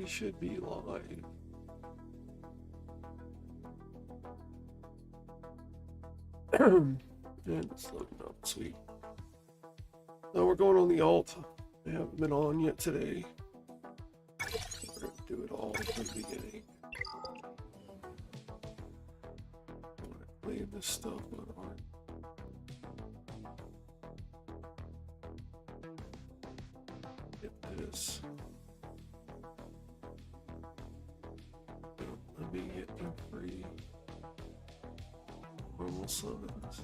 should be live. And it's loading up, sweet. Now we're going on the alt. I haven't been on yet today. We're going to do it all from the beginning. I want to claim this stuff on art. Get this. Let me get them free. Normal summons.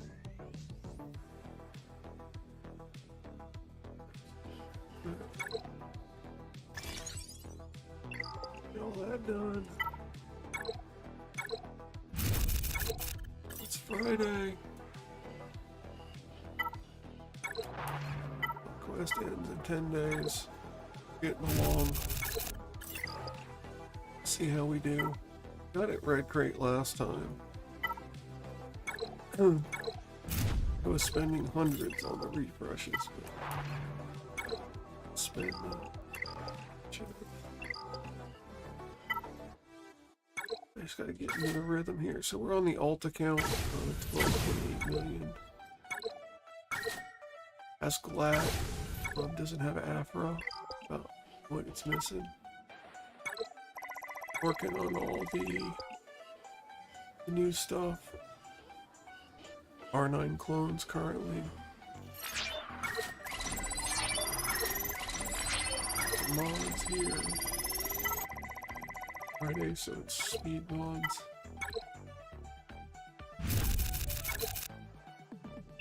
Get all that done. It's Friday. Quest ends in 10 days. Getting along. See how we do. Got it red crate last time. I was spending hundreds on the refreshes, but spend I just gotta get into the rhythm here. So we're on the alt account on 12.8 million. As glad doesn't have an afro about what it's missing. Working on all the new stuff. R9 clones currently. The mods here. Friday, so it's speed mods.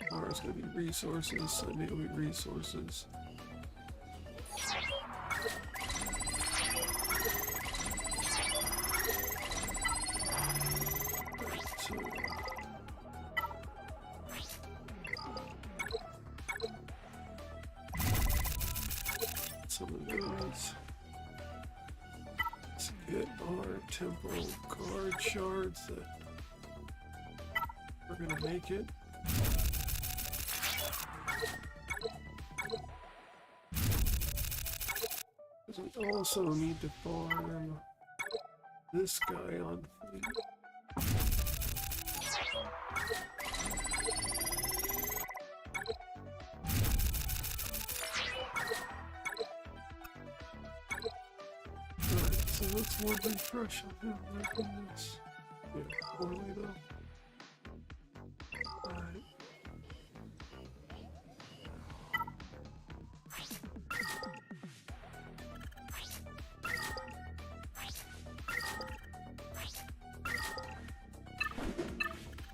Tomorrow's gonna be resources, Sunday will be resources. Some of those. Let's get our temporal card shards that we're gonna make it. Because we also need to farm this guy on fleet. So let's one refresh on him making this. Yeah, poorly though. Alright.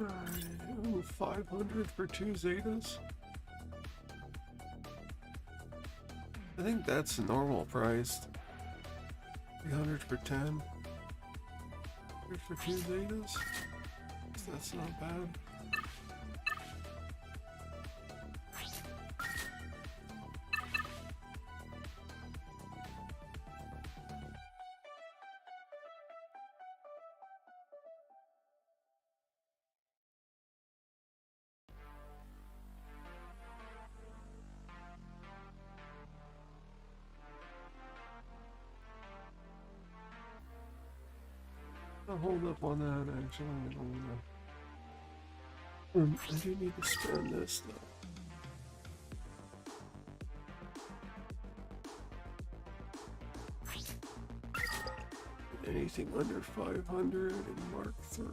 Alright, ooh, 500 for 2 Zetas. I think that's normal priced. 300 for 10. 100 for 2 Zetas. So that's not bad. I'll hold up on that actually. I do need to spend this though. Anything under 500 and Mark 3.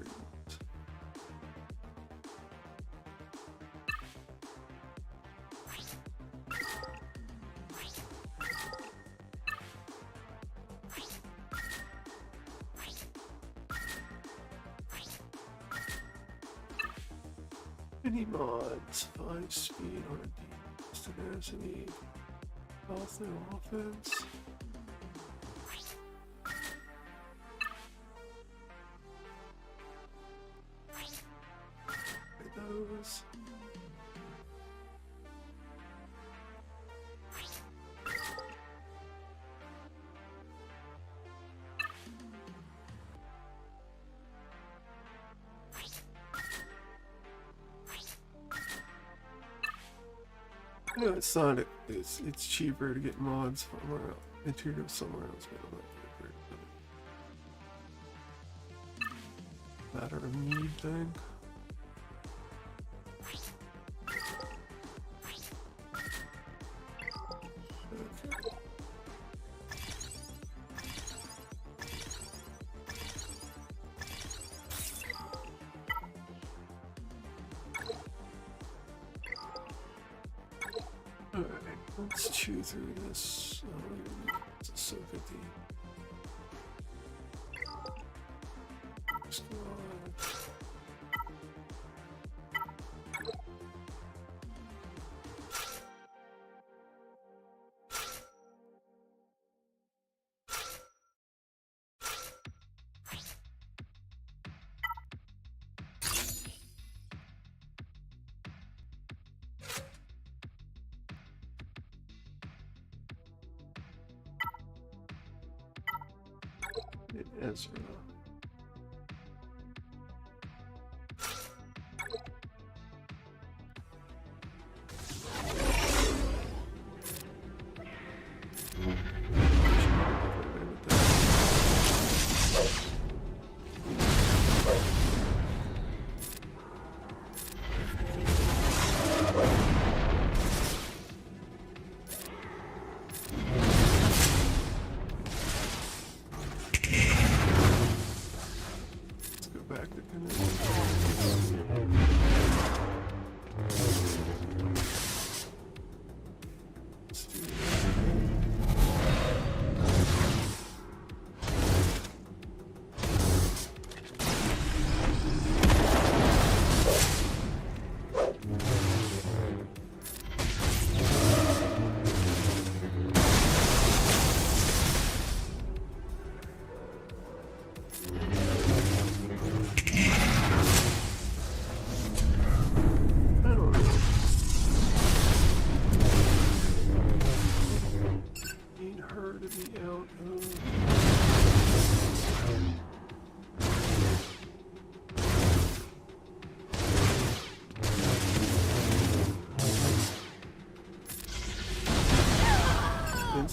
Any mods, 5 speed on a D, tenacity, health and offense. Those. No, it's not. It's cheaper to get mods somewhere else, materials somewhere else. But I'm not matter of need thing. Alright, let's chew through this. It's a so 50. Just go on. Ezra.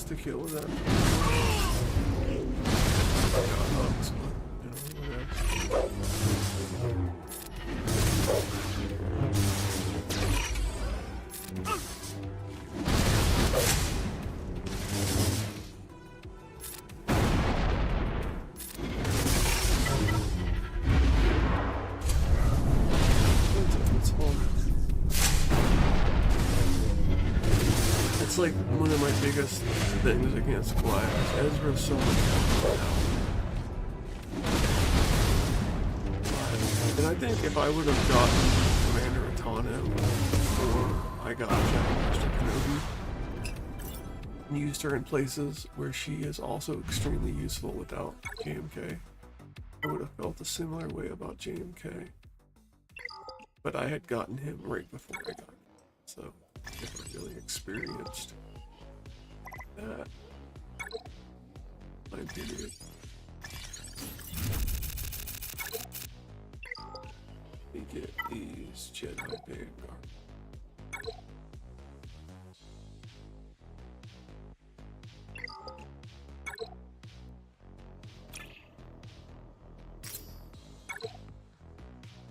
To kill with that. It's like one of my biggest things against Goliath. Ezra's so much power. And I think if I would have gotten Commander Atano before I got Master Kenobi, and used her in places where she is also extremely useful without JMK, I would have felt a similar way about JMK. But I had gotten him right before I got him, so I never really experienced that time period. Let me get these Jedi Vanguard.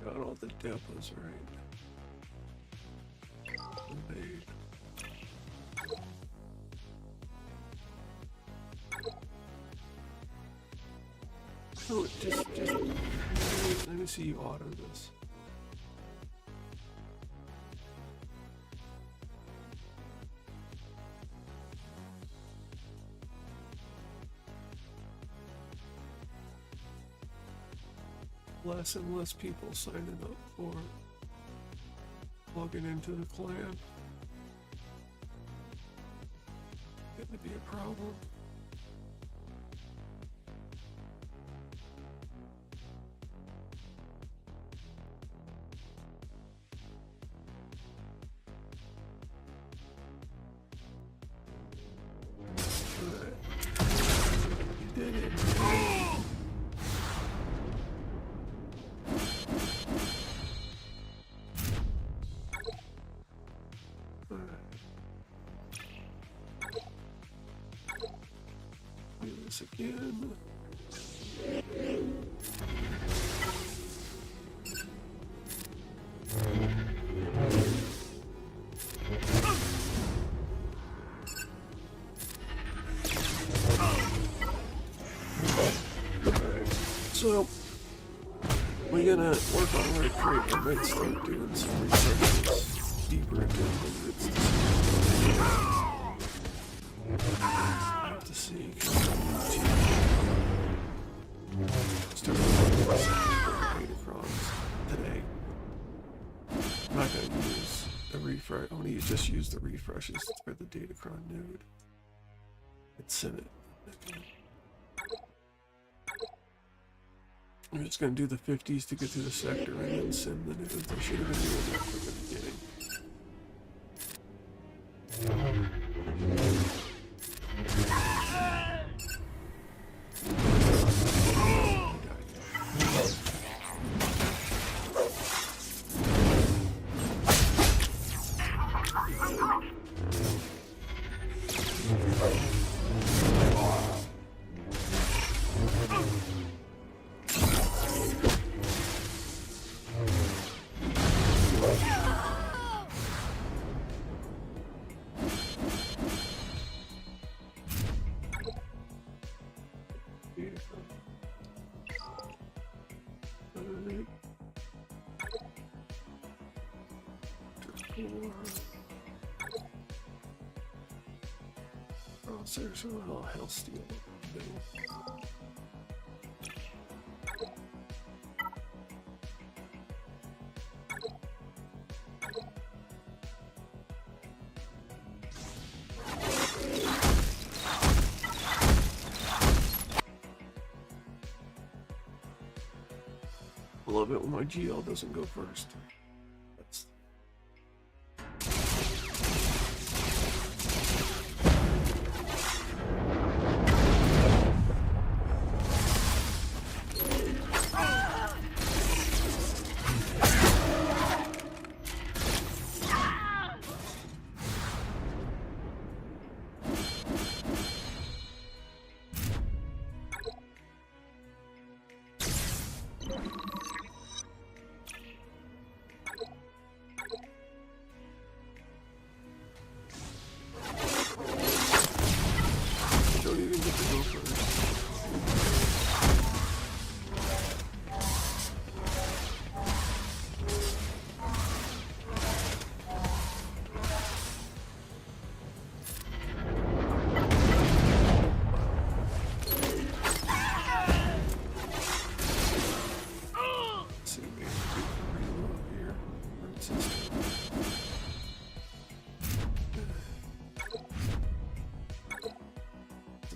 Got all the depots right. Invade. Oh, just let me see you auto this. Less and less people signing up for logging into the clan. Getting to be a problem. Good. You did it. Again. So we're gonna work on right crate. I might start doing some refreshes deeper into it. I have to see. Start working on some datacrons today. I'm not gonna use the refresh. I'm gonna just use the refreshes for the datacron node. Let's sim it. I'm just going to do the 50s to get through the sector and then sim the nodes. I should have been doing that from the beginning. Crossers, oh, hell steel. I love it when my GL doesn't go first. That's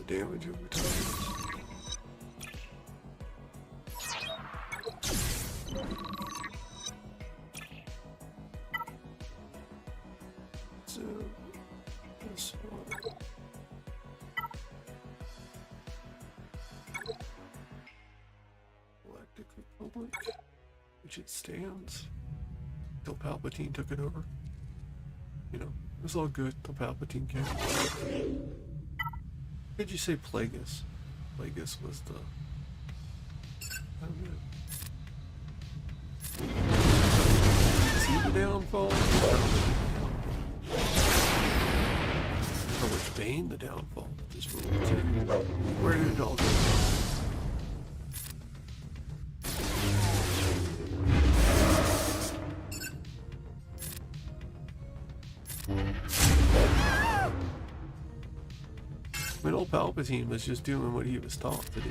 damage over time. So this one. Galactic Republic, which it stands until Palpatine took it over. You know, it was all good until Palpatine came. Did you say Plagueis? Plagueis was the... I don't know. Is he the downfall? Or was Bane the downfall of this world too? Where did it all go? I mean, old Palpatine was just doing what he was taught to do.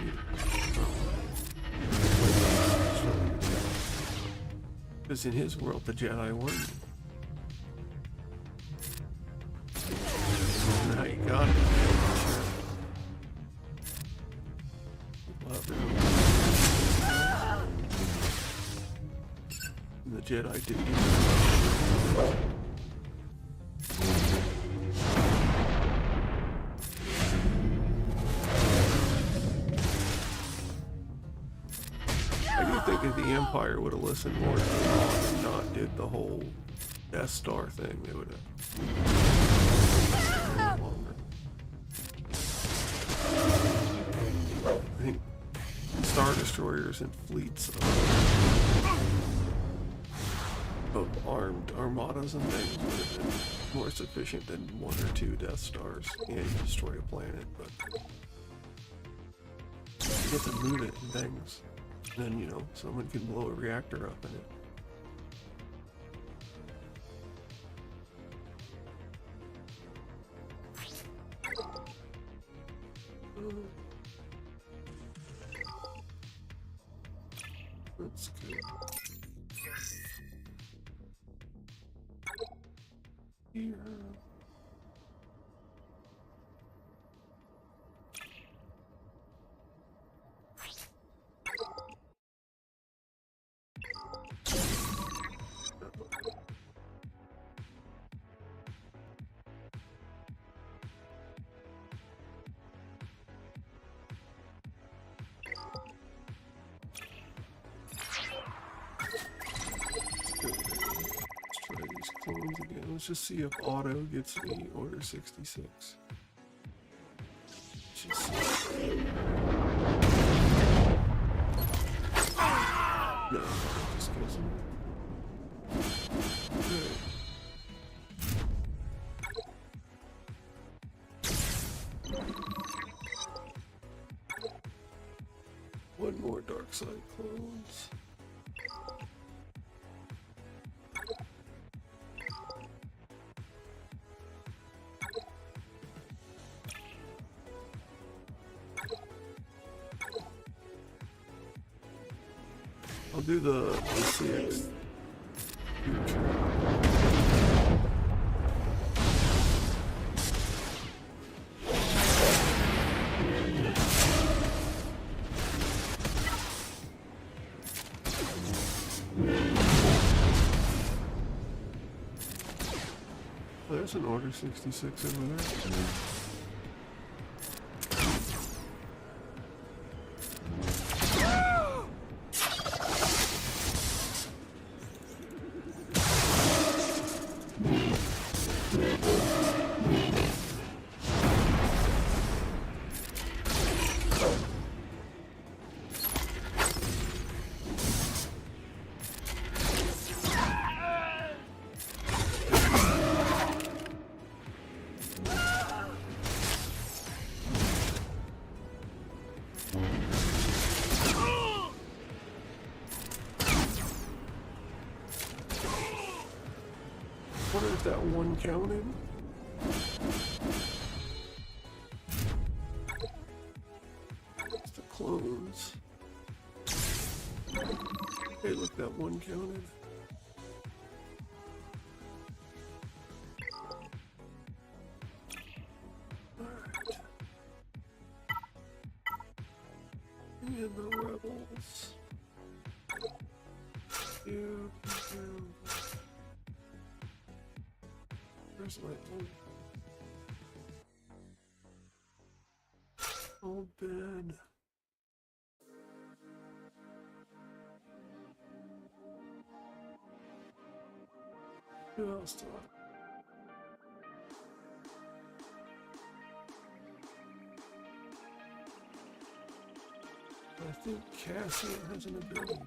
Because in his world, the Jedi weren't. I don't know how you got it. And the Jedi didn't do it. If the Empire would have listened more to the and not did the whole Death Star thing, they would have longer. I think Star Destroyers and fleets of armed armadas and things would have been more sufficient than 1 or 2 Death Stars and destroy a planet, but you get to move it and things. Then, you know, someone can blow a reactor up in it. That's good. Here. Clones again. Let's just see if auto gets me order 66. Just no, it just gives me. Good. One more dark side clones. I'll do the CX future. Oh, there's an order 66 over there. What is that one counted? It's the clones. Hey, look, that one counted. Alright. And the rebels. Where's my old bed? Who else do I think Cassian has an ability.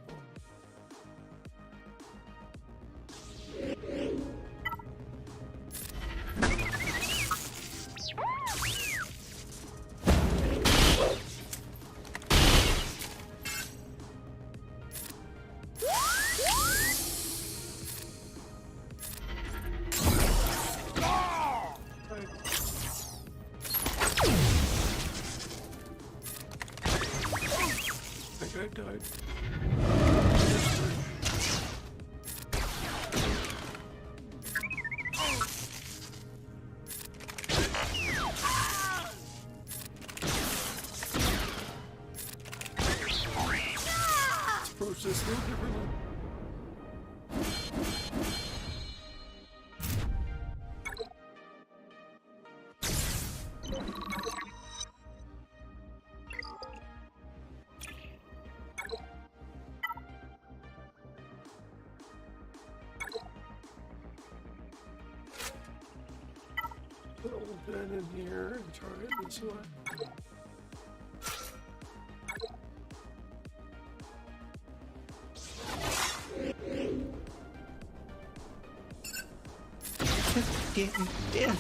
I died. Let's approach this a little differently. Put old Ben in here and try it this way. Just getting dead.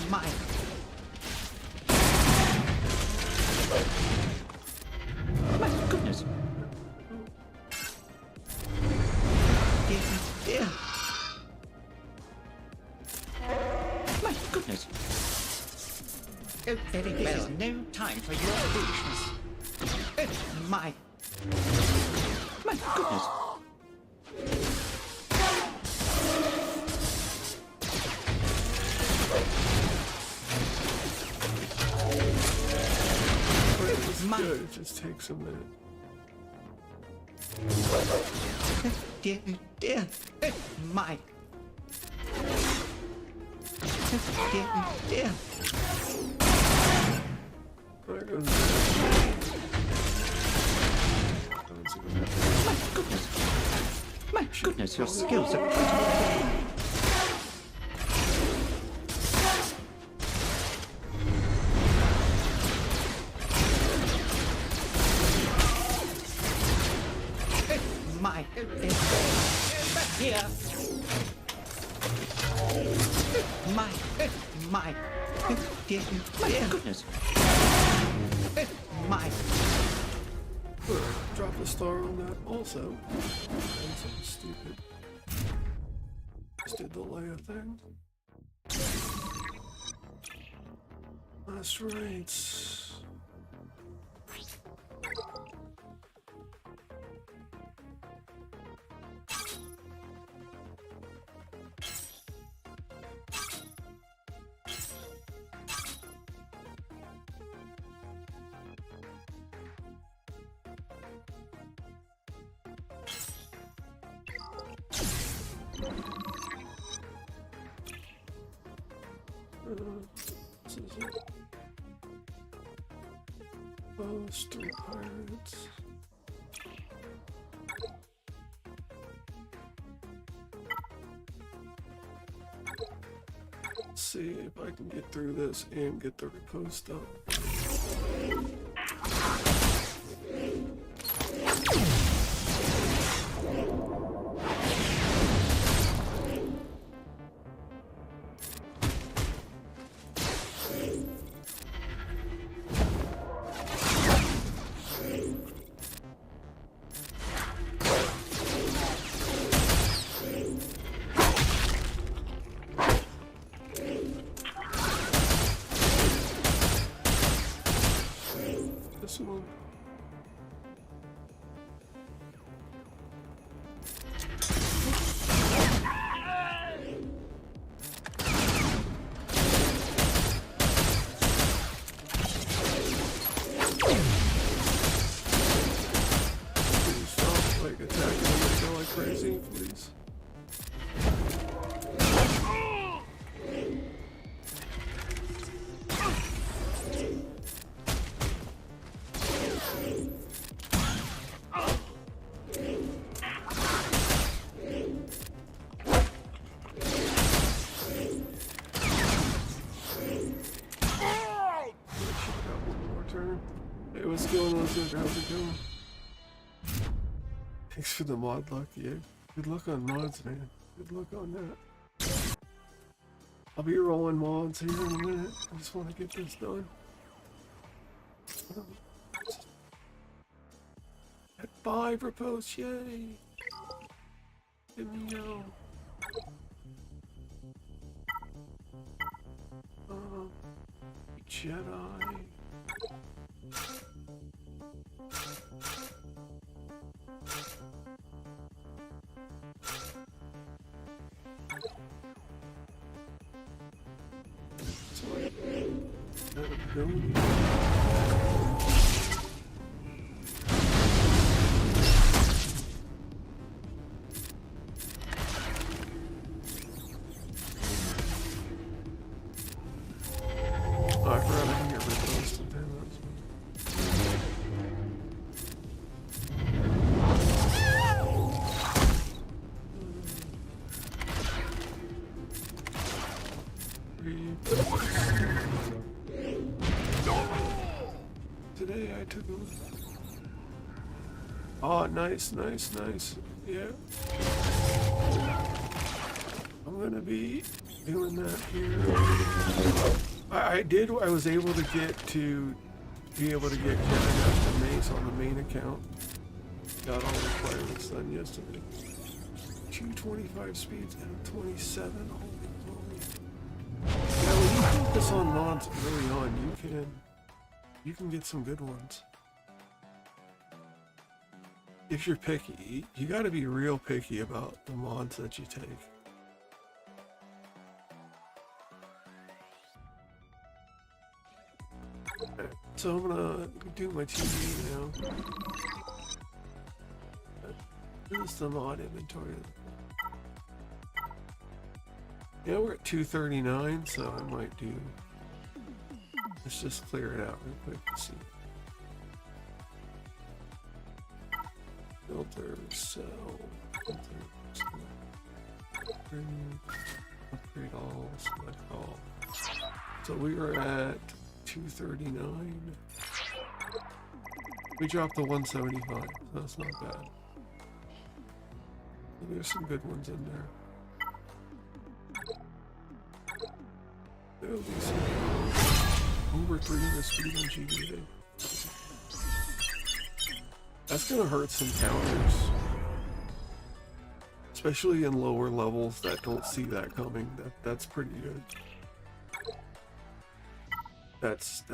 Mine. goodness. Oh, very well. This is no time for your foolishness. Oh, my goodness. It's good. It just takes a minute. Dear, dear, oh, my. Dear, dear. There goes My goodness, your skills are quite my back here. My dear, my goodness. My drop a star on that also. That's so stupid. Just did the Leia thing. That's right. This is it. Oh, Street Pirates. Let's see if I can get through this and get the repost up. This one. Please stop, like, attacking them like crazy, please. Hey, what's going on, sir? How's it going? Thanks for the mod luck, yeah. Good luck on mods, man. Good luck on that. I'll be rolling mods here in a minute. I just want to get this done. At 5 reposts, yay! Give me yo. Jedi. I forgot I can get rid of those. Today I took a look. Oh, nice, nice, nice. Yeah. I'm gonna be doing that here. I was able to get Jedi Mace on the main account. Got all the requirements done yesterday. 225 speeds and 27. Holy moly. focus on mods early on, you can get some good ones. If you're picky, you got to be real picky about the mods that you take. Okay, so I'm gonna do my TV now. This is the mod inventory. Yeah, we're at 239, so I might do. Let's just clear it out real quick to see. Filter, cell, upgrade all, select all. So we were at 239. We dropped the 175. That's not bad. There's some good ones in there. There'll be some over 300 speed on GBA. That's gonna hurt some counters, especially in lower levels that don't see that coming. That's pretty good. That's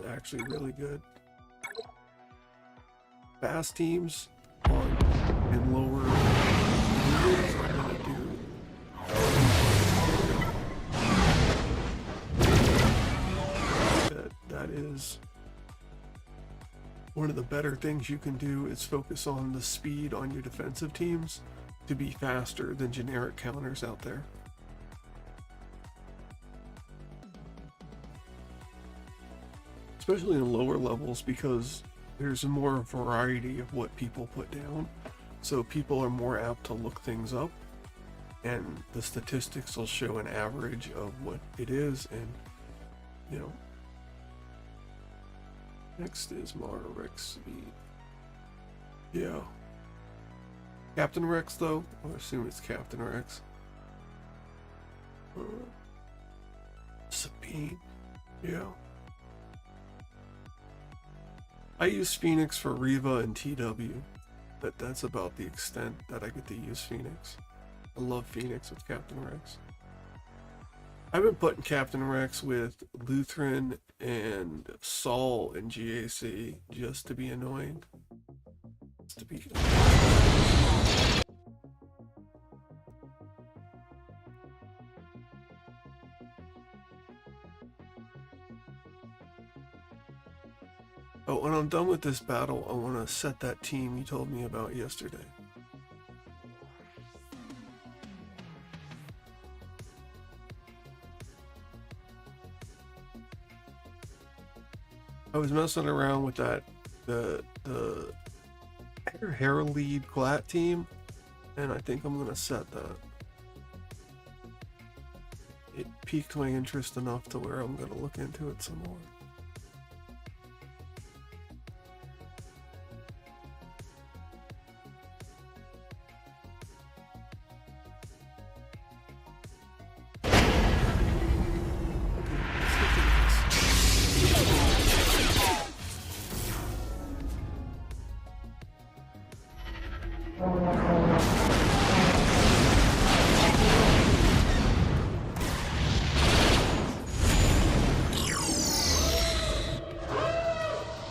actually really good. Fast teams in lower levels are gonna do. That is. One of the better things you can do is focus on the speed on your defensive teams to be faster than generic counters out there. Especially in lower levels, because there's more variety of what people put down. So people are more apt to look things up, and the statistics will show an average of what it is, and you know. Next is Mara Rex speed. Yeah. Captain Rex, though? I assume it's Captain Rex. Sabine. Yeah. I use Phoenix for Reva and TW. That's about the extent that I get to use Phoenix. I love Phoenix with Captain Rex. I've been putting Captain Rex with Lutheran and Saul in GAC just to be annoying. Just to be. Oh, when I'm done with this battle, I want to set that team you told me about yesterday. I was messing around with that the Herald Glat team, and I think I'm gonna set that. It piqued my interest enough to where I'm gonna look into it some more.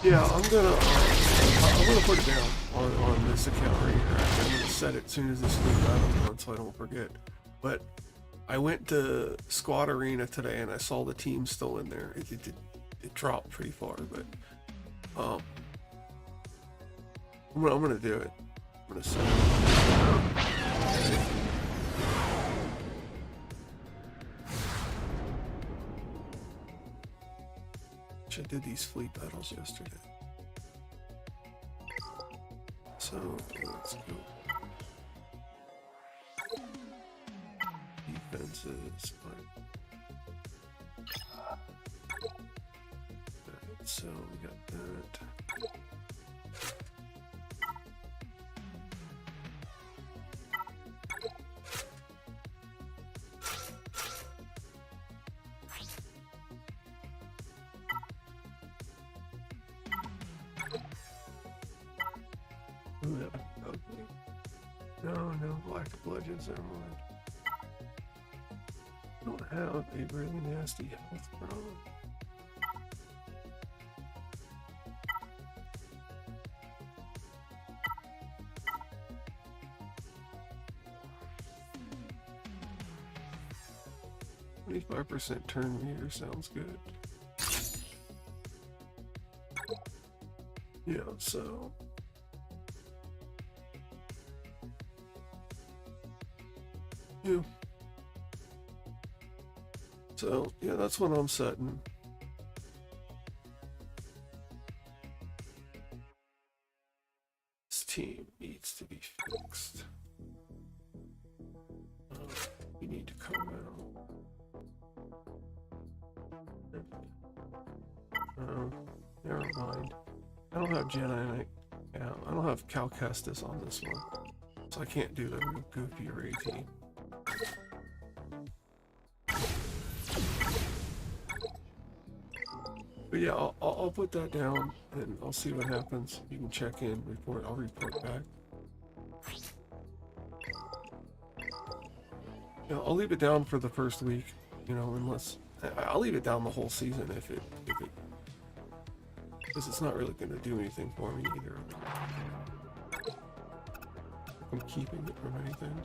Yeah, I'm gonna put it down on this account right here. I'm gonna set it as soon as this new battle on so I don't forget. But I went to Squad Arena today and I saw the team still in there. It dropped pretty far, but I'm gonna do it. I'm gonna set it. I did these fleet battles yesterday. So let's go. Defenses. Alright, so we got that. No, Galactic Legends, never mind. I don't have a really nasty health problem. %turn meter sounds good. Yeah, so yeah. So yeah, that's what I'm setting. This team needs to be fixed. We need to come out. Never mind. I don't have Jedi. Yeah, I don't have Cal Kestis on this one, so I can't do the goofy array team. But yeah, I'll put that down and I'll see what happens. You can check in, report. I'll report back. Yeah, I'll leave it down for the first week. You know, unless I'll leave it down the whole season if it because it's not really going to do anything for me either. I'm keeping it from anything.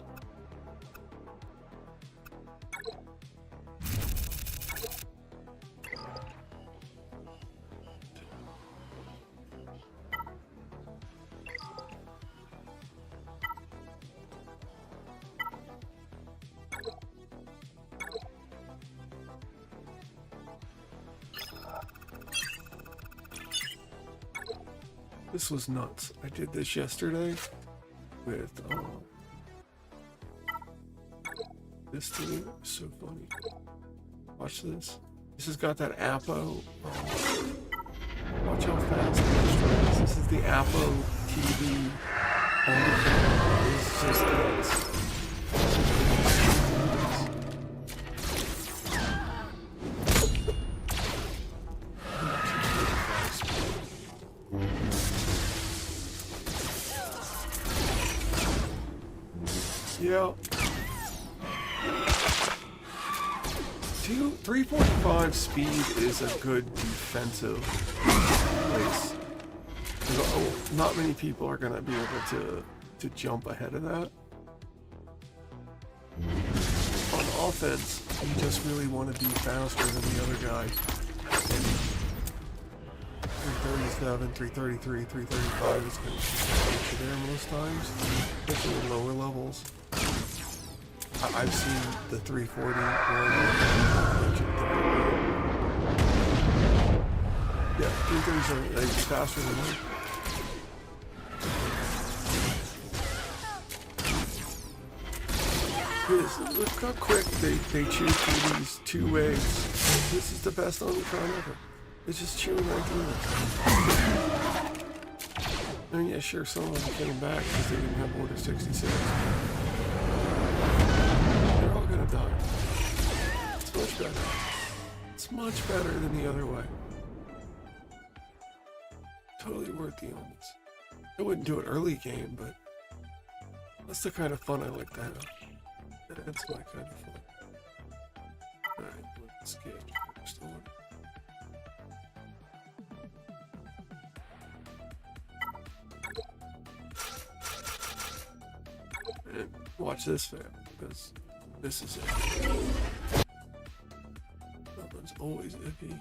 This was nuts. I did this yesterday with this team. It was so funny. Watch this. This has got that Apo. Watch how fast it destroys. This is the Apo TV. It's just nuts. Yeah. 345 speed is a good defensive place. Not many people are going to be able to jump ahead of that. On offense, you just really want to be faster than the other guy. 337, 333, 335 is going to get you there most times, especially at lower levels. I've seen the 340 yeah, 337 is faster than one. Look how quick they chew through these 2 waves. This is the best Omicron ever. It's just chewing right through it. I mean, yeah, sure, some of them came back because they didn't have Order 66. They're all gonna die. It's much better. It's much better than the other way. Totally worth the illness. I wouldn't do it early game, but that's the kind of fun I like to have. That's my kind of fun. Alright, let's get first order. And watch this, fam, because this is it. That one's always iffy.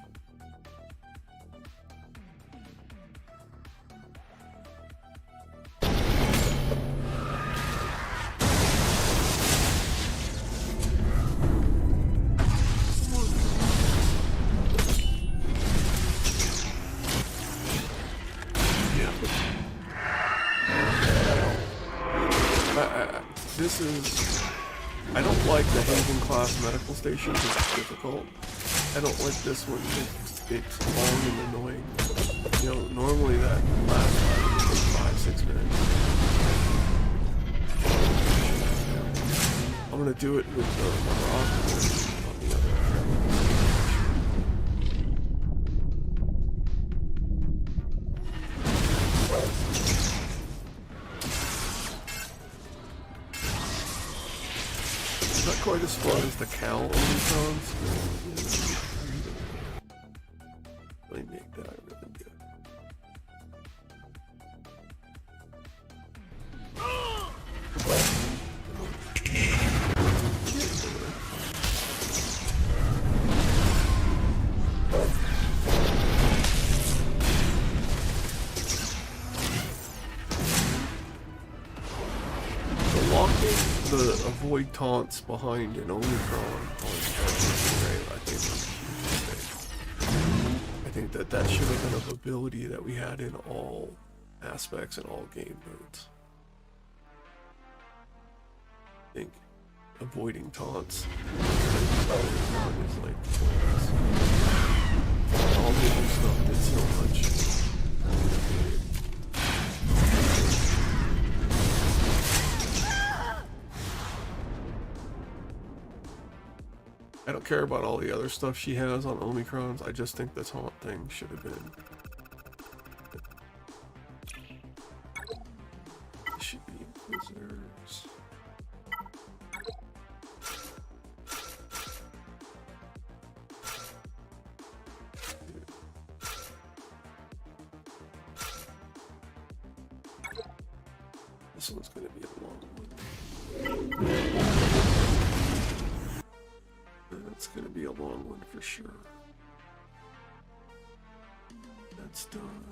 This is... I don't like the Haven class medical station because it's difficult. I don't like this one. It's long and annoying. You know, normally that lasts like 5-6 minutes. I'm gonna do it with the rock on the other. Quite as fun as the account Omicrons. Let me make that really good. The avoid taunts behind an Omicron I think that should have been an ability that we had in all aspects and all game modes. I think avoiding taunts is like all the other stuff did so much. I don't care about all the other stuff she has on Omicrons. I just think the taunt thing should have been. It should be Inquisitors. This one's going to be a long one. That's going to be a long one for sure. That's done.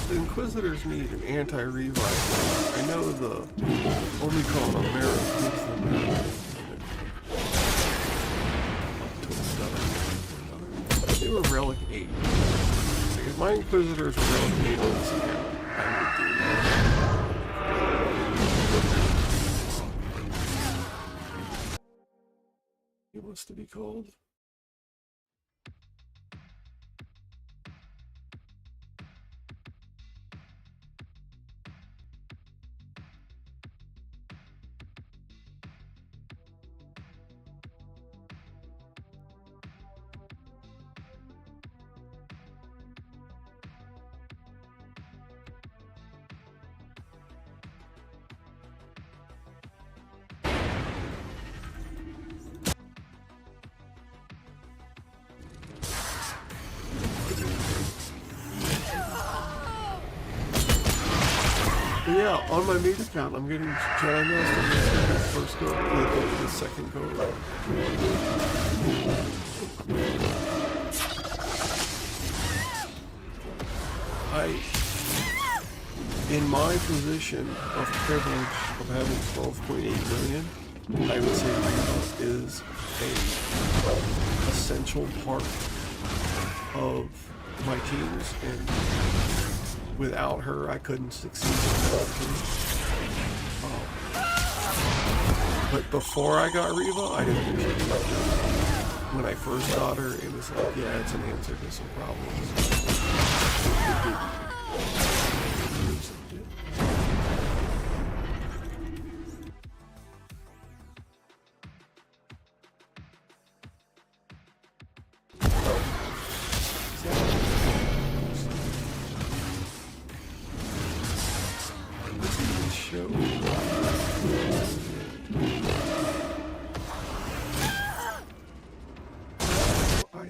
The Inquisitors need an anti-revive. I know the Omicron on Mara gives them that. They were Relic 8. If my Inquisitors were Relic 8 on this account, I would do. He wants to be called. Yeah, on my main account, I'm getting Jedi Master the first go, the second go around. In my position of privilege of having 12.8 million, I would say Reva is a essential part of my teams, and without her, I couldn't succeed in that team. But before I got Reva, I didn't think she was like that. When I first got her, it was like, yeah, it's an answer to some problems.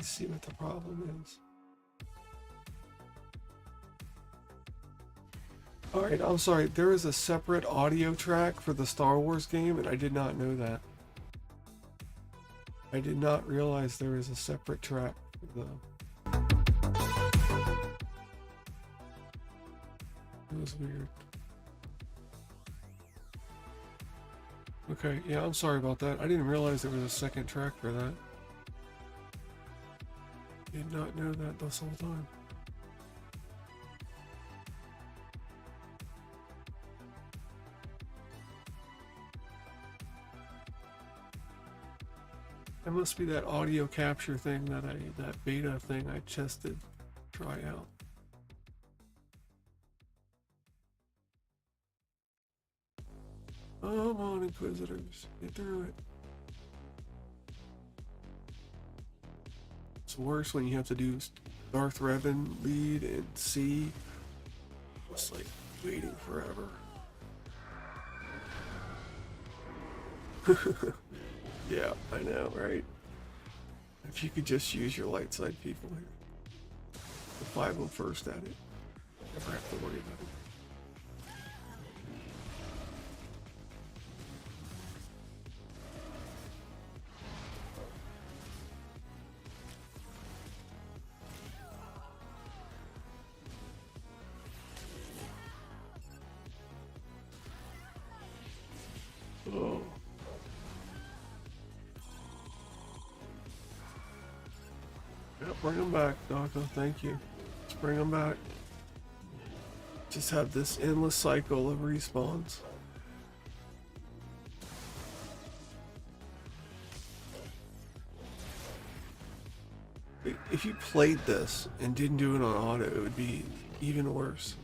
See what the problem is. Alright, I'm sorry. There is a separate audio track for the Star Wars game, and I did not know that. I did not realize there is a separate track for the... It was weird. Okay, yeah, I'm sorry about that. I didn't realize there was a second track for that. Did not know that this whole time. That must be that audio capture thing that beta thing I tested. Try out. Come on, Inquisitors, get through it. It's worse when you have to do Darth Revan lead and C. It's like waiting forever. Yeah, I know, right? If you could just use your light side people here. The 5 them first at it. Never have to worry about it. Oh. Yeah, bring them back, Daka. Thank you. Let's bring them back. Just have this endless cycle of respawns. If you played this and didn't do it on auto, it would be even worse.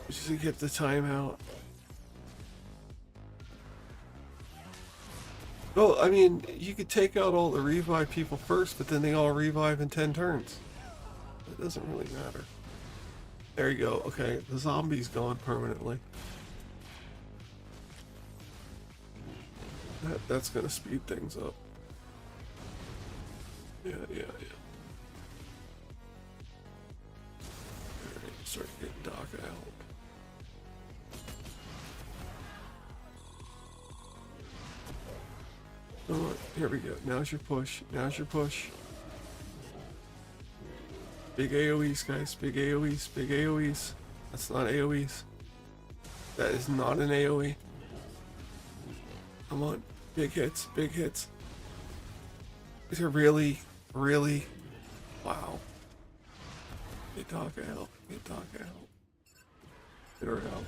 Just to get the timeout. Well, I mean, you could take out all the revive people first, but then they all revive in 10 turns. It doesn't really matter. There you go. Okay, the zombie's gone permanently. That's gonna speed things up. Yeah. Alright, start getting Daka out. Oh, here we go. Now's your push. Now's your push. Big AoEs, guys. Big AoEs. Big AoEs. That's not AoEs. That is not an AoE. Come on. Big hits. Big hits. These are really, really... Wow. Get Daka out. Get Daka out. Get her out.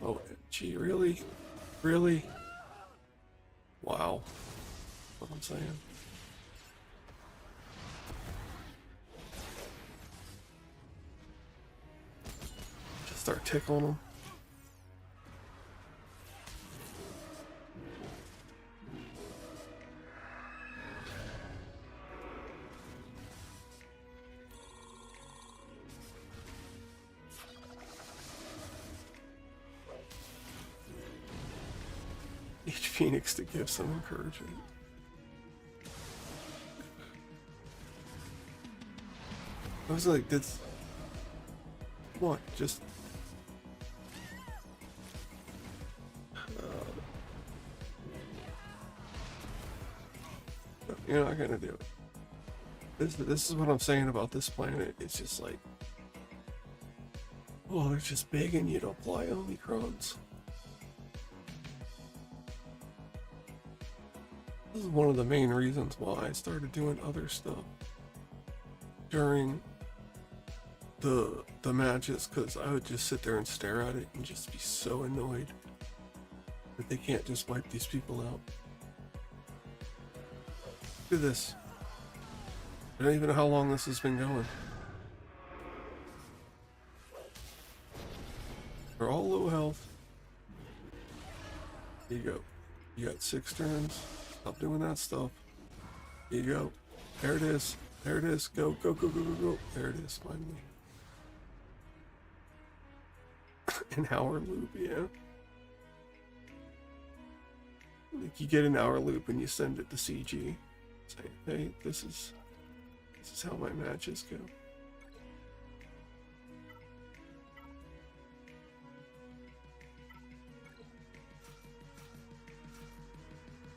Oh, gee, really? Really? Wow. What I'm saying. Just start tickling them. Each Phoenix to give some encouragement. I was like, this. What? Just. You're not gonna do it. This is what I'm saying about this planet. It's just like. Oh, they're just begging you to apply Omicrons. This is one of the main reasons why I started doing other stuff during the matches, because I would just sit there and stare at it and just be so annoyed that they can't just wipe these people out. Look at this. I don't even know how long this has been going. They're all low health. Here you go. You got 6 turns. Stop doing that stuff. Here you go. There it is. There it is. Go, go, go, go, go, go. There it is, finally. An hour loop, yeah. Like you get an hour loop and you send it to CG. Say, hey, this is how my matches go.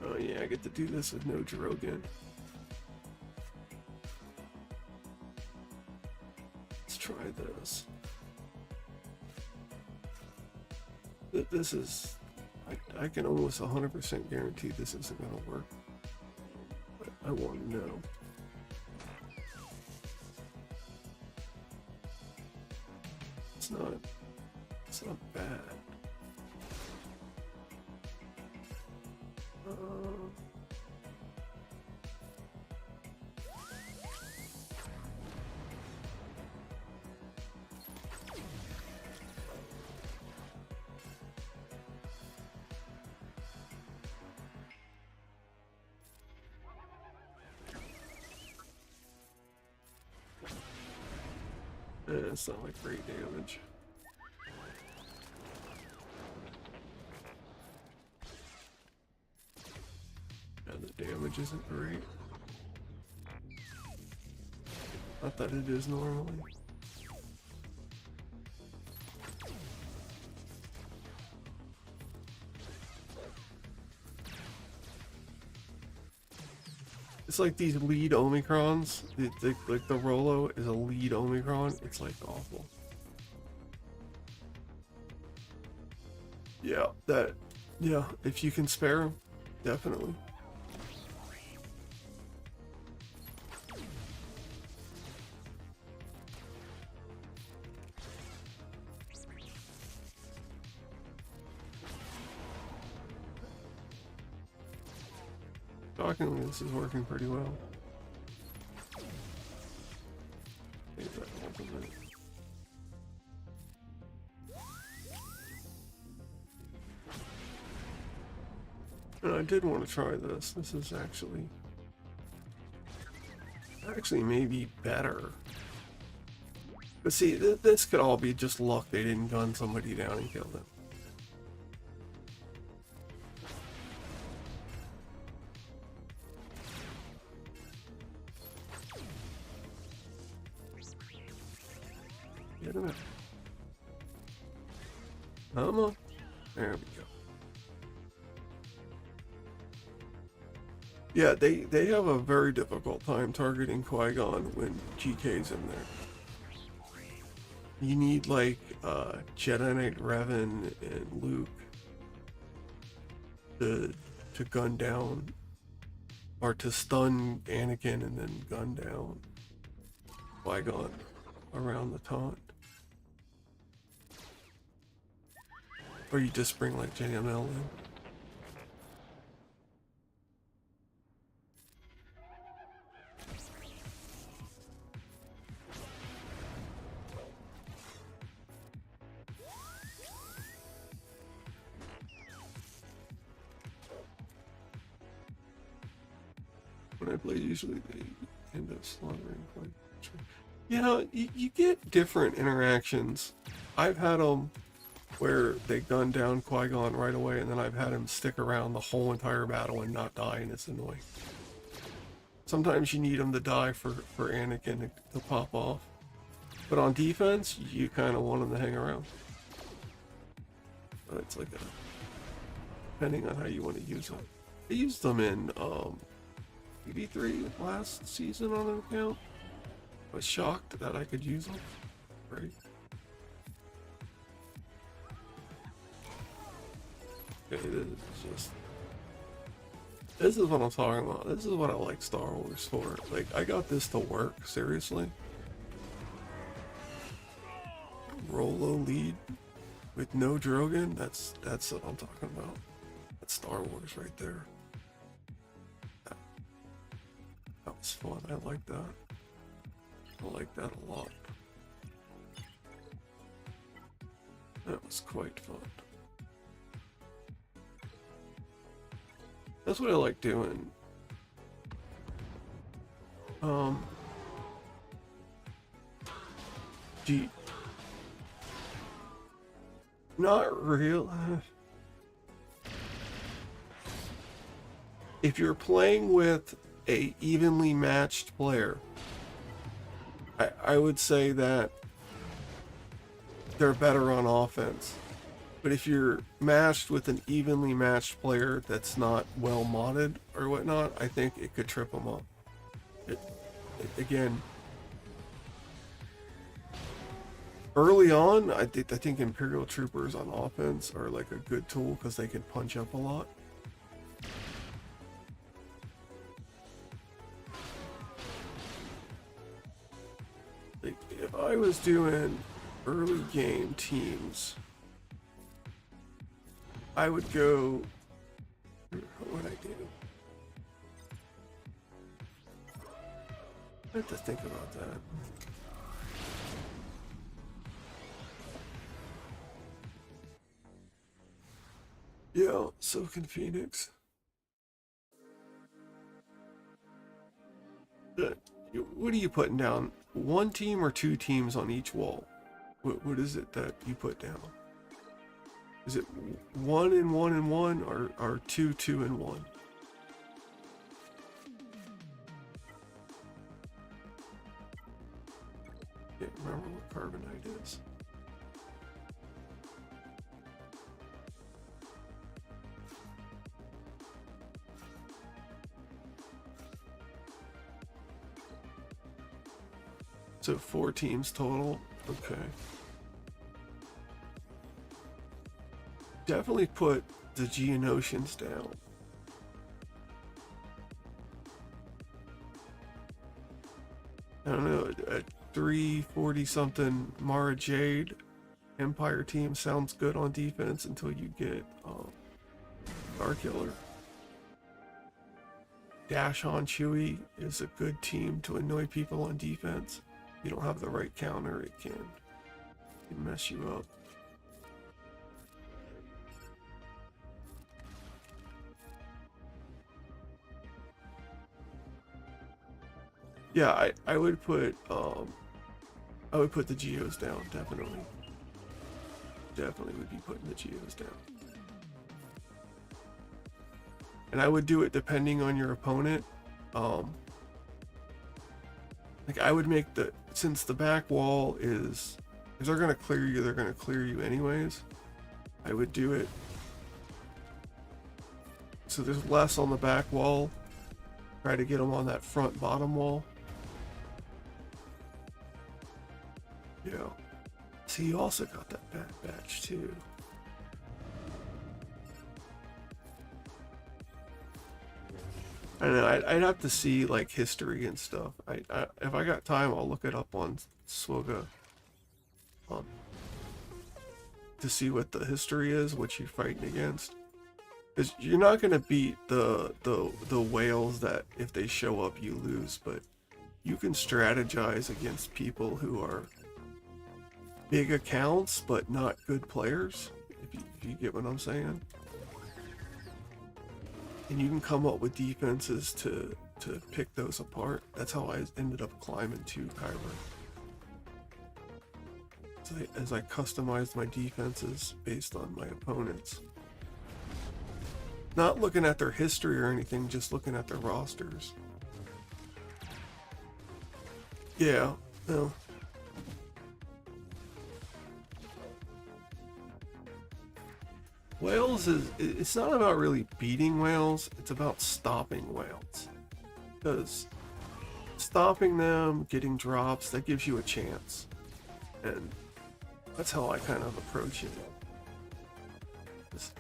Oh yeah, I get to do this with no Drogon. Let's try this. This is... I can almost 100% guarantee this isn't going to work. But I want to know. It's not bad. It's not like great damage. And the damage isn't great. Not that it is normally. It's like these lead Omicrons. Like the Rolo is a lead Omicron. It's like awful. Yeah, if you can spare him, definitely. Shockingly, this is working pretty well. Take that ultimate. And I did want to try this. This is actually maybe better. But see, this could all be just luck. They didn't gun somebody down and kill them. Get him out. Come on. There we go. Yeah, they have a very difficult time targeting Qui-Gon when GK's in there. You need like Jedi Knight Revan and Luke to gun down, or to stun Anakin and then gun down Qui-Gon around the taunt. Or you just bring like JML in. When I play, usually they end up slaughtering quite. Yeah, you get different interactions. I've had them where they gun down Qui-Gon right away, and then I've had him stick around the whole entire battle and not die, and it's annoying. Sometimes you need him to die for Anakin to pop off. But on defense, you kind of want him to hang around. But it's like depending on how you want to use them. I used them in EV3 last season on an account. I was shocked that I could use them. Right. Okay, this is what I'm talking about. This is what I like Star Wars for. Like, I got this to work, seriously. Rolo lead with no Drogon, that's what I'm talking about. That's Star Wars right there. That was fun. I like that. I like that a lot. That was quite fun. That's what I like doing. Not real. If you're playing with a evenly matched player, I would say that they're better on offense. But if you're matched with an evenly matched player that's not well modded or whatnot, I think it could trip them up. Again, Early on, I think Imperial Troopers on offense are like a good tool because they can punch up a lot. Like, if I was doing early game teams, I would go. What would I do? I have to think about that. Yeah, Silken Phoenix. What are you putting down? One team or two teams on each wall? What is it that you put down? Is it 1 and 1 and 1 or 2, 2 and 1? Can't remember what carbonite is. So 4 teams total. Okay. Definitely put the Geonosians down. I don't know, a 340 something Mara Jade Empire team sounds good on defense until you get Starkiller. Dash on Chewie is a good team to annoy people on defense. You don't have the right counter, it can mess you up. Yeah, I would put the Geos down, definitely. Definitely would be putting the Geos down. And I would do it depending on your opponent. Like I would make since the back wall is, if they're gonna clear you anyways. I would do it so there's less on the back wall. Try to get them on that front bottom wall. Yeah. See, you also got that back batch too. I don't know, I'd have to see like history and stuff. If I got time, I'll look it up on SWGoH to see what the history is, what you're fighting against. Because you're not gonna beat the whales that if they show up you lose, but you can strategize against people who are big accounts but not good players. If you get what I'm saying. And you can come up with defenses to pick those apart. That's how I ended up climbing to Kyber. So as I customized my defenses based on my opponents. Not looking at their history or anything, just looking at their rosters. Yeah, no. Whales it's not about really beating whales, it's about stopping whales. Because stopping them, getting drops, that gives you a chance. And that's how I kind of approach it.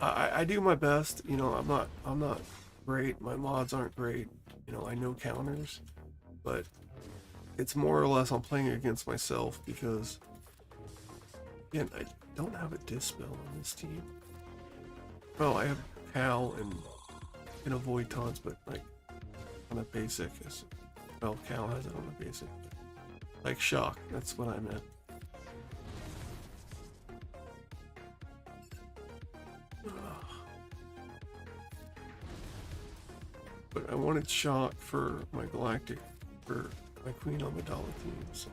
I do my best, you know, I'm not great, my mods aren't great, you know, I know counters, but it's more or less I'm playing against myself because, again, I don't have a dispel on this team. Well, I have Cal and can avoid taunts, but like on a basic, well, Cal has it on a basic. Like shock, that's what I meant. But I wanted shock for my galactic, for my Queen Amidala team, so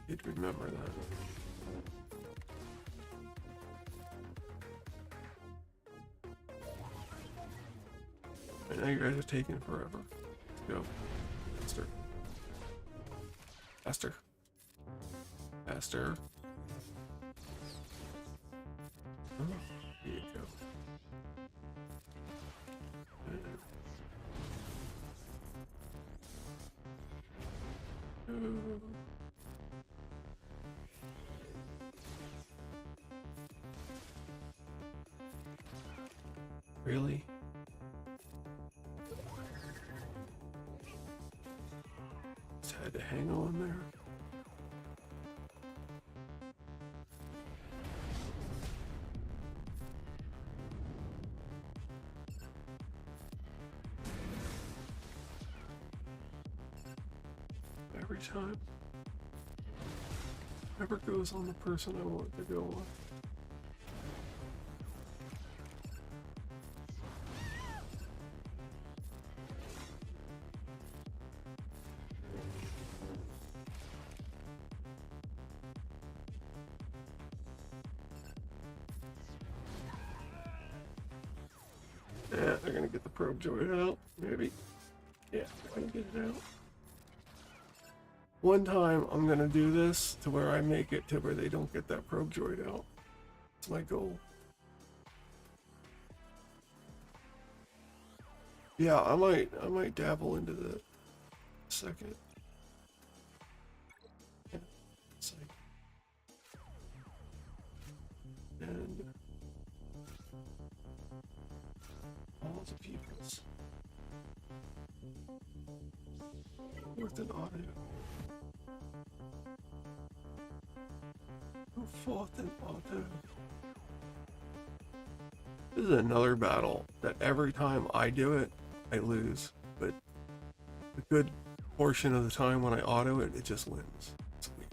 you'd remember that. I know you guys are taking forever. Let's go. Faster. Faster. Faster. Oh, here you go. Really? Just had to hang on there. Every time. Never goes on the person I want it to go on. Yeah, they're gonna get the probe joint out, maybe. Yeah, they're gonna get it out. One time I'm gonna do this to where I make it to where they don't get that probe droid out. That's my goal. Yeah, I might dabble into the second. Yeah, second. And all the peoples. Worth an auto. Who fought an auto? This is another battle that every time I do it, I lose. But a good portion of the time when I auto it, it just wins. It's weird.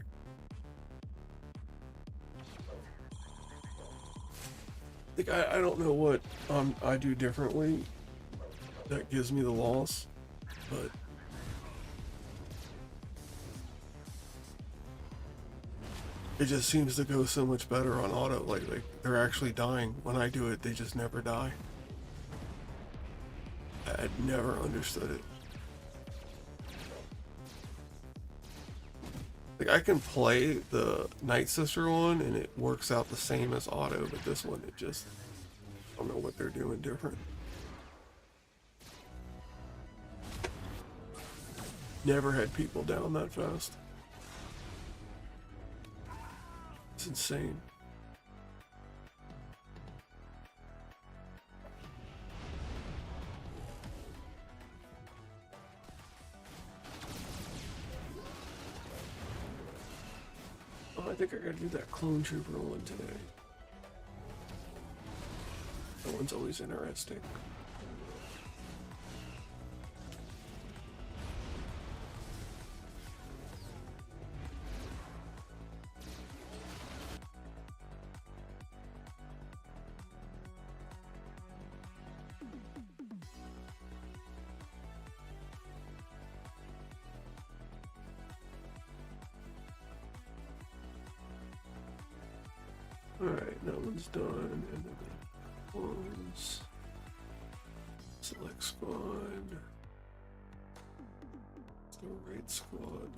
Like, I don't know what I do differently that gives me the loss, but it just seems to go so much better on auto. Like they're actually dying. When I do it, they just never die. I'd never understood it. Like, I can play the Night Sister one and it works out the same as auto, but this one, it just, I don't know what they're doing different. Never had people down that fast. It's insane. Oh, I think I gotta do that clone trooper one today. That one's always interesting. Alright, that one's done, and then the clones. Select squad. Let's go raid squad.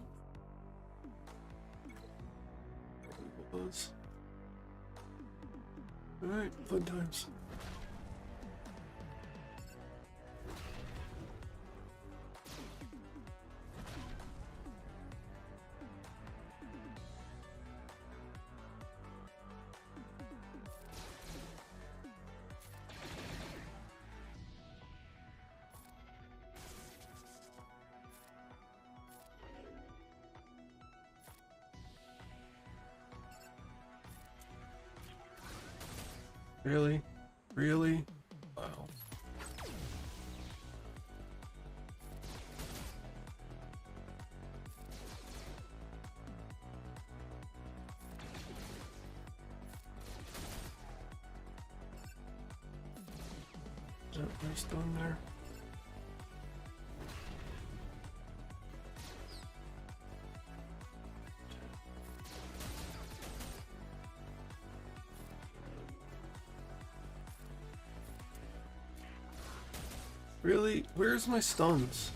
Alright, fun times. Really? Really? Wow. Is that rest on there? Really? Where's my stuns?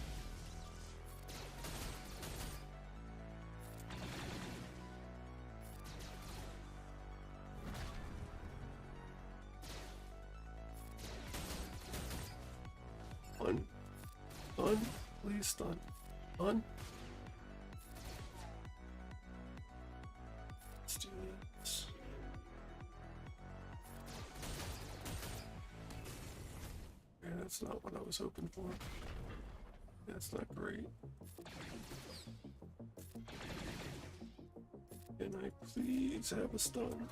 Stun. Stun? Please stun. Stun? That's not what I was hoping for. That's not great. Can I please have a stun?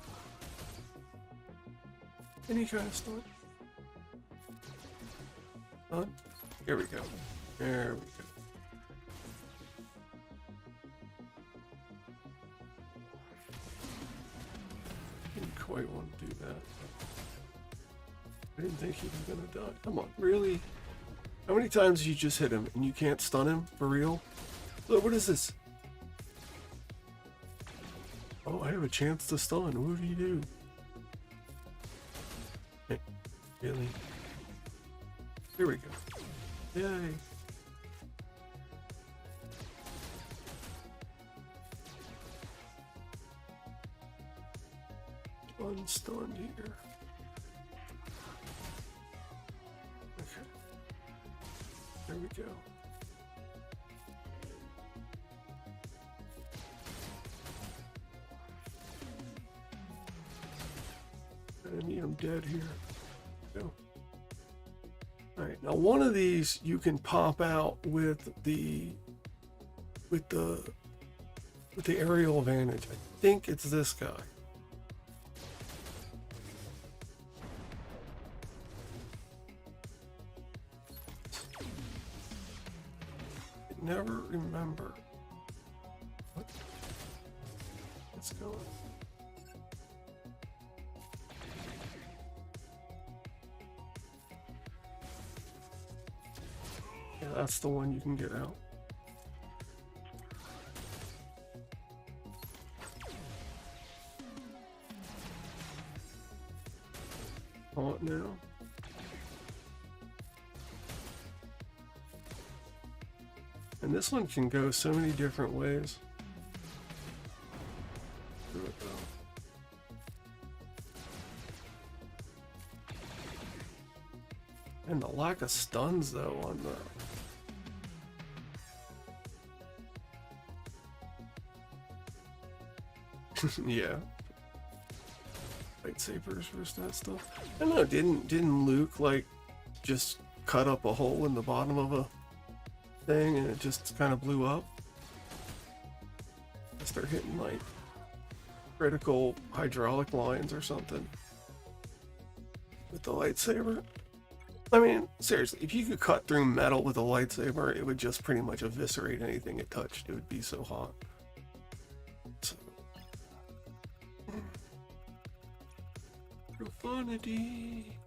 Any kind of stun? Stun? Here we go. There we go. Didn't quite want to do that. I didn't think he was gonna die. Come on, really? How many times did you just hit him and you can't stun him? For real? Look, what is this? Oh, I have a chance to stun. What do you do? Hey, really? Here we go. Yay. Unstunned here. Okay. There we go. I need him dead here. Go. Alright, now one of these you can pop out with the aerial advantage. I think it's this guy. I never remember. What? Let's go. Yeah, that's the one you can get out. Taunt now. And this one can go so many different ways. Here we go. And the lack of stuns though on the yeah. Lightsabers versus that stuff. I don't know, didn't Luke like just cut up a hole in the bottom of a thing and it just kind of blew up? I start hitting like critical hydraulic lines or something with the lightsaber. I mean, seriously, if you could cut through metal with a lightsaber, it would just pretty much eviscerate anything it touched. It would be so hot. So. Profundity.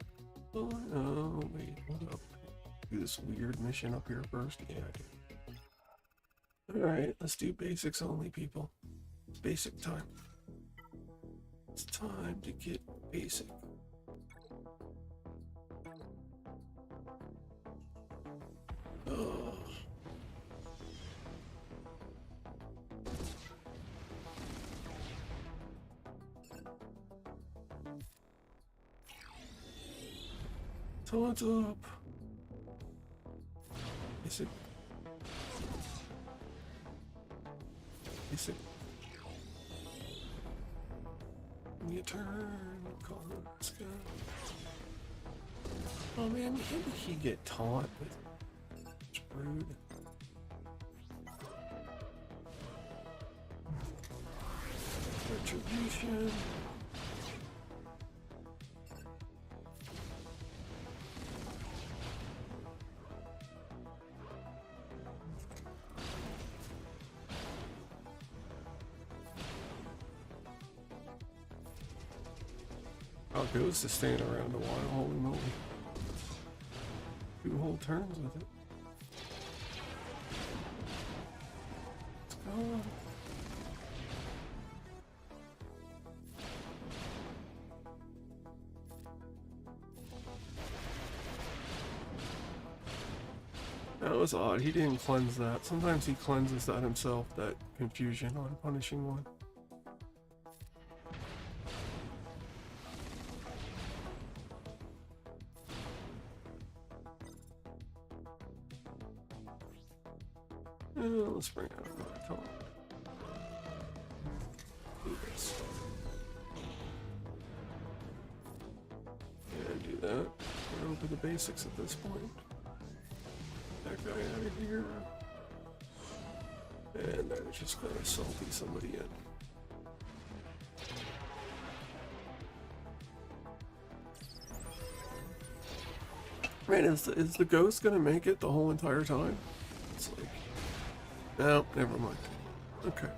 Oh, wait, hold up. Do this weird mission up here first. Yeah, I do. Alright, let's do basics only, people. It's basic time. It's time to get basic. Oh. Taunts up. Basic. Basic. Give me a turn. Call this guy. Oh man, how did he get taunt with rude? Retribution. Oh, Ghost is staying around a while. Holy moly. 2 whole turns with it. Let's go. That was odd. He didn't cleanse that. Sometimes he cleanses that himself, that confusion on punishing one. Let's bring out another taunt. Do this. Yeah, do that. Open the basics at this point. That guy out of here. And they're just gonna salty somebody in. Man, is the ghost gonna make it the whole entire time? It's like, no, never mind. Okay.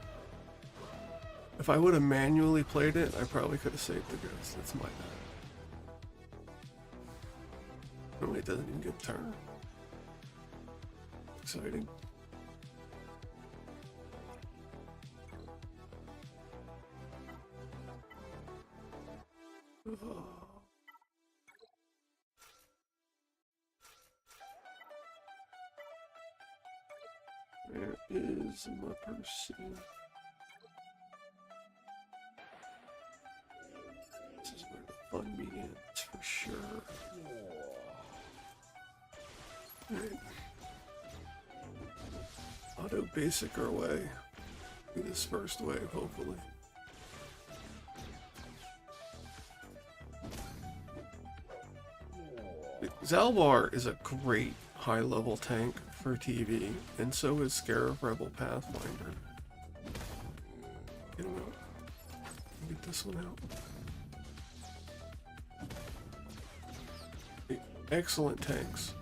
If I would have manually played it, I probably could have saved the ghost. That's my bad. Oh, it doesn't even get a turn. Exciting. Where is my person? This is where the fun begins, for sure. Right. Auto basic our way through this first wave, hopefully. Zalbar is a great high-level tank for TV, and so is Scarab Rebel Pathfinder. Get him out. Get this one out. Excellent tanks.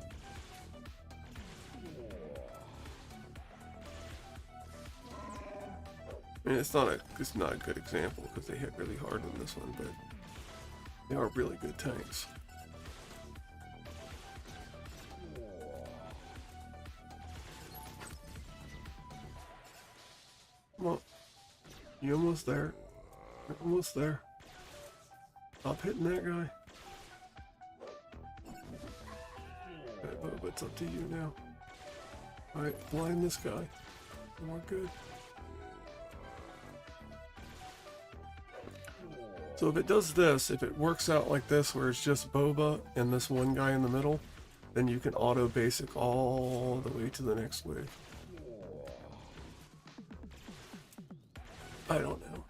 I mean, it's not a good example because they hit really hard on this one, but they are really good tanks. Come on. You almost there. You're almost there. Stop hitting that guy. Alright, but it's up to you now. Alright, blind this guy. We're good. So if it does this, if it works out like this where it's just Boba and this one guy in the middle, then you can auto basic all the way to the next wave. I don't know.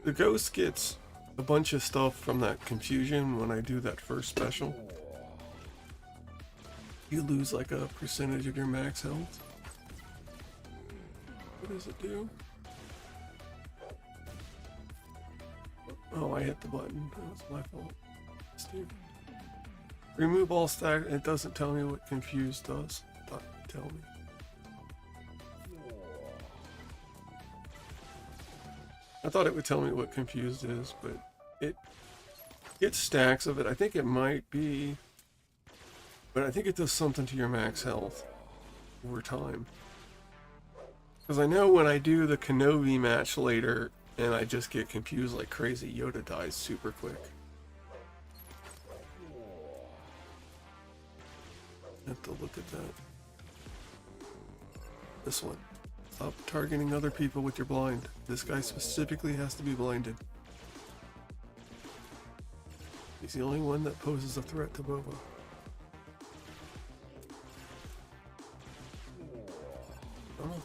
The ghost gets a bunch of stuff from that confusion when I do that first special. You lose like a percentage of your max health. What does it do? Oh, I hit the button. That was my fault. Stupid. Remove all stack. It doesn't tell me what confused does. I thought it'd tell me. I thought it would tell me what confused is, but it gets stacks of it. I think it might be, but I think it does something to your max health over time. Because I know when I do the Kenobi match later, and I just get confused like crazy, Yoda dies super quick. I have to look at that. This one. Stop targeting other people with your blind. This guy specifically has to be blinded. He's the only one that poses a threat to Boba. Oh.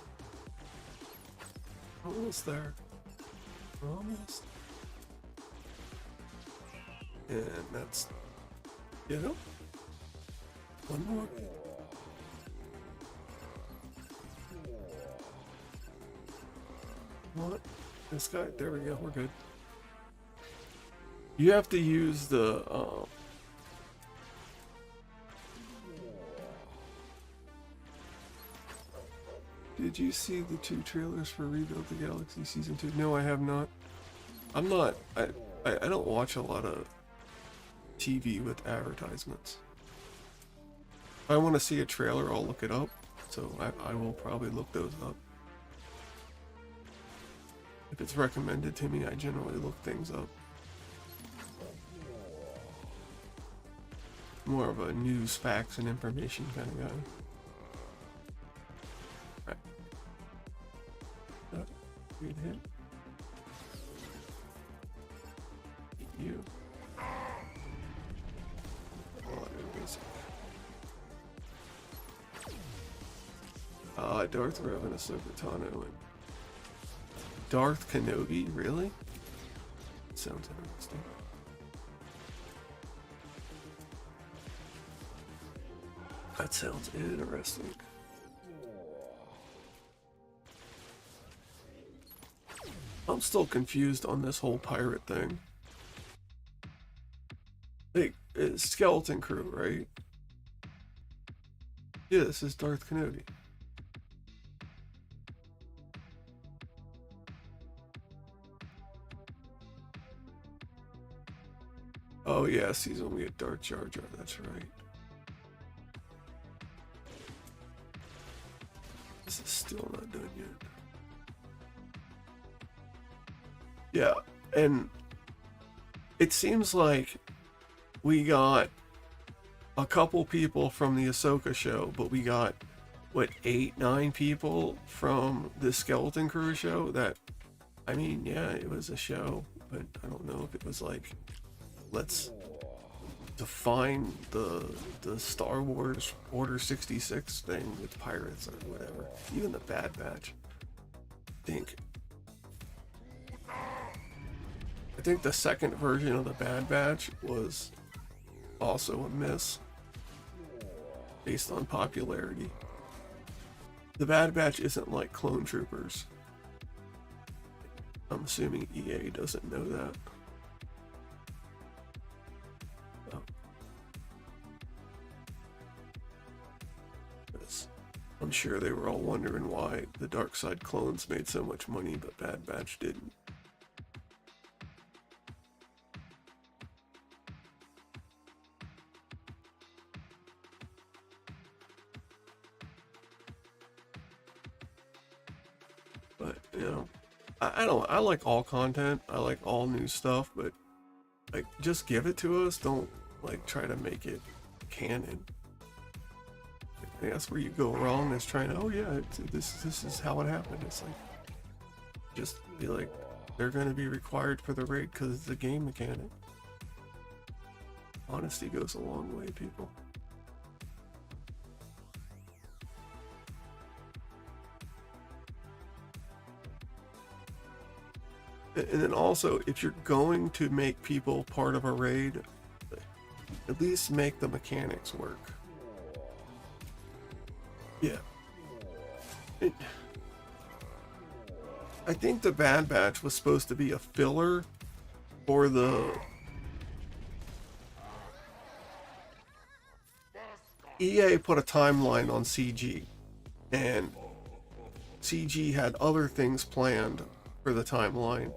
Almost there. Almost. And that's, you know, one more. What? This guy, there we go, we're good. You have to use the, did you see the 2 trailers for Rebuild the Galaxy Season 2? No, I have not. I'm not, I don't watch a lot of TV with advertisements. If I want to see a trailer, I'll look it up. So I will probably look those up. If it's recommended to me, I generally look things up. More of a news, facts, and information kind of guy. Alright. Good hit. You. Darth Revan and Ahsoka Tano and Darth Kenobi, really? Sounds interesting. That sounds interesting. I'm still confused on this whole pirate thing. Like, it's Skeleton Crew, right? Yeah, this is Darth Kennedy. Oh yeah, season we had Darth Jar Jar, that's right. This is still not done yet. Yeah, and it seems like we got a couple people from the Ahsoka show, but we got, what, 8, 9 people from the Skeleton Crew show? That, I mean, yeah, it was a show, but I don't know if it was like, let's define the Star Wars Order 66 thing with pirates or whatever. Even the Bad Batch. I think the second version of the Bad Batch was also a miss based on popularity. The Bad Batch isn't like Clone Troopers. I'm assuming EA doesn't know that. Oh. I'm sure they were all wondering why the Dark Side clones made so much money, but Bad Batch didn't. But, you know, I like all content. I like all new stuff, but, like, just give it to us. Don't, like, try to make it canon. I think that's where you go wrong, is trying to, oh yeah, this is how it happened. It's like, just be like, they're going to be required for the raid because it's a game mechanic. Honesty goes a long way, people. And then also, if you're going to make people part of a raid, at least make the mechanics work. Yeah. I think the Bad Batch was supposed to be a filler for the EA put a timeline on CG, and CG had other things planned for the timeline,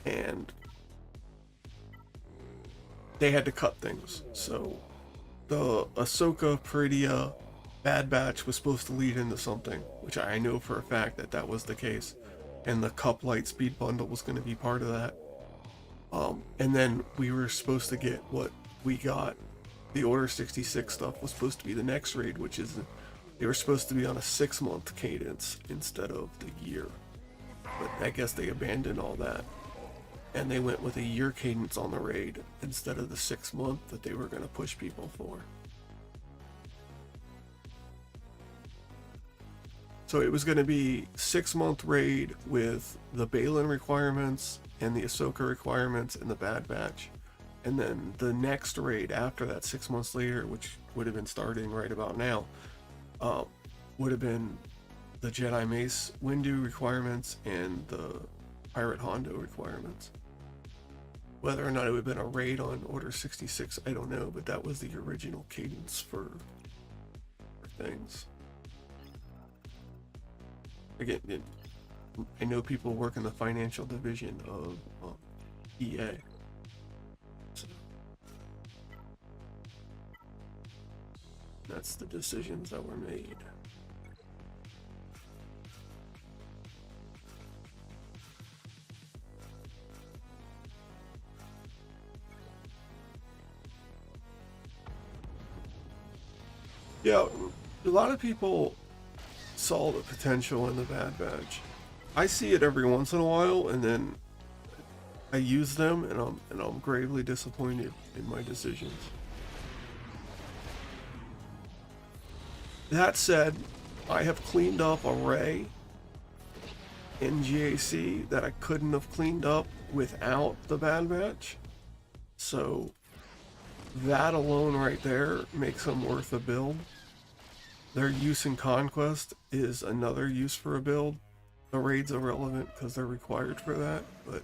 and they had to cut things. So the Ahsoka Peridia Bad Batch was supposed to lead into something, which I know for a fact that that was the case, and the Cup Light Speed Bundle was going to be part of that. And then we were supposed to get what we got. The Order 66 stuff was supposed to be the next raid, which is, they were supposed to be on a 6-month cadence instead of the year. But I guess they abandoned all that, and they went with a year cadence on the raid instead of the 6-month that they were going to push people for. So it was going to be 6-month raid with the Balin requirements and the Ahsoka requirements and the Bad Batch. And then the next raid after that, 6 months later, which would have been starting right about now, would have been the Jedi Mace Windu requirements and the Pirate Hondo requirements. Whether or not it would have been a raid on Order 66, I don't know, but that was the original cadence for things. Again, I know people work in the financial division of EA. So that's the decisions that were made. Yeah, a lot of people saw the potential in the Bad Batch. I see it every once in a while, and then I use them, and I'm gravely disappointed in my decisions. That said, I have cleaned up array in GAC that I couldn't have cleaned up without the Bad Batch. So that alone right there makes them worth a build. their use in Conquest is another use for a build. The raid's irrelevant because they're required for that, but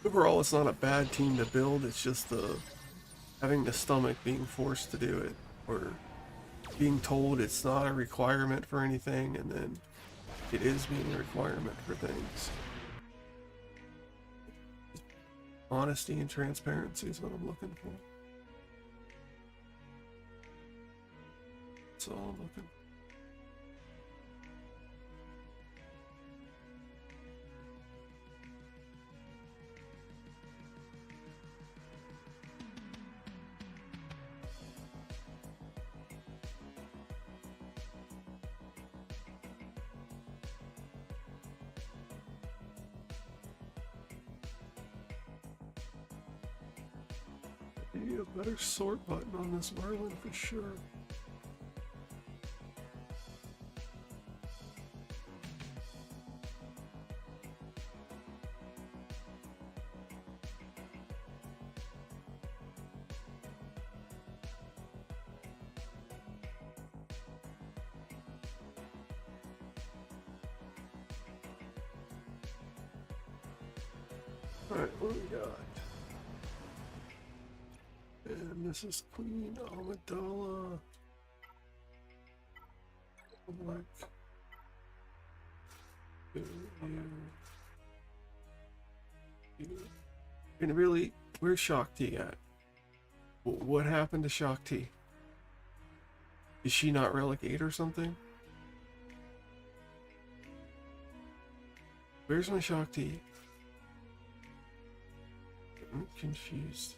overall it's not a bad team to build. It's just the having the stomach being forced to do it, or being told it's not a requirement for anything, and then it is being a requirement for things. Honesty and transparency is what I'm looking for. That's all I'm looking for. Need a better sort button on this Merlin for sure. Alright, what do we got? And this is Queen Amidala. Like, and really, where's Shakti at? What happened to Shakti? Is she not Relic 8 or something? Where's my Shakti? I'm confused.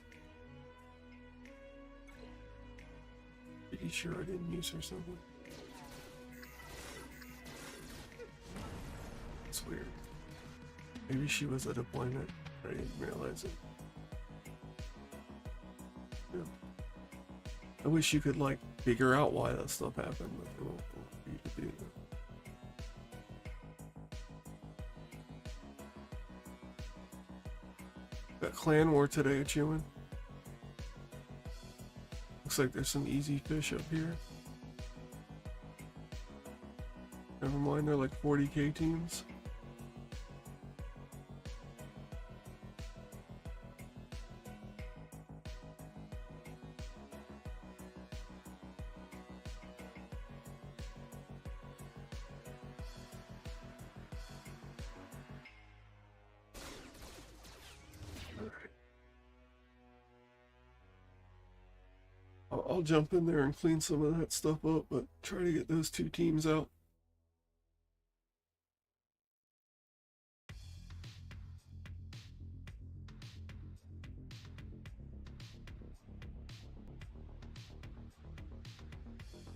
Pretty sure I didn't use her somewhere. It's weird. Maybe she was a deployment. I didn't realize it. Yeah. I wish you could like figure out why that stuff happened, but it won't for you to do that. Got clan war today, Chewin. Looks like there's some easy fish up here. Never mind, they're like 40k teams. I'll jump in there and clean some of that stuff up, but try to get those two teams out.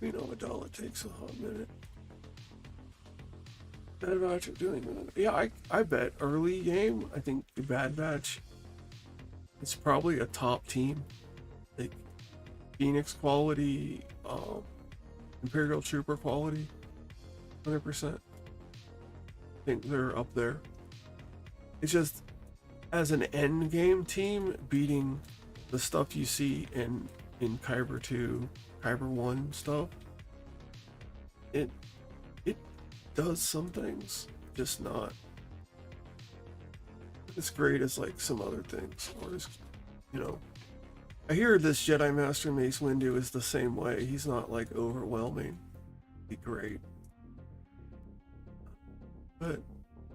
You know, Amidala takes a hot minute. Bad Batch are doing that. Yeah, I bet early game, I think the Bad Batch, it's probably a top team. Like Phoenix quality, Imperial Trooper quality, 100%. I think they're up there. It's just, as an end game team, beating the stuff you see in Kyber 2, Kyber 1 stuff, it does some things, just not as great as like some other things, or as, you know, I hear this Jedi Master Mace Windu is the same way. He's not like overwhelming. Be great. But,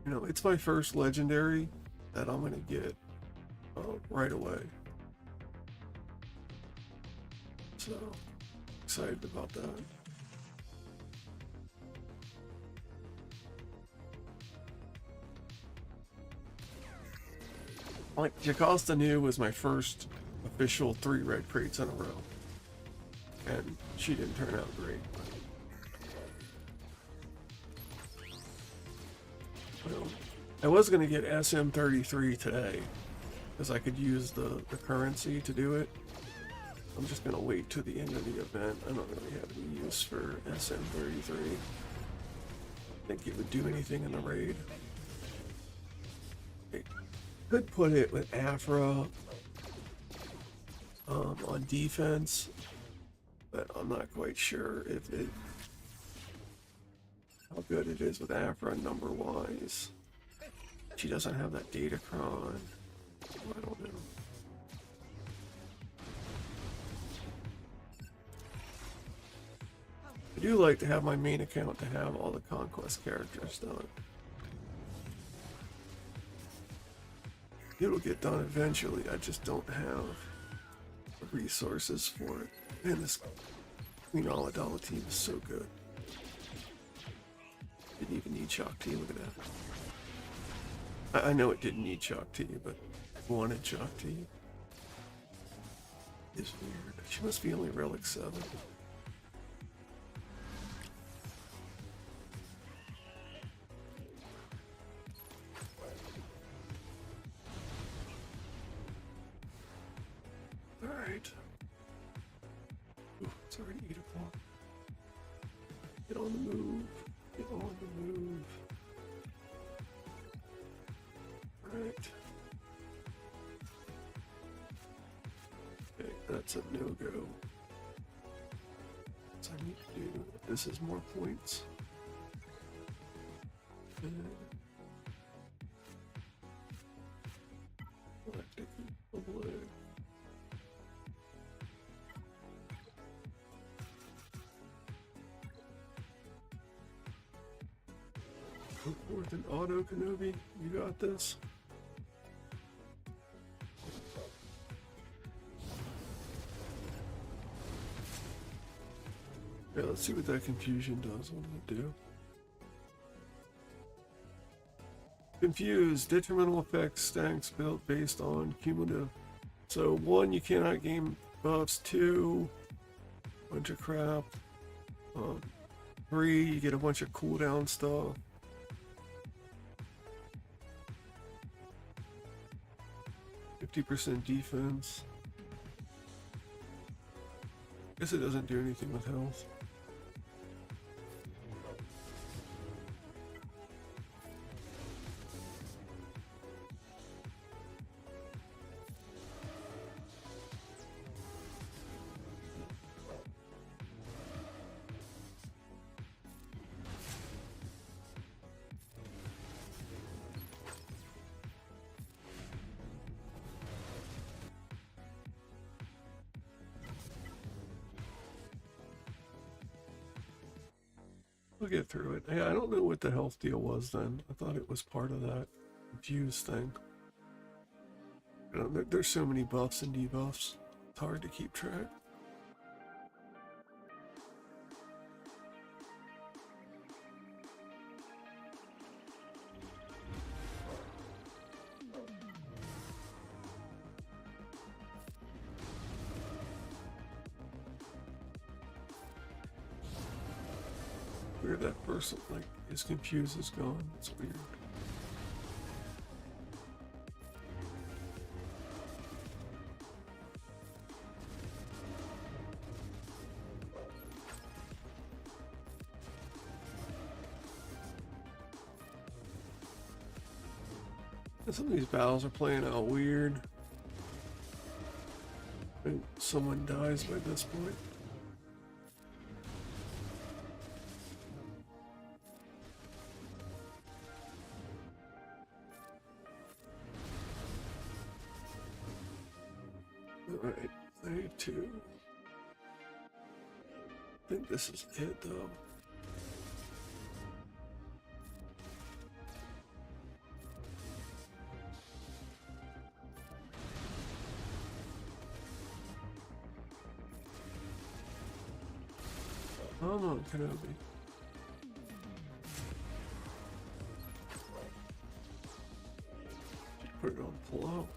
you know, it's my first legendary that I'm gonna get right away. So, excited about that. Like, Jocasta New was my first official 3 red crates in a row. And she didn't turn out great. Well, I was going to get SM33 today, because I could use the currency to do it. I'm just going to wait to the end of the event. I don't really have any use for SM33. I think it would do anything in the raid. I could put it with Afra on defense, but I'm not quite sure if it how good it is with Afra number wise. She doesn't have that Datacron. I don't know. I do like to have my main account to have all the Conquest characters done. It'll get done eventually, I just don't have the resources for it. And this Queen Amidala team is so good. Didn't even need Shock T, look at that. I know it didn't need Shock T, but it wanted Shock T. It's weird. She must be only Relic 7. Alright. Ooh, it's already 8 o'clock. Get on the move. Get on the move. Alright. Okay, that's a no-go. What I need to do, this is more points. And Galactic Blue. Go forth and auto Kenobi, you got this. Yeah, let's see what that confusion does. What does it do? Confused. Detrimental effects stacks built based on cumulative. So 1, you cannot gain buffs. 2, bunch of crap. 3, you get a bunch of cooldown stuff. 50% defense. Guess it doesn't do anything with health. We'll get through it. Hey, I don't know what the health deal was then. I thought it was part of that confused thing. There's so many buffs and debuffs. It's hard to keep track. Weird that person, like, is confused, is gone. It's weird. And some of these battles are playing out weird. And someone dies by this point. Alright, 32. I think this is it though. Oh no, Kenobi. Put it on pull-out.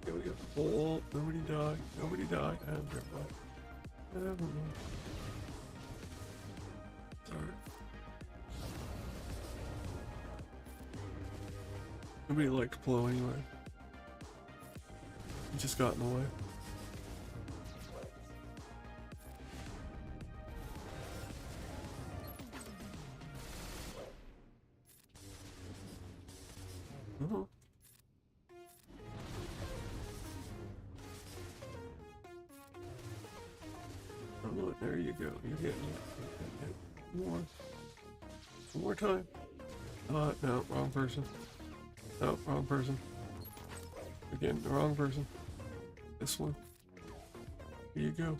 There we go. Pull. Nobody died. Nobody died. Everybody. Sorry. Nobody liked Plo anyway. He just got in the way. There you go. You're hitting it. More. One more time. No, wrong person. No, wrong person. Again, the wrong person. This one. Here you go.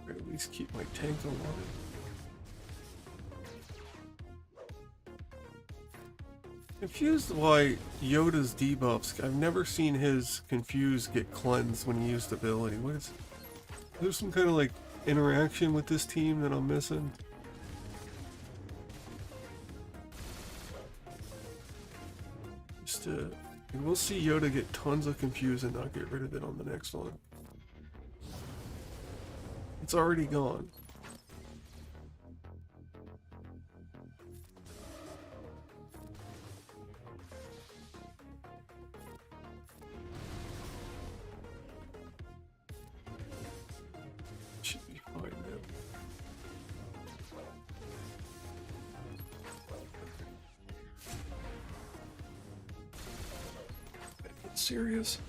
Or at least keep my tank alive. Confused why Yoda's debuffs. I've never seen his confuse get cleansed when he used ability. What is? There's some kind of like interaction with this team that I'm missing. Just we'll see Yoda get tons of confuse and not get rid of it on the next one. It's already gone. Should be fine now. It's serious.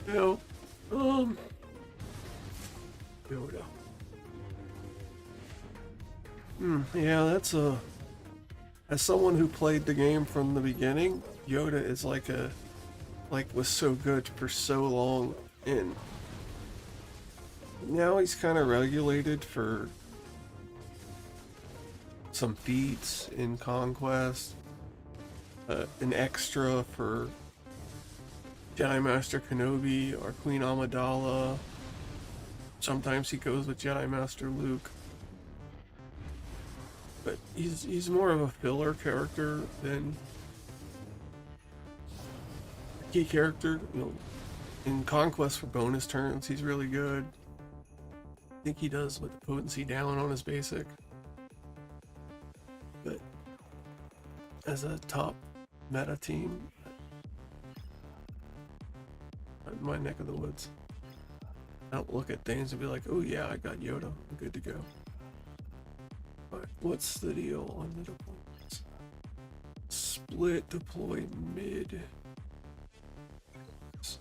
No. Yoda. Yeah, that's a... As someone who played the game from the beginning, Yoda is like was so good for so long, and now he's kind of regulated for some feats in Conquest, an extra for Jedi Master Kenobi or Queen Amidala. Sometimes he goes with Jedi Master Luke. But he's more of a filler character than a key character. You know, in Conquest for bonus turns, he's really good. I think he does with the potency down on his basic. But as a top meta team, in my neck of the woods, I don't look at things and be like, oh yeah, I got Yoda, I'm good to go. Alright, what's the deal on the deployments? Split deploy mid. So,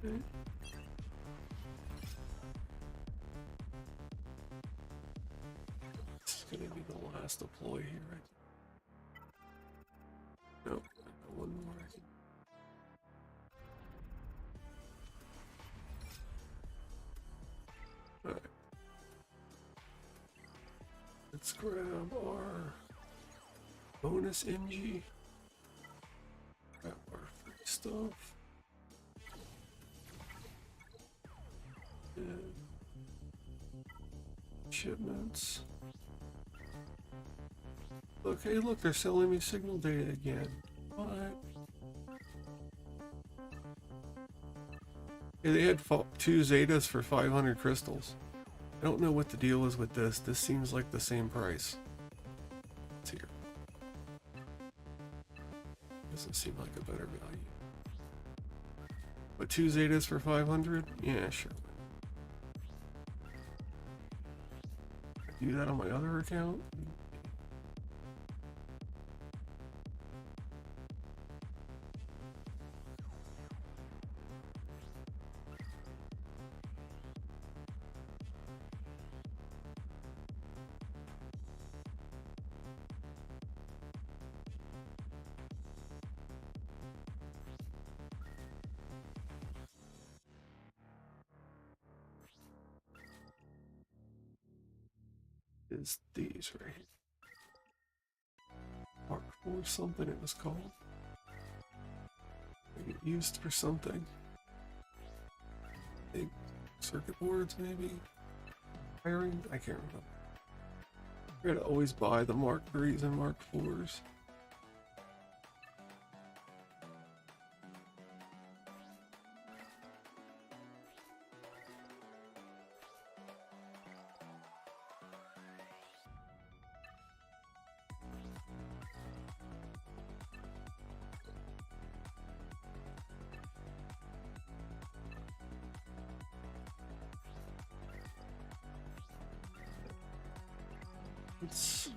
okay. This is gonna be the last deploy here, right? Nope, I got one more. Alright. Let's grab our bonus MG. Grab our free stuff. And shipments. Okay, look, they're selling me signal data again. What? Yeah, they had 2 Zetas for 500 crystals. I don't know what the deal is with this. This seems like the same price. It's here. Doesn't seem like a better value. But 2 Zetas for 500? Yeah, sure. Do that on my other account? Is these right here. Mark 4 something it was called. Maybe used for something. Big circuit boards maybe? Wiring? I can't remember. I gotta always buy the Mark 3s and Mark 4s. Let's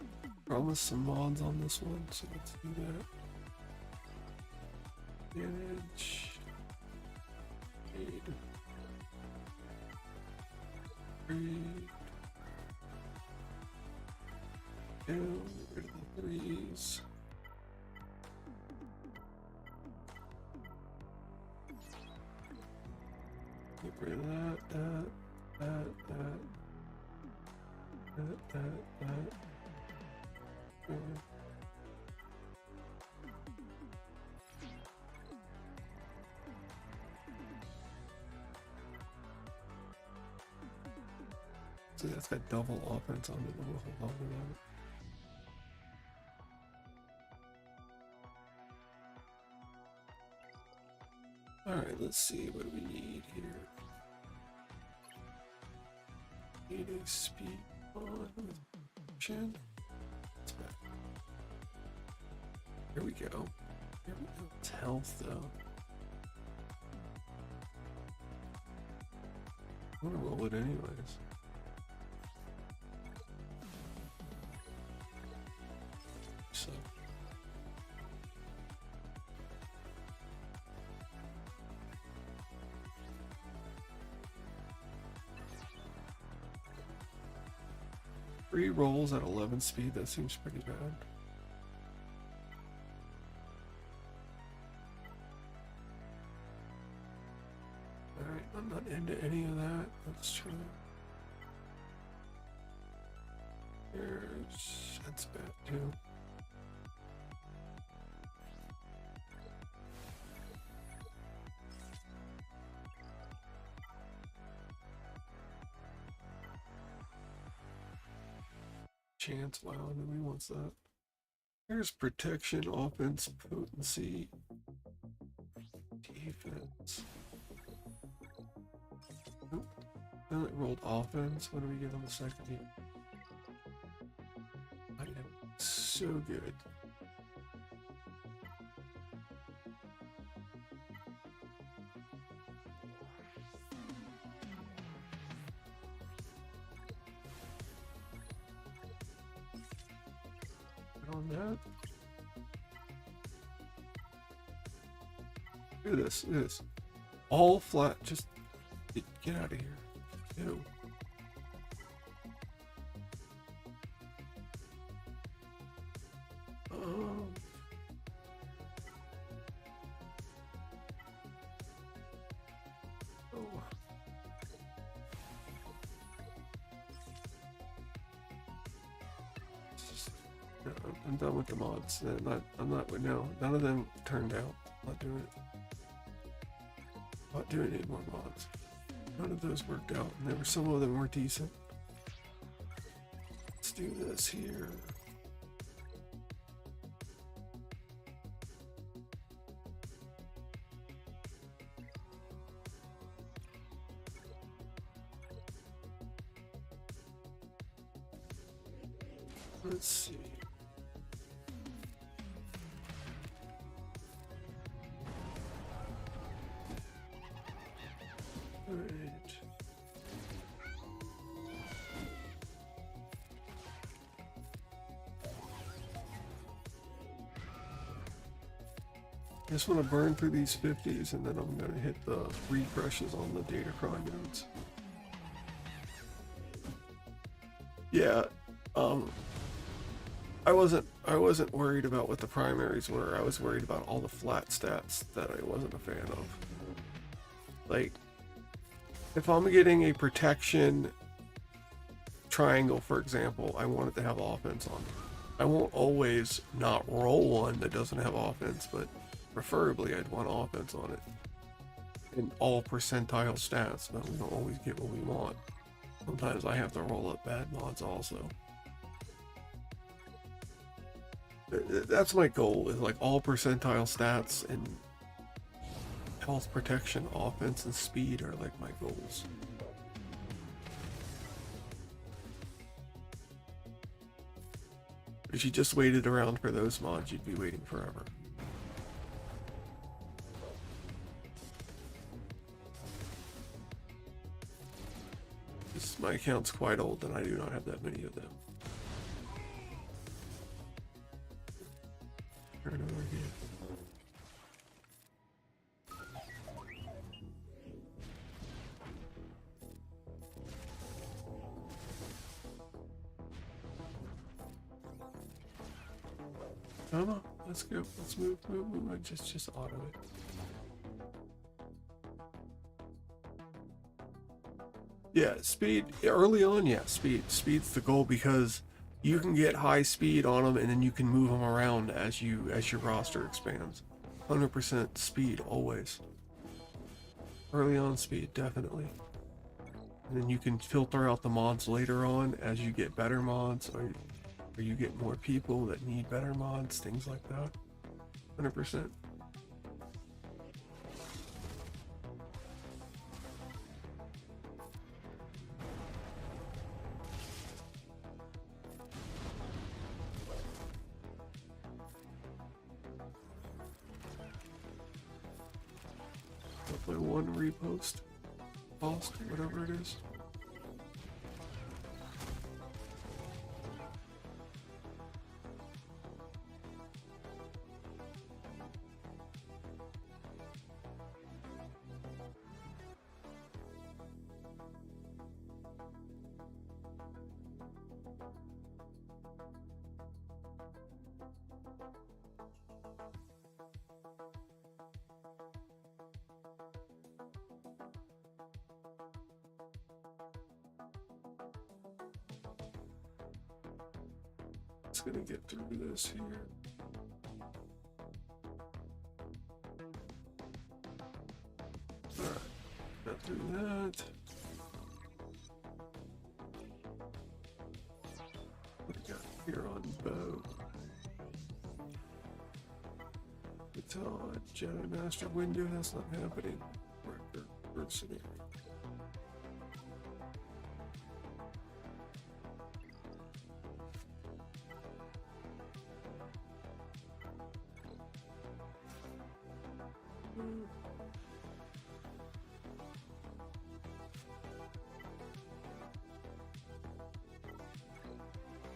promise some mods on this one, so let's do that. Manage. Aid. Read. Down, get rid of the threes. Get rid of that. So that's got double offense on it. We'll hold on to that. Alright, let's see what we need here. Need a speed on chin. It's back. Here we go. Here we go. It's health though. I'm gonna roll it anyways. So. Three rolls at 11 speed, that seems pretty bad. Alright, I'm not into any of that. Let's try. That's bad too. Chance, wow, nobody wants that. Here's protection, offense, potency, defense. Nope. Then it rolled offense. What do we get on the second here? I am so good. On that. Look at this, look at this. All flat, just get out of here. Ew. Oh. No, I'm done with the mods. I'm not, no, none of them turned out. I'm not doing it. Not doing any more mods. None of those worked out, and there were some of them were decent. Let's do this here. Let's see. All right. Just want to burn through these 50s, and then I'm going to hit the refreshes on the data cry nodes. Yeah, I wasn't worried about what the primaries were. I was worried about all the flat stats that I wasn't a fan of. Like, if I'm getting a protection triangle, for example, I want it to have offense on it. I won't always not roll one that doesn't have offense, but preferably I'd want offense on it. In all percentile stats, but we don't always get what we want. Sometimes I have to roll up bad mods also. That's my goal, is like all percentile stats and health, protection, offense, and speed are like my goals. If you just waited around for those mods, you'd be waiting forever. My account's quite old and I do not have that many of them. Come on, let's go. Let's move. Just auto it. Yeah, speed early on. Yeah, speed's the goal because you can get high speed on them, and then you can move them around as your roster expands. 100% speed always. Early on speed, definitely. And then you can filter out the mods later on as you get better mods, or you get more people that need better mods, things like that. 100%. I'll play one repost, post, whatever it is. Just gonna get through this here. Alright, got through that. What do we got here on bow? It's on Jedi Master window, that's not happening. Record mercenary.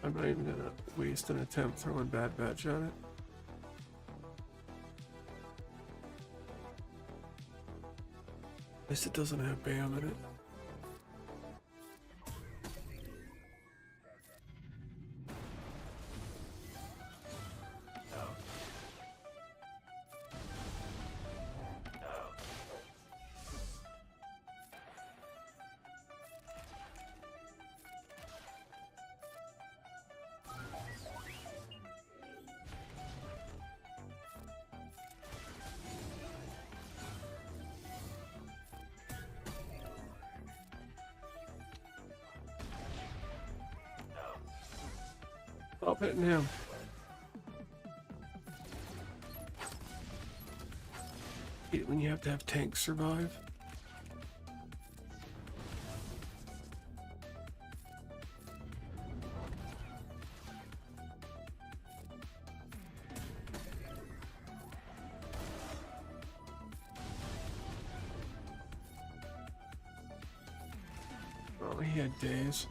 I'm not even gonna waste an attempt throwing bad batch on it. At least it doesn't have BAM in it. Stop hitting him. Hate when you have to have tanks survive. Oh, he had days.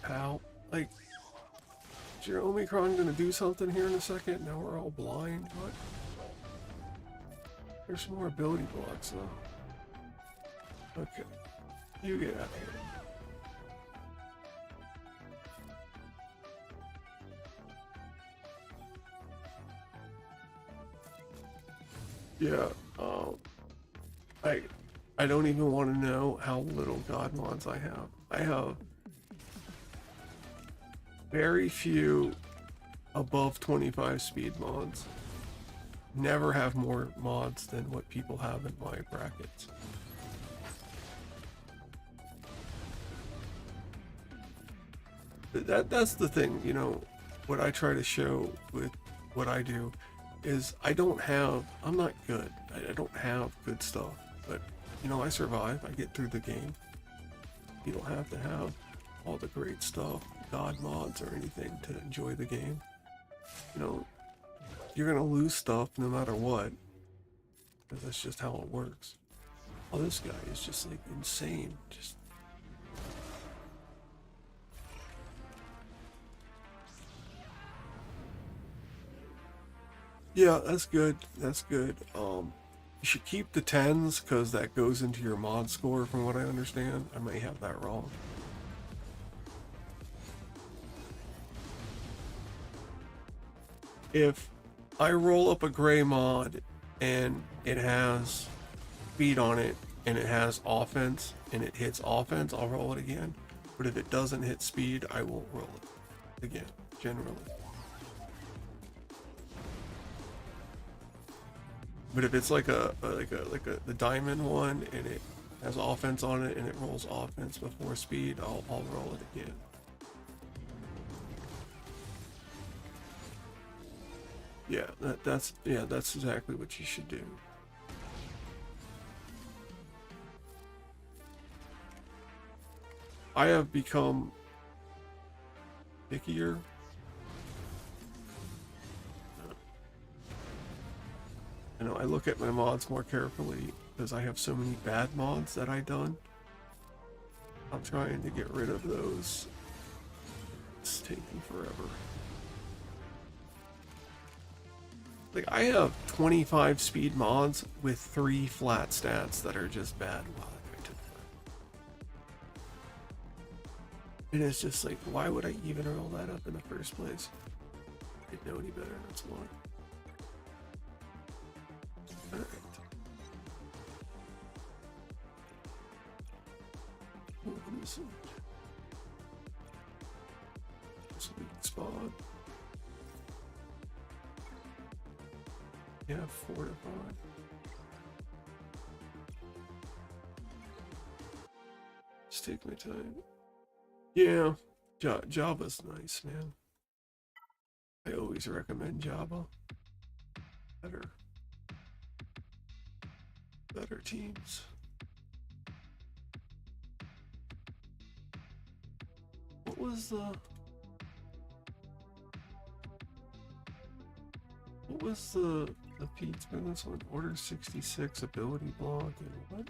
Pal, like, is your Omicron gonna do something here in a second? Now we're all blind. What? There's some more ability blocks though. Okay, you get out of here. Yeah. I don't even want to know how little god mods I have. I have very few above 25 speed mods. Never have more mods than what people have in my brackets. That's the thing, you know, what I try to show with what I do is I'm not good. I don't have good stuff, but you know, I survive, I get through the game. You don't have to have all the great stuff, god mods or anything to enjoy the game. You know, you're gonna lose stuff no matter what, because that's just how it works. Oh, this guy is just like insane. Just yeah, that's good. That's good. You should keep the 10s because that goes into your mod score from what I understand. I may have that wrong. If I roll up a gray mod and it has speed on it and it has offense and it hits offense, I'll roll it again. But if it doesn't hit speed, I won't roll it again, generally. But if it's like the diamond one and it has offense on it and it rolls offense before speed, I'll roll it again. Yeah, that's exactly what you should do. I have become pickier. You know, I look at my mods more carefully because I have so many bad mods that I've done. I'm trying to get rid of those. It's taking forever. Like, I have 25 speed mods with 3 flat stats that are just bad. Wow, that guy took that. And it's just like, why would I even roll that up in the first place? I didn't know any better, that's why. Alright. What is it? Sweet spot. Yeah, 4 to 5. Just take my time. Yeah, Java's nice, man. I always recommend Java. Better teams. What was the feed spin this one? Order 66 ability block and what?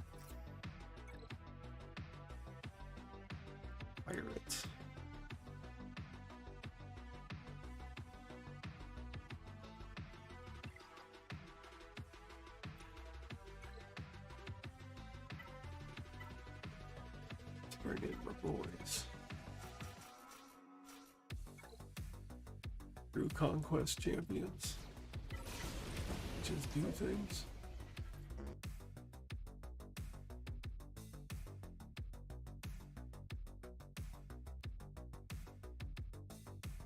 Pirates. Let's bring in my boys. Through Conquest champions. Just do things.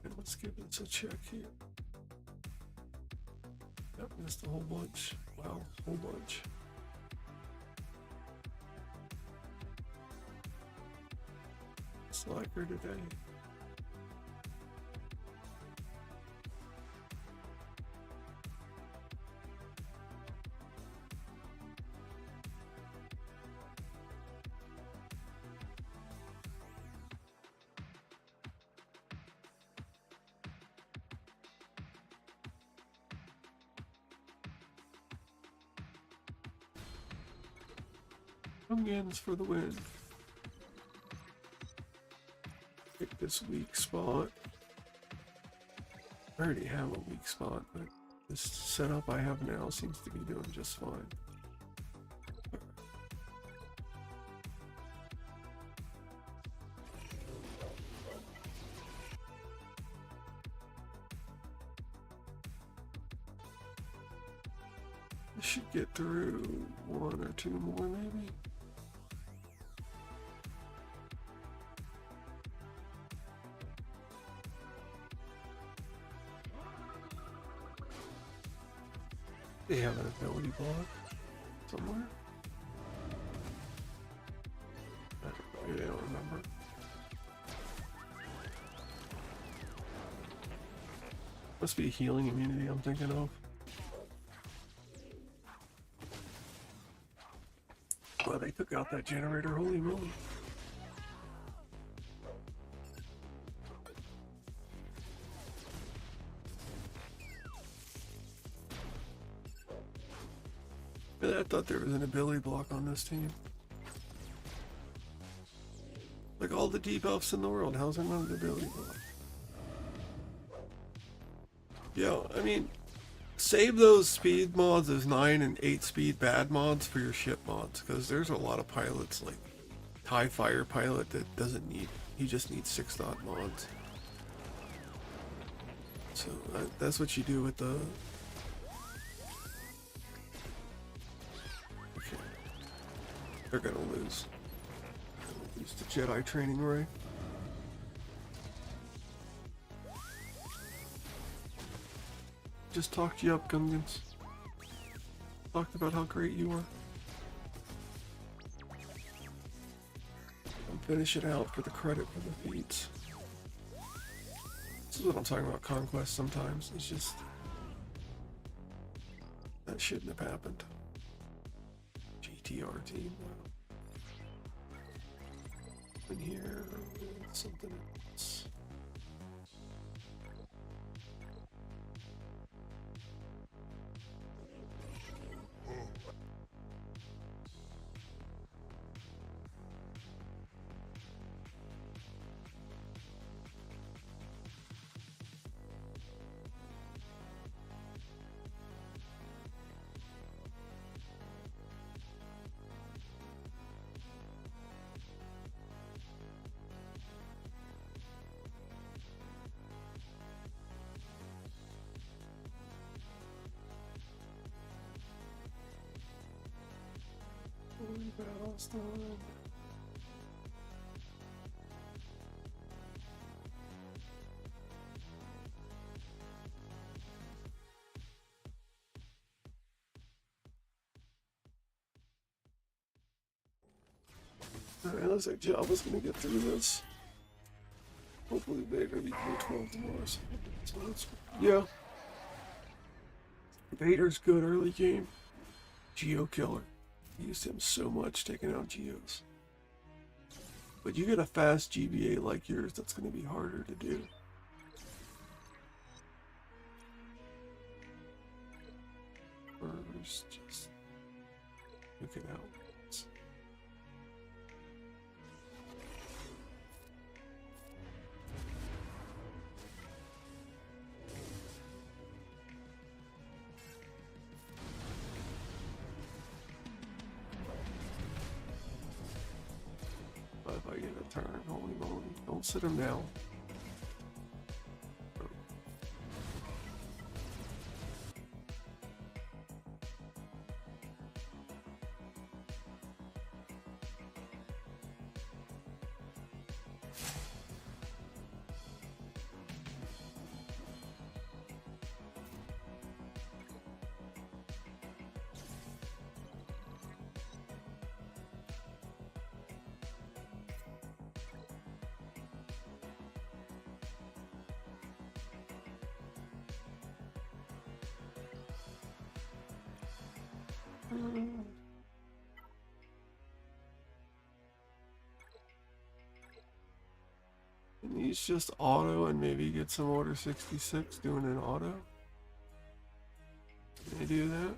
And let's give this a check here. Yep, missed a whole bunch. Wow, whole bunch. Slacker today. Pumpkins for the win. Pick this weak spot. I already have a weak spot, but this setup I have now seems to be doing just fine. I should get through 1 or 2 more maybe. They have an ability block somewhere. I don't remember. Must be a healing immunity I'm thinking of. Well, they took out that generator, holy moly. I thought there was an ability block on this team. Like all the debuffs in the world, how's there not an ability block? Yeah, I mean, Save those speed mods as 9 and 8 speed bad mods for your ship mods, because there's a lot of pilots like TIE Fighter pilot that doesn't need, he just needs 6 dot mods. So that's what you do with the... Okay. They're gonna lose. Use the Jedi training ray. Just talked you up, Gungans. Talked about how great you are. And finish it out for the credit for the feats. This is what I'm talking about, Conquest sometimes. It's just... that shouldn't have happened. GTR team. In here, something else. Alright, looks like Java's gonna get through this. Hopefully Vader beat 12 tomorrow. So yeah. Vader's good early game. Geo killer. Used him so much taking out Geos. But you get a fast GBA like yours, that's going to be harder to do. First, just look it out. If I get a turn, holy moly, don't sit him down. And he's just auto and maybe get some Order 66 doing an auto. Can they do that?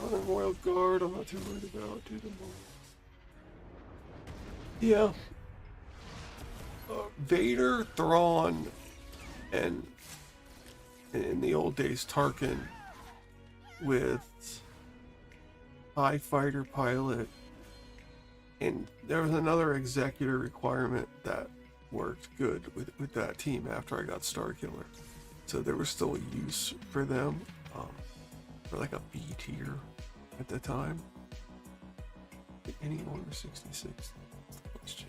On a Royal Guard, I'm not too worried about. Do them all. Yeah. Vader, Thrawn, and in the old days, Tarkin with TIE Fighter pilot, and there was another executor requirement that worked good with that team after I got Starkiller. So there was still a use for them, for like a B tier at the time. Any Order 66? Question.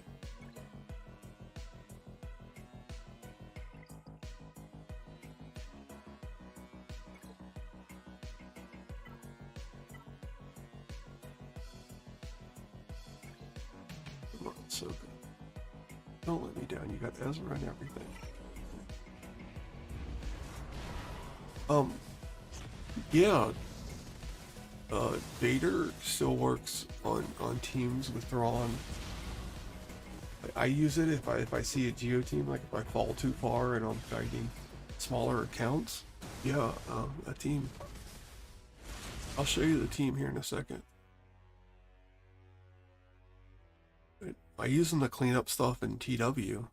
So good. Don't let me down. You got Ezra and everything. Yeah. Vader still works on teams with Thrawn. I use it if I see a Geo team, like if I fall too far and I'm fighting smaller accounts. Yeah, a team. I'll show you the team here in a second. I use them to clean up stuff in TW.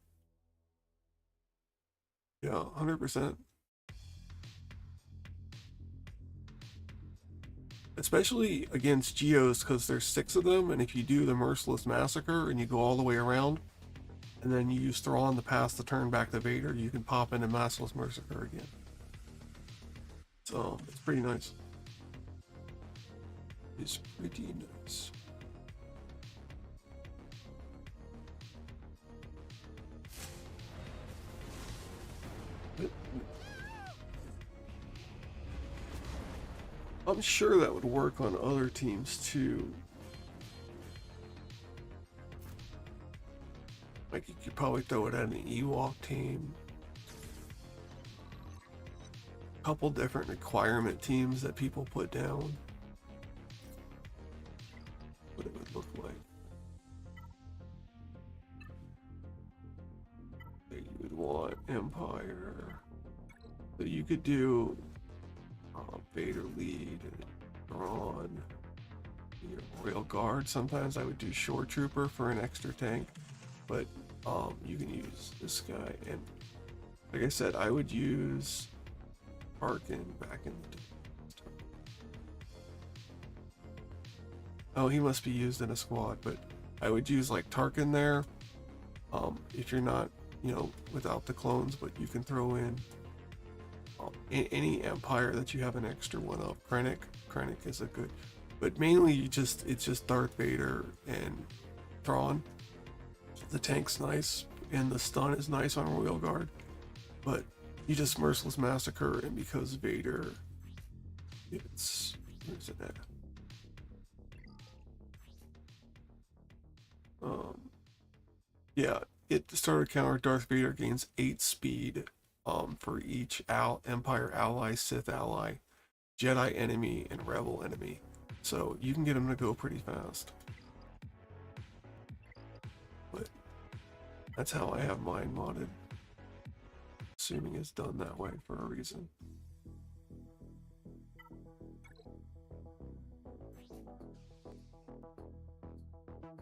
Yeah, 100%. especially against Geos, because there's 6 of them, and if you do the Merciless Massacre and you go all the way around, and then you use Thrawn to pass the turn back to Vader, you can pop into Merciless Massacre again. So, it's pretty nice. It's pretty nice. I'm sure that would work on other teams too. Like you could probably throw it at an Ewok team. A couple different requirement teams that people put down. What it would look like. That you would want Empire. So you could do Vader lead and Thrawn. Your Royal Guard. Sometimes I would do Shore Trooper for an extra tank, but you can use this guy. And like I said, I would use Arkin back in the day. Oh, he must be used in a squad, but I would use like Tarkin there. If you're not, you know, without the clones, but you can throw in any Empire that you have an extra one of. Krennic is a good, but mainly it's just Darth Vader and Thrawn. The tank's nice and the stun is nice on Royal Guard, but you just Merciless Massacre, and because Vader, it's where's it at? Yeah, it started counter. Darth Vader gains 8 speed for each Empire ally, Sith ally, Jedi enemy, and Rebel enemy. So you can get them to go pretty fast. But that's how I have mine modded. Assuming it's done that way for a reason.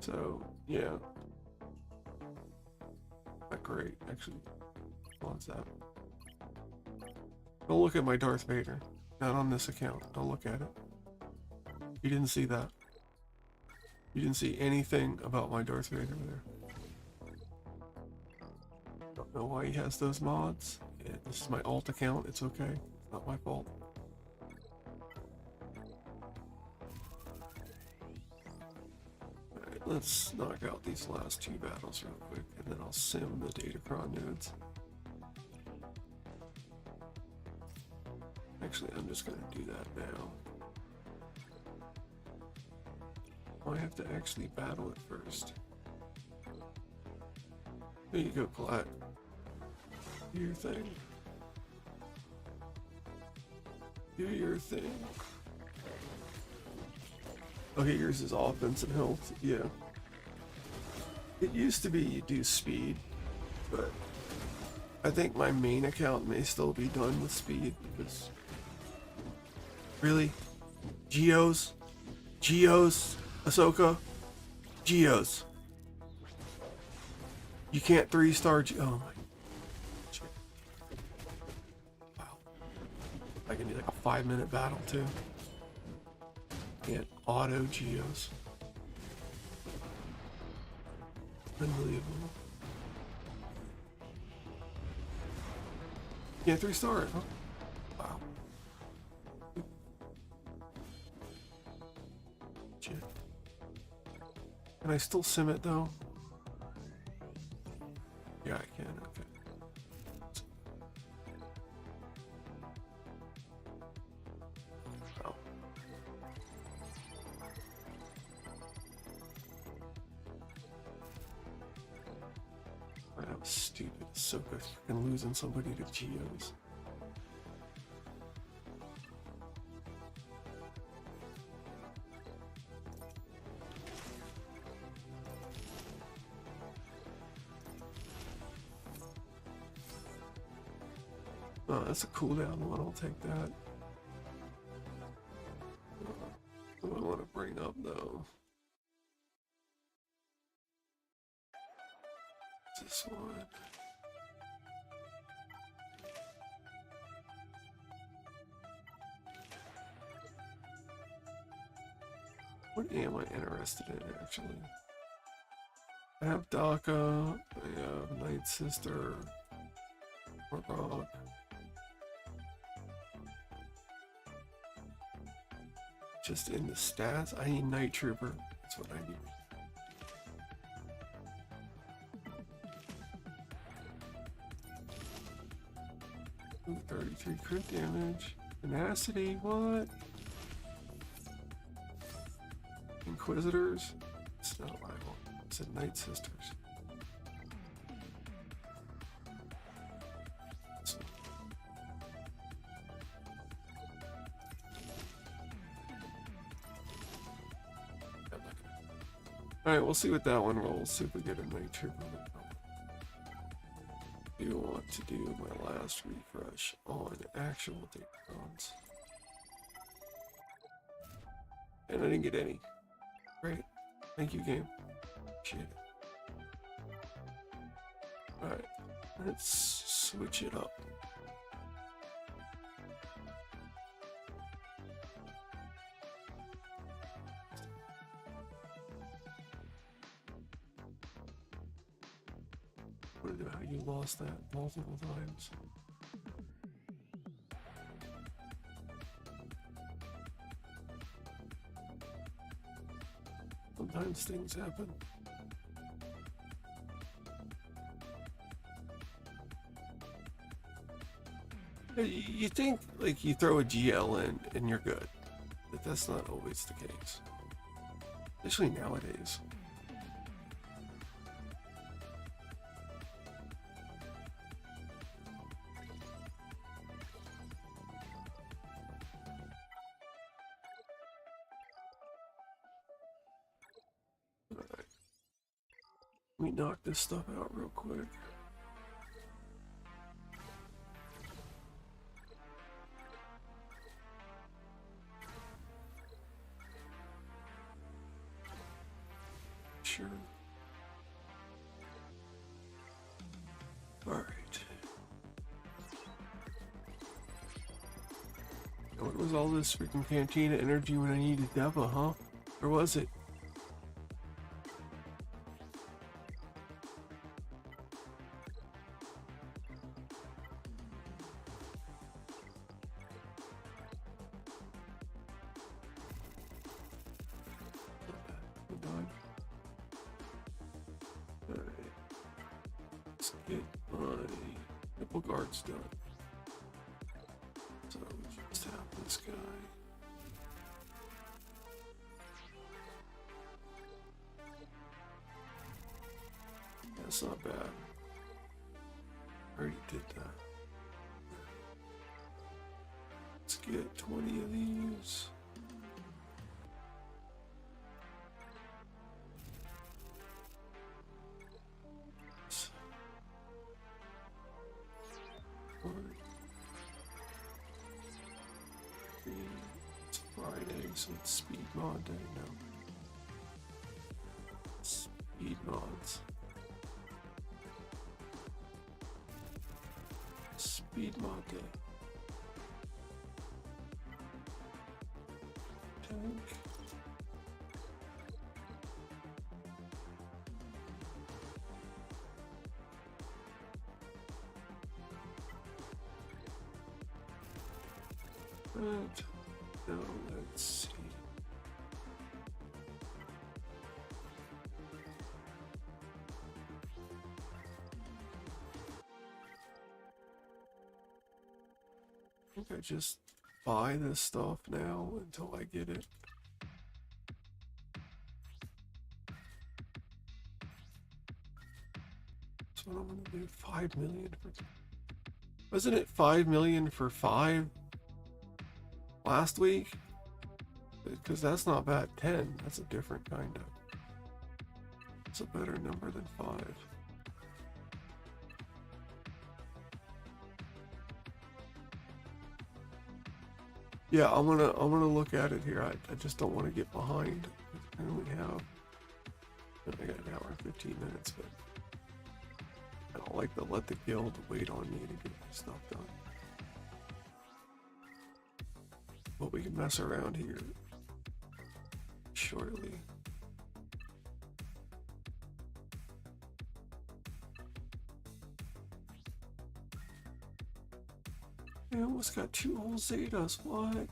So, yeah. Not great, actually. What's that? Don't look at my Darth Vader. Not on this account. Don't look at it. You didn't see that. You didn't see anything about my Darth Vader there. Don't know why he has those mods. Yeah, this is my alt account. It's okay. It's not my fault. Alright, let's knock out these last 2 battles real quick, and then I'll sim the Datacron nodes. Actually, I'm just going to do that now. I have to actually battle it first. There you go, Colette. Do your thing. Do your thing. Okay, yours is offense and health. Yeah. It used to be you do speed, but I think my main account may still be done with speed because... Really? Geos? Geos? Ahsoka? Geos. You can't 3-star oh my shit. Wow. I can do like a 5-minute battle too. Can't auto Geos. Unbelievable. Can't 3-star it, huh? Wow. Shit. Can I still sim it though? Yeah, I can, okay. Oh. That was stupid. So good. You're losing somebody to Geos. Oh, that's a cooldown one. I'll take that. What I want to bring up though. This one. What am I interested in, actually? I have Daka, I have Night Sister, Rock. Just in the stats, I need Night Trooper. That's what I need. 33 crit damage. Tenacity, what? Inquisitors? It's not rival. It's a Night Sisters. So. Alright, we'll see what that one rolls. See if we get a Night Trooper. I do want to do my last refresh on actual Datacrons. And I didn't get any. Great. Thank you, game. Appreciate it. Alright, let's switch it up. How you lost that multiple times. Sometimes things happen. You think like you throw a GL in and you're good, but that's not always the case, especially nowadays. Let me knock this stuff out real quick. Sure. All right. What was all this freaking Cantina energy when I needed Deva, huh? Or was it? Done. So we just have this guy. That's not bad. Already did that. Let's get 20 of these. It's Friday, so it's speed mod day now. Speed mods. Speed mod day. Tank. Right. Now let's see. I think I just buy this stuff now until I get it. That's what I'm gonna do. 5 million for. Wasn't it 5 million for 5 last week? Because that's not bad. 10. That's a different kind of. It's a better number than 5. Yeah, I'm gonna look at it here. I just don't want to get behind. I only have. I got an hour and 15 minutes, but I don't like to let the guild wait on me to get my stuff done. But we can mess around here. shortly. I almost got 2 whole Zetas. What?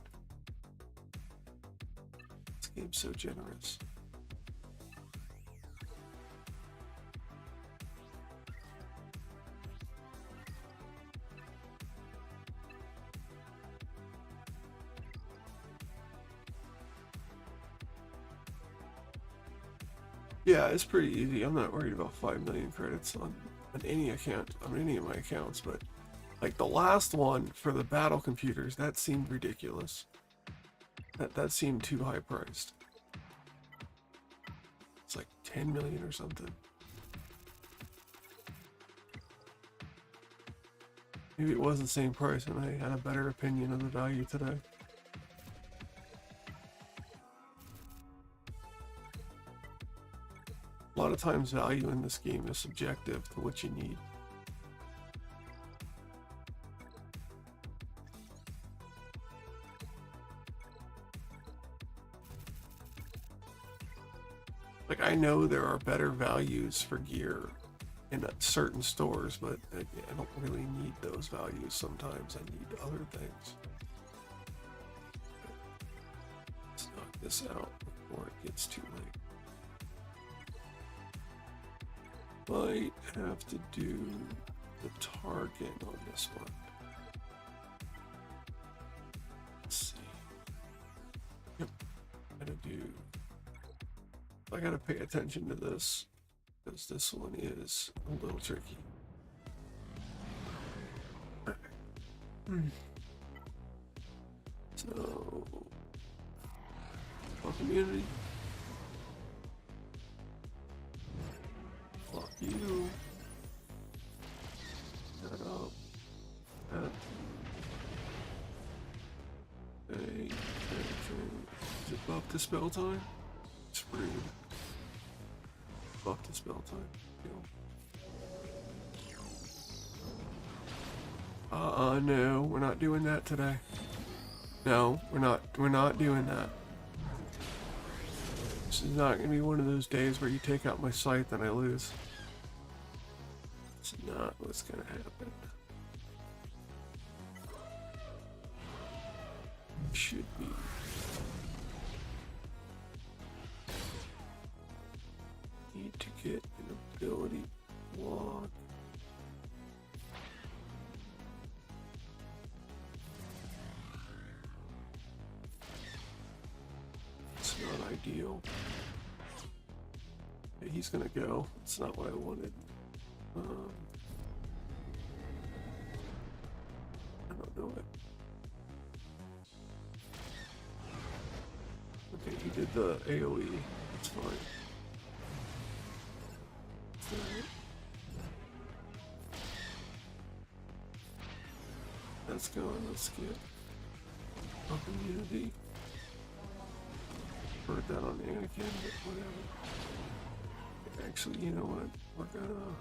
This game's so generous. Yeah, it's pretty easy. I'm not worried about 5 million credits on any account, on any of my accounts, but like the last one for the battle computers, that seemed ridiculous. That seemed too high priced. It's like 10 million or something. Maybe it was the same price and I had a better opinion of the value today. A lot of times value in this game is subjective to what you need. Like, I know there are better values for gear in certain stores, but I don't really need those values sometimes. I need other things. Let's knock this out before it gets too late. Might have to do the target on this one. Let's see. Yep, I'm gonna do. I gotta pay attention to this because this one is a little tricky. So, community. Fuck you. That up. That. Hey, is it buff to spell time? It's rude. Buff to spell time. No, we're not doing that today. No, we're not doing that. This is not gonna be one of those days where you take out my scythe and I lose. It's not what's gonna happen. Should be. Need to get an ability block. It's not ideal. Okay, he's gonna go. It's not what I wanted. I don't know it. Okay, he did the AoE. It's fine. Alright. Let's go and let's get up immunity. Heard that on Anakin, but whatever. Actually, you know what? We're gonna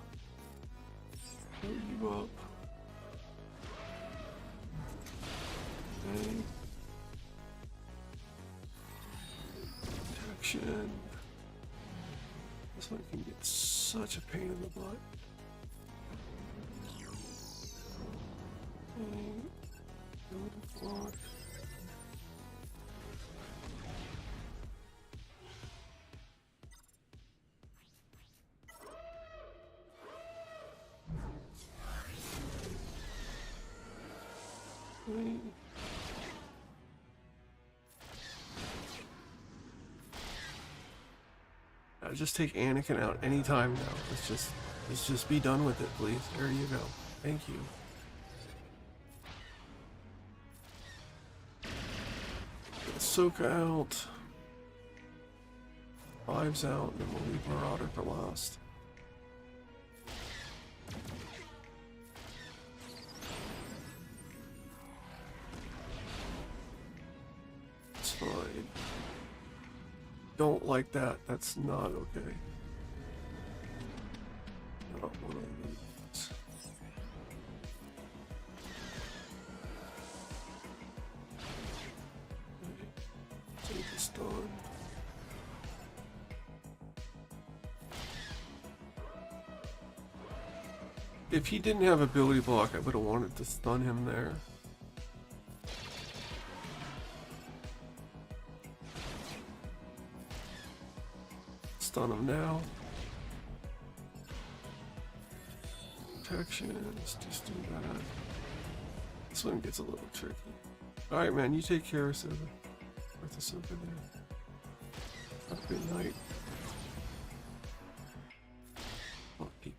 put you up. Okay. Protection. This one can get such a pain in the butt. Okay. Go to block. Okay. Just take Anakin out anytime now. Let's just be done with it, please. There you go. Thank you. Get Ahsoka out. 5's out, and then we'll leave Marauder for last. It's fine. Don't like that. That's not okay. Not one of these. Okay. Take this done. If he didn't have ability block, I would have wanted to stun him there. Stun him now. Protection, let's just do that. This one gets a little tricky. Alright, man, you take care of Silver. With the Silver there. Have a good night. Oh, people.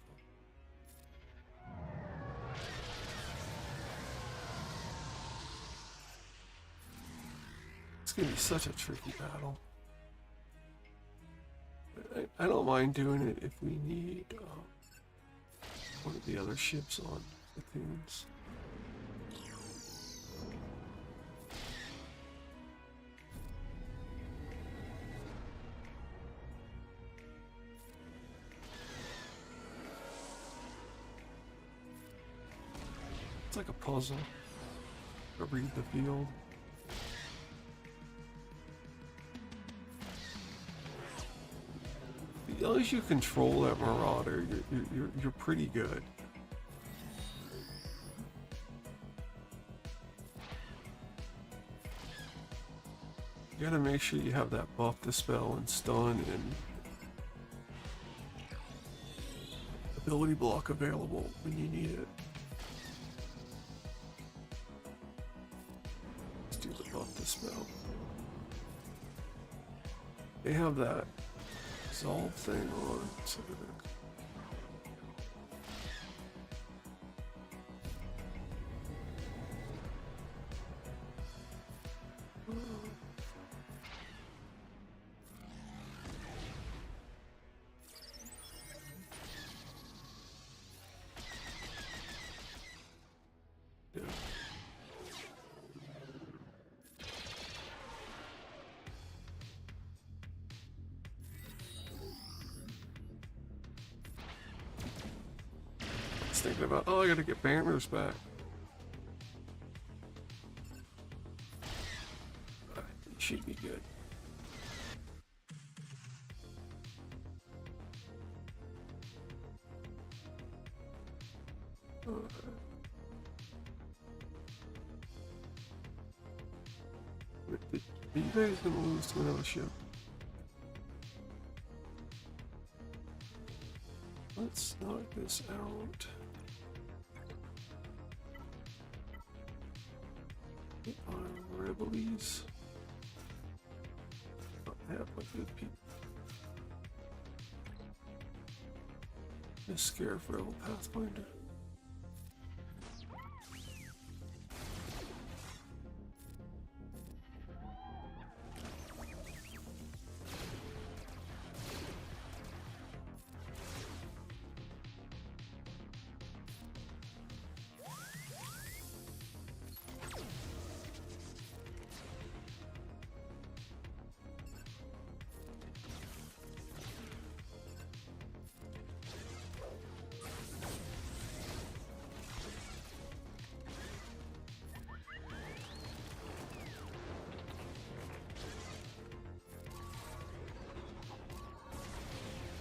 It's gonna be such a tricky battle. I don't mind doing it if we need one of the other ships on the tunes. It's like a puzzle to read the field. As long as you control that Marauder, you're pretty good. You gotta make sure you have that buff, dispel, and stun, and ability block available when you need it. Let's do the buff, dispel. They have that Resolve thing on, so thinking about, oh, I gotta get banners back. It should be good. Are you guys gonna lose to another ship? Let's knock this out. Our rebels. I have my good people. This Scareful Pathfinder.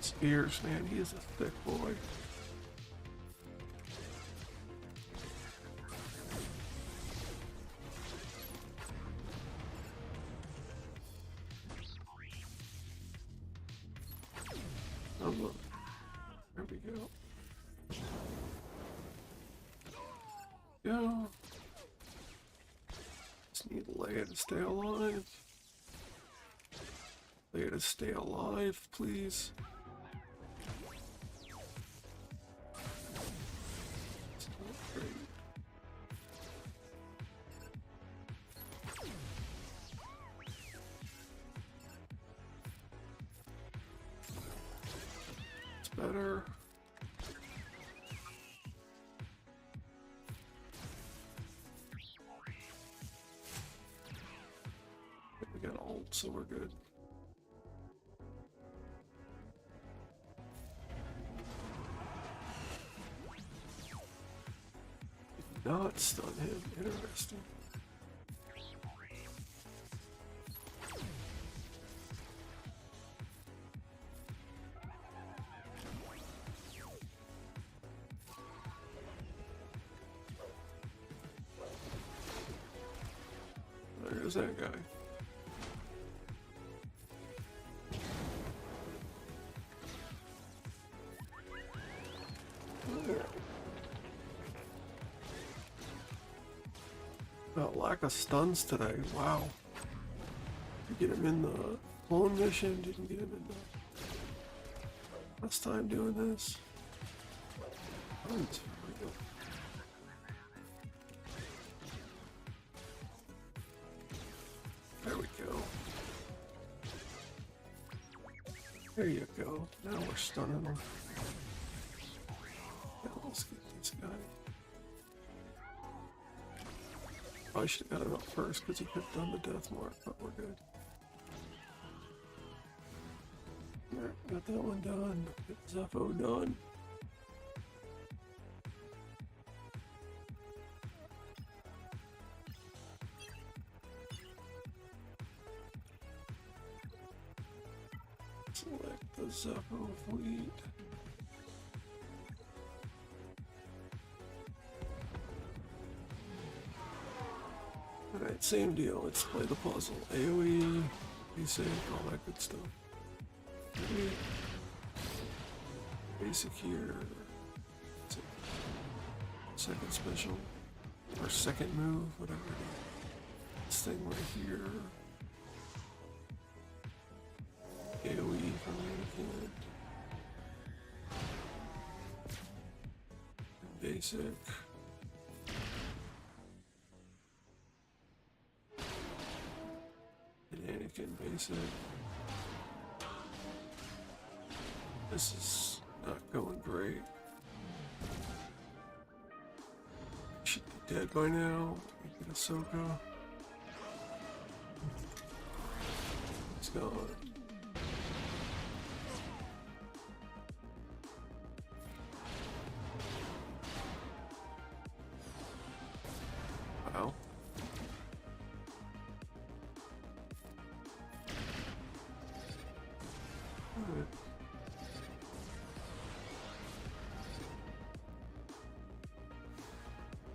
Spears, man, he is a thick boy. Oh look, there we go. Go. Just need Leia to stay alive. Leia to stay alive, please. Better. We got ult, so we're good. Did not stun him. Interesting. Where's that guy? Got lack of stuns today. Wow. Get him in the clone mission. Didn't get him in the last time doing this. There we go. There you go. Now we're stunning him. Now let's get this guy. I should have got him up first because he could have done the death mark, but we're good. Alright, got that one done. Get Zepho done. Select the Zepho fleet. Alright, same deal. Let's play the puzzle. AoE, basic, all that good stuff. Basic here. Second special. Or second move, whatever it is. This thing right here. AoE from Anakin. Basic. Anakin basic. This is not going great. Should be dead by now. Get Ahsoka. It's gone. Wow. Alright.